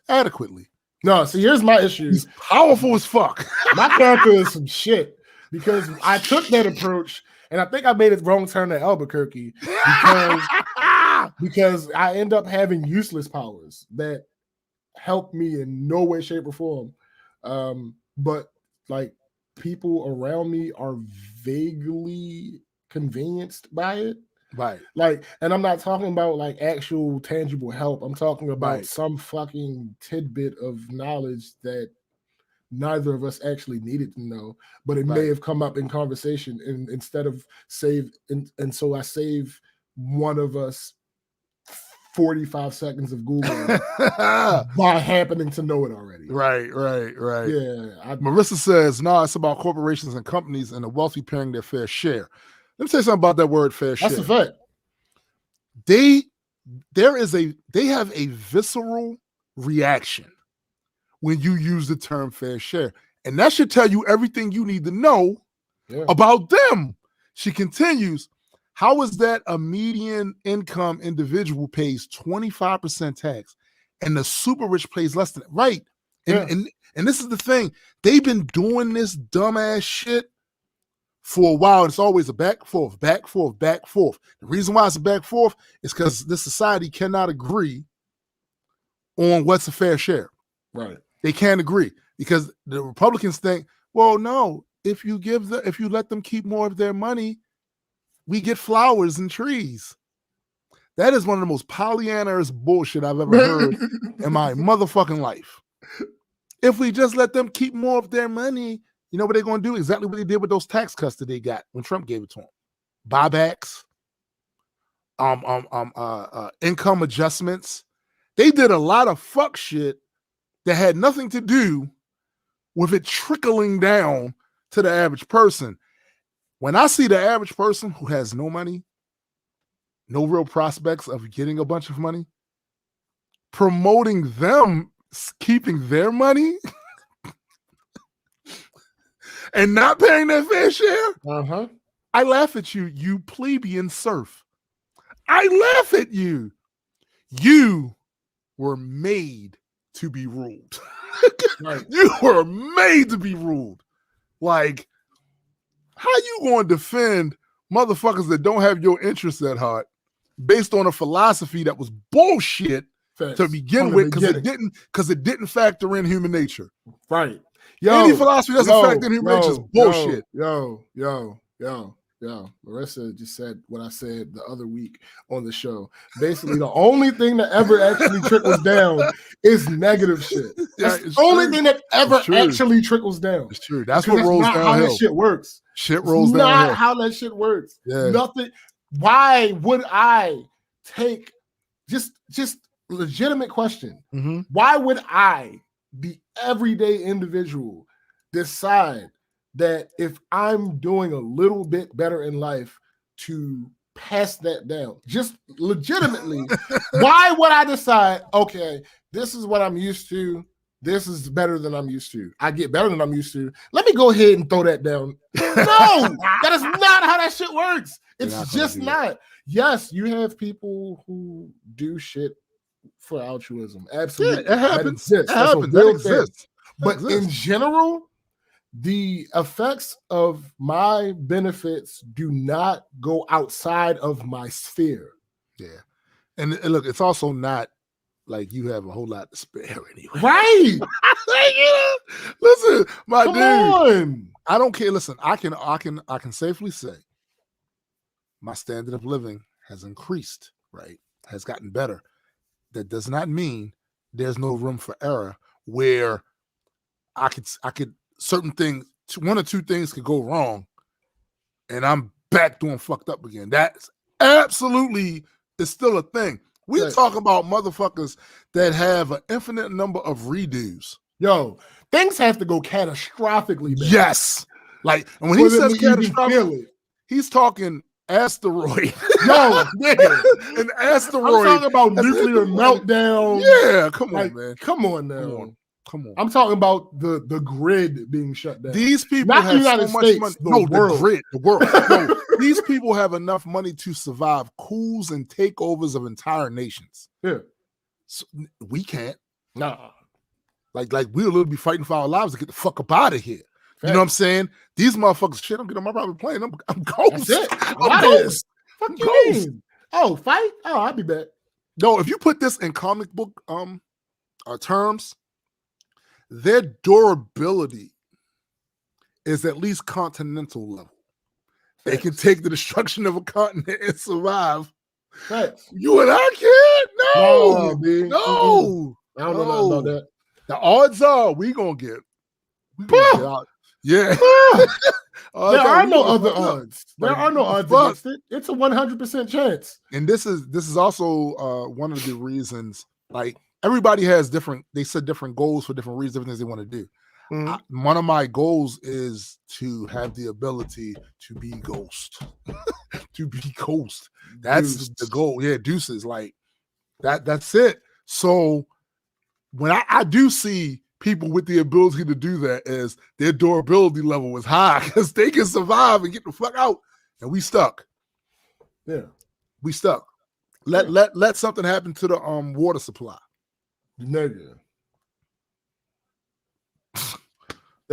Speaker 2: adequately.
Speaker 1: No, see, here's my issue.
Speaker 2: He's powerful as fuck.
Speaker 1: My character is some shit because I took that approach and I think I made a wrong turn at Albuquerque because I end up having useless powers that help me in no way, shape, or form. But like people around me are vaguely convenienced by it.
Speaker 2: Right.
Speaker 1: Like, and I'm not talking about like actual tangible help. I'm talking about some fucking tidbit of knowledge that neither of us actually needed to know, but it may have come up in conversation and instead of and so I save one of us 45 seconds of Google by happening to know it already.
Speaker 2: Right.
Speaker 1: Yeah.
Speaker 2: Marissa says, no, it's about corporations and companies and the wealthy paying their fair share. Let me say something about that word fair share.
Speaker 1: That's a fact.
Speaker 2: They have a visceral reaction when you use the term fair share. And that should tell you everything you need to know about them. She continues, how is that a median income individual pays 25% tax and the super rich pays less than it? Right. And this is the thing. They've been doing this dumbass shit for a while. It's always a back, forth. The reason why it's a back, forth is because this society cannot agree on what's a fair share.
Speaker 1: Right.
Speaker 2: They can't agree because the Republicans think, well, no, if you let them keep more of their money, we get flowers and trees. That is one of the most Pollyanna-esque bullshit I've ever heard in my motherfucking life. If we just let them keep more of their money, you know what they're going to do? Exactly what they did with those tax cuts that they got when Trump gave it to them. Buybacks, income adjustments. They did a lot of fuck shit that had nothing to do with it trickling down to the average person. When I see the average person who has no money, no real prospects of getting a bunch of money, promoting them keeping their money and not paying their fair share, I laugh at you, you plebeian serf. I laugh at you. You were made to be ruled. You were made to be ruled. Like, how you going to defend motherfuckers that don't have your interests at heart based on a philosophy that was bullshit to begin with because it didn't factor in human nature.
Speaker 1: Right.
Speaker 2: Any philosophy doesn't factor in human nature is bullshit.
Speaker 1: Marissa just said what I said the other week on the show. Basically, the only thing that ever actually trickles down is negative shit. That's the only thing that ever actually trickles down.
Speaker 2: It's true. That's what rolls downhill.
Speaker 1: How that shit works.
Speaker 2: Shit rolls downhill.
Speaker 1: Not how that shit works. Nothing. Why would I take just legitimate question? Why would I, the everyday individual, decide that if I'm doing a little bit better in life to pass that down? Just legitimately, why would I decide, okay, this is what I'm used to. This is better than I'm used to. I get better than I'm used to. Let me go ahead and throw that down. No, that is not how that shit works. It's just not. Yes, you have people who do shit for altruism. Absolutely.
Speaker 2: Yeah, it happens.
Speaker 1: That exists. But in general, the effects of my benefits do not go outside of my sphere.
Speaker 2: Yeah. And look, it's also not like you have a whole lot to spare anyway.
Speaker 1: Right.
Speaker 2: Listen, my
Speaker 1: Come
Speaker 2: dude.
Speaker 1: on.
Speaker 2: I don't care. Listen, I can safely say my standard of living has increased, right? Has gotten better. That does not mean there's no room for error where I could certain things, one or two things could go wrong and I'm back doing fucked up again. That's absolutely is still a thing. We're talking about motherfuckers that have an infinite number of redos.
Speaker 1: Yo, things have to go catastrophically bad.
Speaker 2: Yes. Like, and when he says catastrophic, he's talking asteroid.
Speaker 1: Yo, nigga.
Speaker 2: An asteroid.
Speaker 1: I'm talking about nuclear meltdown.
Speaker 2: Yeah, come on, man.
Speaker 1: Come on now.
Speaker 2: Come on.
Speaker 1: I'm talking about the grid being shut down.
Speaker 2: These people
Speaker 1: not
Speaker 2: have
Speaker 1: the United
Speaker 2: so
Speaker 1: States,
Speaker 2: much money.
Speaker 1: the
Speaker 2: No,
Speaker 1: world.
Speaker 2: the world. No, these people have enough money to survive coups and takeovers of entire nations.
Speaker 1: Yeah.
Speaker 2: So we can't.
Speaker 1: Nah.
Speaker 2: Like we'll literally be fighting for our lives to get the fuck up out of here. You know what I'm saying? These motherfuckers, shit, I'm getting on my private plane. I'm ghost. I'm ghost.
Speaker 1: Fuck you mean? Oh, fight? Oh, I'll be back.
Speaker 2: No, if you put this in comic book terms, their durability is at least continental level. They can take the destruction of a continent and survive.
Speaker 1: Right.
Speaker 2: You and I can't? No.
Speaker 1: dude.
Speaker 2: No.
Speaker 1: I don't know nothing about that.
Speaker 2: The odds are we gonna get out. Yeah.
Speaker 1: There are no other odds. There are no odds against it. It's a 100% chance.
Speaker 2: And this is also one of the reasons, like, everybody has different goals for different reasons, different things they want to do. Mm-hmm. One of my goals is to have the ability to be ghost. To be ghost. That's the goal. Yeah, deuces. Like that's it. So when I do see people with the ability to do that, as their durability level is high because they can survive and get the fuck out, and we stuck.
Speaker 1: Yeah,
Speaker 2: we stuck. Let something happen to the water supply.
Speaker 1: Nigga,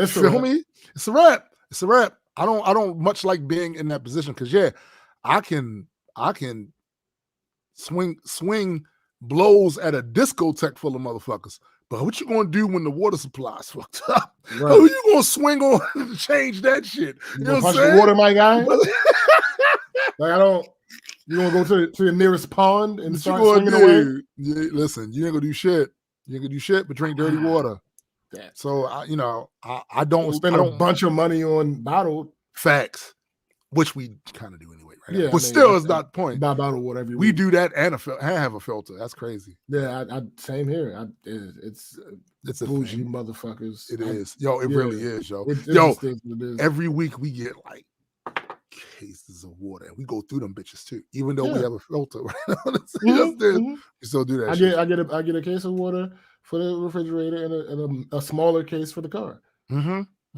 Speaker 2: feel me? It's a wrap. It's a wrap. I don't much like being in that position because I can swing blows at a discotheque full of motherfuckers. But what you gonna do when the water supply is fucked up? Right. Who you gonna swing on to change that shit?
Speaker 1: You know punch the water, my guy? Like you gonna go to the nearest pond and start swinging away?
Speaker 2: Yeah, listen, you ain't gonna do shit. You ain't gonna do shit but drink dirty water. So I don't
Speaker 1: spend a bunch of money on bottled
Speaker 2: facts, which we kind of do anyway, right?
Speaker 1: Yeah,
Speaker 2: but still, it's not the point.
Speaker 1: Buy bottled water every
Speaker 2: we
Speaker 1: week.
Speaker 2: do that and have a filter. That's crazy.
Speaker 1: Yeah, I same here. It's
Speaker 2: a
Speaker 1: bougie
Speaker 2: thing.
Speaker 1: Motherfuckers.
Speaker 2: It is, yo. It really is, yo.
Speaker 1: It
Speaker 2: every week we get like cases of water, and we go through them bitches too. Even though we have a filter, right? We still do that.
Speaker 1: I get a case of water for the refrigerator and a smaller case for the car.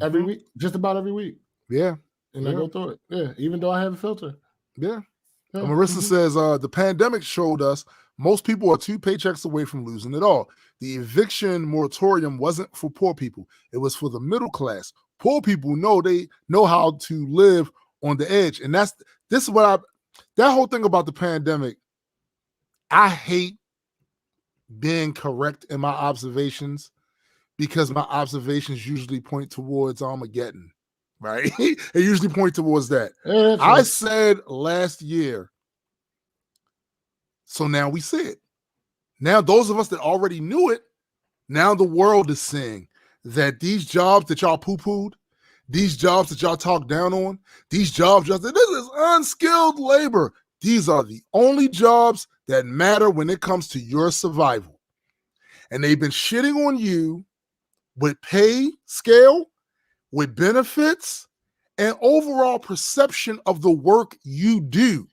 Speaker 1: Every week, just about every week.
Speaker 2: Yeah.
Speaker 1: And I go through it. Yeah, even though I have a filter.
Speaker 2: Yeah. Marissa says the pandemic showed us most people are 2 paychecks away from losing it all. The eviction moratorium wasn't for poor people. It was for the middle class. Poor people know how to live on the edge. And that whole thing about the pandemic, I hate being correct in my observations because my observations usually point towards Armageddon, right? They usually point towards that. I said last year, so now we see it. Now those of us that already knew it, now the world is seeing that these jobs that y'all poo-pooed, these jobs that y'all talk down on, these jobs, this is unskilled labor. These are the only jobs that matter when it comes to your survival. And they've been shitting on you with pay scale, with benefits, and overall perception of the work you do.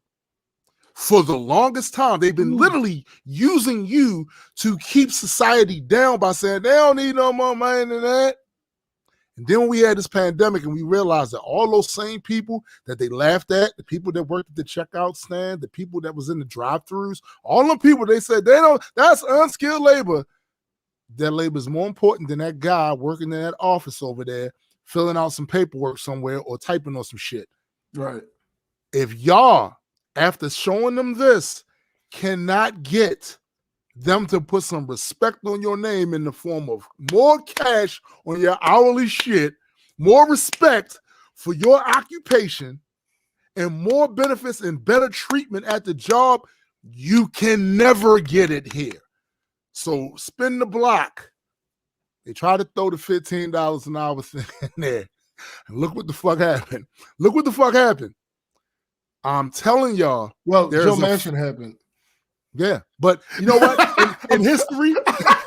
Speaker 2: For the longest time, they've been literally using you to keep society down by saying they don't need no more money than that. And then when we had this pandemic and we realized that all those same people that they laughed at, the people that worked at the checkout stand, the people that was in the drive-thrus, all the people they said that's unskilled labor. That labor is more important than that guy working in that office over there, filling out some paperwork somewhere or typing on some shit.
Speaker 1: Right.
Speaker 2: If y'all, after showing them this, cannot get them to put some respect on your name in the form of more cash on your hourly shit, more respect for your occupation, and more benefits and better treatment at the job, you can never get it here. So spin the block. They try to throw the $15 an hour thing in there. And look what the fuck happened. Look what the fuck happened. I'm telling y'all.
Speaker 1: Well, Joe Manchin happened.
Speaker 2: Yeah, but you know what? In history,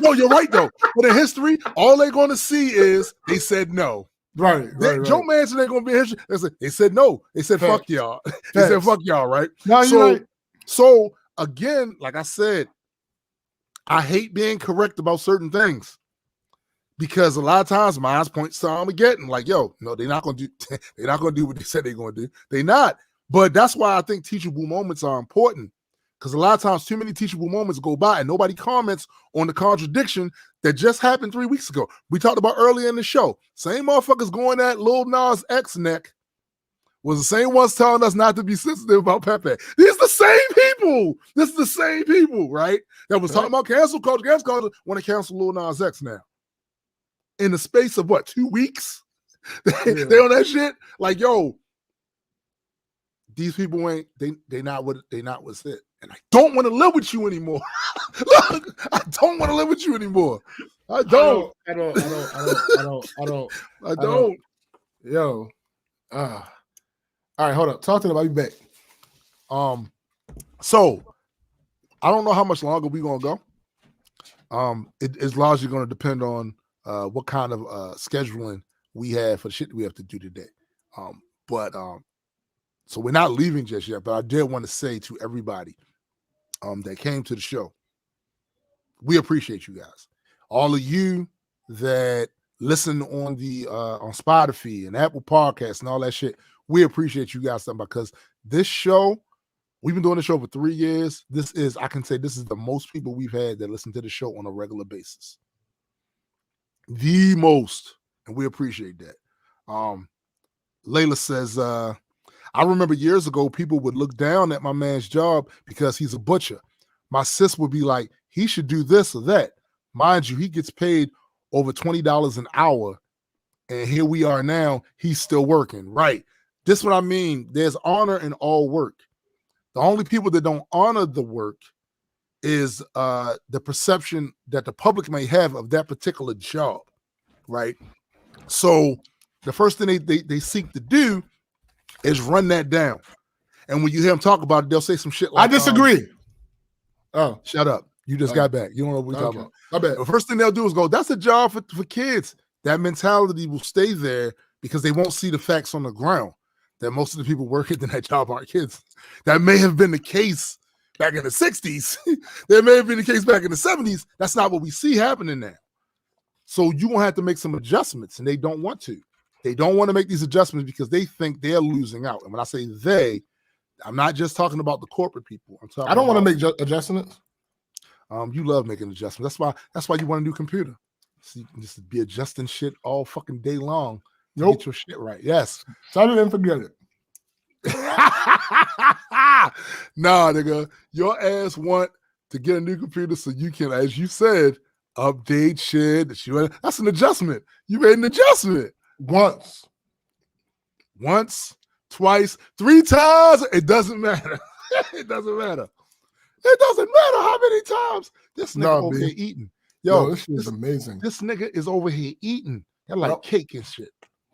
Speaker 2: no, you're right though. But in history, all they're going to see is they said no.
Speaker 1: Right.
Speaker 2: Joe Manchin ain't going to be in history. They said no. They said fuck y'all. They said fuck y'all, right?
Speaker 1: No, you're right.
Speaker 2: So again, like I said, I hate being correct about certain things because a lot of times my eyes point to Armageddon. Like, yo, no, they're not going to do. They're not going to do what they said they're going to do. They're not. But that's why I think teachable moments are important. Because a lot of times too many teachable moments go by and nobody comments on the contradiction that just happened 3 weeks ago. We talked about earlier in the show. Same motherfuckers going at Lil Nas X neck was the same ones telling us not to be sensitive about Pepe. These are the same people. This is the same people, right? That was talking about cancel culture want to cancel Lil Nas X now. In the space of what, 2 weeks? They on that shit? Like, yo, these people ain't, they not what's it. And I don't want to live with you anymore. Look, I don't want to live with you anymore. I don't.
Speaker 1: Yo. All right, hold up. Talk to them. I'll be back.
Speaker 2: So I don't know how much longer we're gonna go. It is largely gonna depend on what kind of scheduling we have for the shit that we have to do today. So we're not leaving just yet, but I did want to say to everybody that came to the show, we appreciate you guys. All of you that listen on the on Spotify and Apple Podcasts and all that shit, we appreciate you guys because this show, we've been doing the show for 3 years. I can say this is the most people we've had that listen to the show on a regular basis. The most, and we appreciate that. Layla says, I remember years ago, people would look down at my man's job because he's a butcher. My sis would be like, he should do this or that. Mind you, he gets paid over $20 an hour. And here we are now, he's still working. Right. This is what I mean. There's honor in all work. The only people that don't honor the work is the perception that the public may have of that particular job. Right. So the first thing they seek to do is run that down. And when you hear them talk about it, they'll say some shit like,
Speaker 1: I disagree.
Speaker 2: Oh, shut up. You just got back. You don't know what we're talking about.
Speaker 1: I bet.
Speaker 2: The first thing they'll do is go, that's a job for kids. That mentality will stay there because they won't see the facts on the ground that most of the people working in that job aren't kids. That may have been the case back in the 60s. That may have been the case back in the 70s. That's not what we see happening now. So you're going to have to make some adjustments, and they don't want to. They don't want to make these adjustments because they think they're losing out. And when I say they, I'm not just talking about the corporate people. I'm talking.
Speaker 1: I don't want to make adjustments.
Speaker 2: You love making adjustments. That's why you want a new computer. So you can just be adjusting shit all fucking day long to get your shit right. Yes.
Speaker 1: Set it and forget it.
Speaker 2: Nah, nigga. Your ass want to get a new computer so you can, as you said, update shit. That's an adjustment. You made an adjustment.
Speaker 1: Once,
Speaker 2: twice, 3 times. It doesn't matter. It doesn't matter. It doesn't matter how many times this nigga over here eating. Yo,
Speaker 1: this shit is amazing.
Speaker 2: This nigga is over here eating. They're like cake and shit.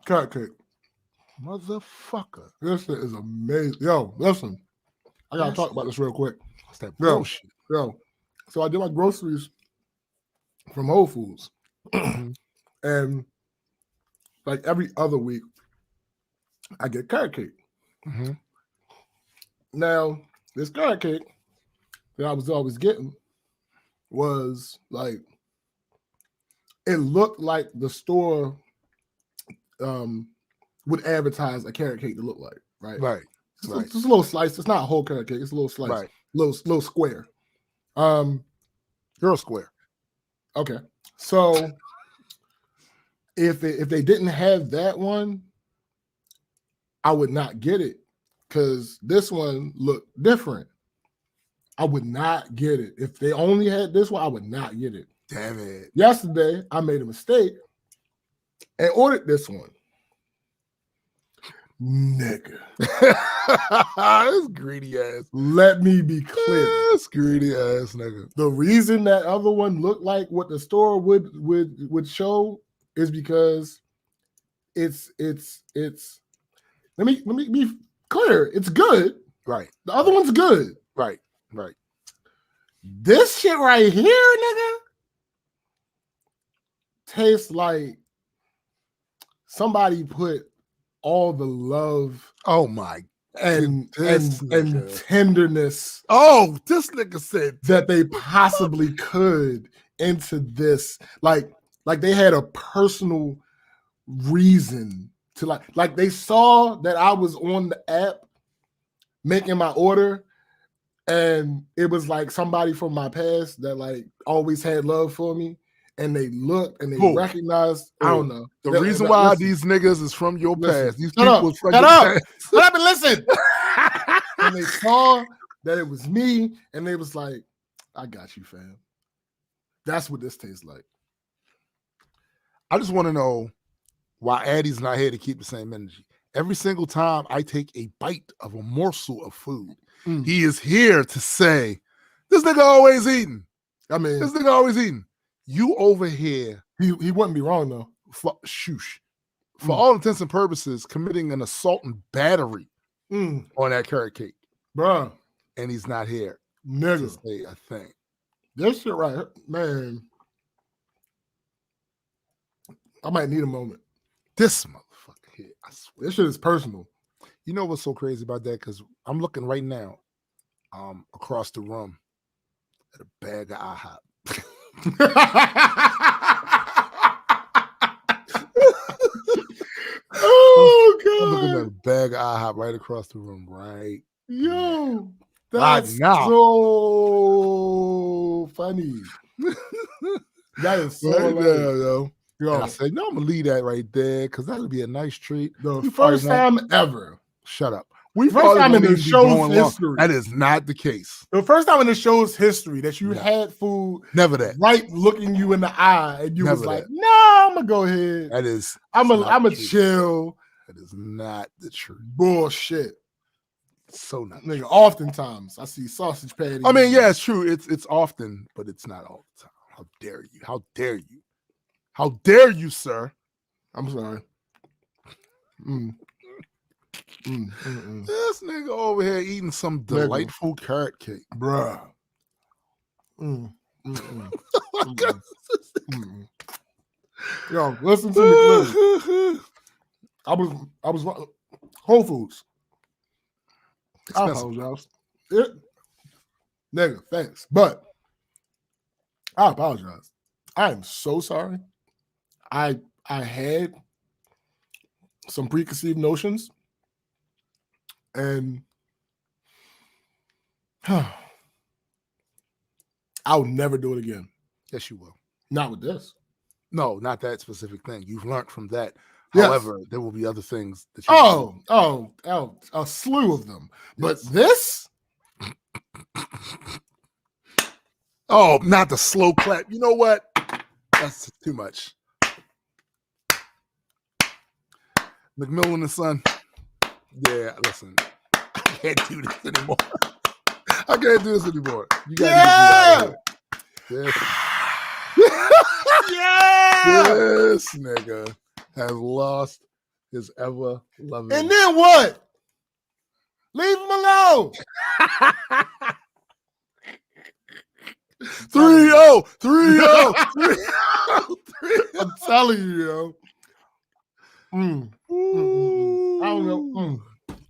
Speaker 1: Carrot cake.
Speaker 2: Motherfucker.
Speaker 1: This shit is amazing. Yo, listen. I gotta talk about this real quick.
Speaker 2: What's that bullshit?
Speaker 1: Yo. So I did my groceries from Whole Foods. And like every other week, I get carrot cake.
Speaker 2: Mm-hmm.
Speaker 1: Now, this carrot cake that I was always getting was like, it looked like the store would advertise a carrot cake to look like, right?
Speaker 2: Right.
Speaker 1: It's a little slice. It's not a whole carrot cake. It's a little slice.
Speaker 2: Right.
Speaker 1: Little square.
Speaker 2: You're a square.
Speaker 1: Okay. So if they didn't have that one, I would not get it because this one looked different. I would not get it. If they only had this one, I would not get it.
Speaker 2: Damn it.
Speaker 1: Yesterday, I made a mistake and ordered this one. Nigga.
Speaker 2: This greedy ass.
Speaker 1: Let me be clear.
Speaker 2: This greedy ass nigga.
Speaker 1: The reason that other one looked like what the store would show is because it's let me be clear. It's good.
Speaker 2: Right.
Speaker 1: The other one's good.
Speaker 2: Right.
Speaker 1: This shit right here, nigga, tastes like somebody put all the love,
Speaker 2: oh my,
Speaker 1: and tenderness.
Speaker 2: Oh, this nigga said
Speaker 1: that they possibly could into this. Like they had a personal reason to like they saw that I was on the app making my order, and it was like somebody from my past that like always had love for me, and they looked and they recognized. I don't know
Speaker 2: the reason why
Speaker 1: listen,
Speaker 2: these niggas is from your past. These
Speaker 1: shut
Speaker 2: people
Speaker 1: up,
Speaker 2: from
Speaker 1: shut
Speaker 2: your
Speaker 1: up,
Speaker 2: past.
Speaker 1: shut up and listen. And they saw that it was me, and they was like, "I got you, fam." That's what this tastes like.
Speaker 2: I just want to know why Addie's not here to keep the same energy. Every single time I take a bite of a morsel of food, he is here to say, "This nigga always eating."
Speaker 1: I mean,
Speaker 2: this nigga always eating. You over here,
Speaker 1: he wouldn't be wrong though.
Speaker 2: For all intents and purposes, committing an assault and battery on that carrot cake,
Speaker 1: bruh.
Speaker 2: And he's not here,
Speaker 1: nigga.
Speaker 2: To say a thing.
Speaker 1: This shit right here, man. I might need a moment.
Speaker 2: This motherfucker here, I swear.
Speaker 1: This shit is personal.
Speaker 2: You know what's so crazy about that? Because I'm looking right now, across the room at a bag of IHOP.
Speaker 1: Oh god!
Speaker 2: I'm looking at a bag of IHOP right across the room, right?
Speaker 1: Yo, that's
Speaker 2: now.
Speaker 1: so funny. That is so
Speaker 2: right there, yo.
Speaker 1: Yo.
Speaker 2: And I said, no, I'm gonna leave that right there because that'll be a nice treat.
Speaker 1: The first time ever.
Speaker 2: Shut up.
Speaker 1: First time in the show's history.
Speaker 2: That is not the case.
Speaker 1: The first time in the show's history that you had food,
Speaker 2: never that,
Speaker 1: right, looking you in the eye, and you
Speaker 2: never
Speaker 1: was like,
Speaker 2: that.
Speaker 1: "No, I'm gonna go ahead.
Speaker 2: That is,
Speaker 1: I'm a chill."
Speaker 2: That is not the truth.
Speaker 1: Bullshit.
Speaker 2: So not
Speaker 1: nigga. Oftentimes, I see sausage patties.
Speaker 2: I mean, yeah, it's true. It's often, but it's not all the time. How dare you? How dare you? How dare you, sir?
Speaker 1: I'm sorry.
Speaker 2: This nigga over here eating some delightful carrot cake,
Speaker 1: bruh. Yo, listen to me clearly. I was Whole Foods. I apologize. Nigga, thanks. But I apologize. I am so sorry. I had some preconceived notions. And I'll never do it again.
Speaker 2: Yes, you will.
Speaker 1: Not with this.
Speaker 2: No, not that specific thing. You've learned from that.
Speaker 1: Yes.
Speaker 2: However, there will be other things that you
Speaker 1: a slew of them. But this?
Speaker 2: Oh, not the slow clap. You know what? That's too much. McMillan and Son. Yeah, listen. I can't do this anymore. I can't do this anymore. You gotta Yes. This nigga has lost his ever loving.
Speaker 1: And then what? Leave him alone.
Speaker 2: 3-0.
Speaker 1: I'm telling you, yo. I don't know.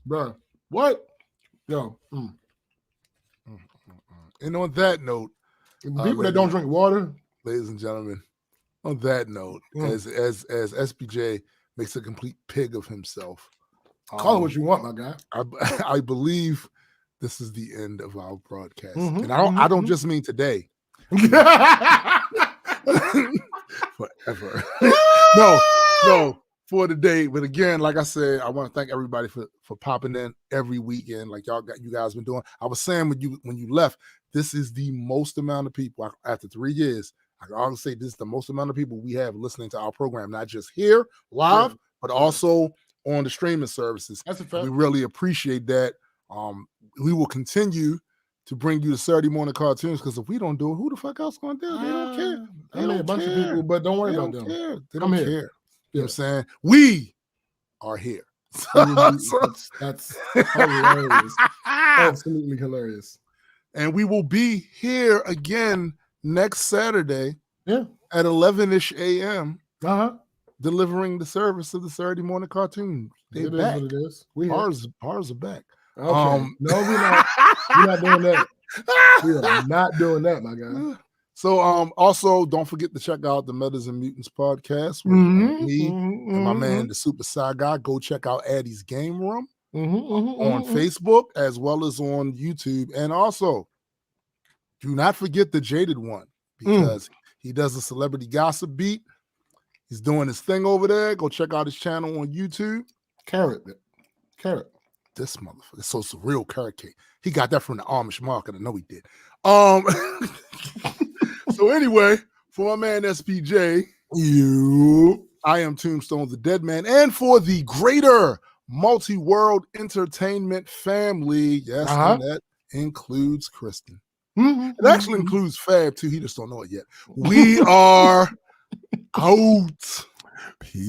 Speaker 1: Bro, what? Yo.
Speaker 2: And on that note,
Speaker 1: people that don't drink water,
Speaker 2: ladies and gentlemen, on that note, as SBJ makes a complete pig of himself,
Speaker 1: call it what you want, my guy.
Speaker 2: I believe this is the end of our broadcast, and I don't just mean today, forever. No, for the day. But again, like I said, I want to thank everybody for popping in every weekend, like you guys been doing. I was saying when you left, this is the most amount of people after 3 years. I can always say this is the most amount of people we have listening to our program, not just here live, but also on the streaming services.
Speaker 1: That's a fact.
Speaker 2: We really appreciate that. We will continue to bring you the Saturday morning cartoons, because if we don't do it, who the fuck else gonna do it? They don't care.
Speaker 1: I mean, a bunch of people, but don't worry about them.
Speaker 2: They don't care. You know what I'm saying? We are here.
Speaker 1: That's hilarious. Absolutely hilarious.
Speaker 2: And we will be here again next Saturday
Speaker 1: at
Speaker 2: 11-ish a.m.
Speaker 1: Delivering
Speaker 2: the service of the Saturday morning cartoon. They back.
Speaker 1: Is what it is.
Speaker 2: Ours are back.
Speaker 1: Okay. No, we're not. We're not doing that. We are not doing that, my guy.
Speaker 2: So also don't forget to check out the Metas and Mutants podcast with me and my man, the Super Side Guy. Go check out Addie's Game Room on Facebook as well as on YouTube. And also, do not forget the Jaded One, because he does a celebrity gossip beat. He's doing his thing over there. Go check out his channel on YouTube.
Speaker 1: Carrot.
Speaker 2: This motherfucker. So it's a real carrot cake. He got that from the Amish market. I know he did. So anyway, for my man SPJ, I am Tombstone the Dead Man, and for the greater multi-world entertainment family, yes, and that includes Kristen. It actually includes Fab too. He just don't know it yet. We are out. Peace.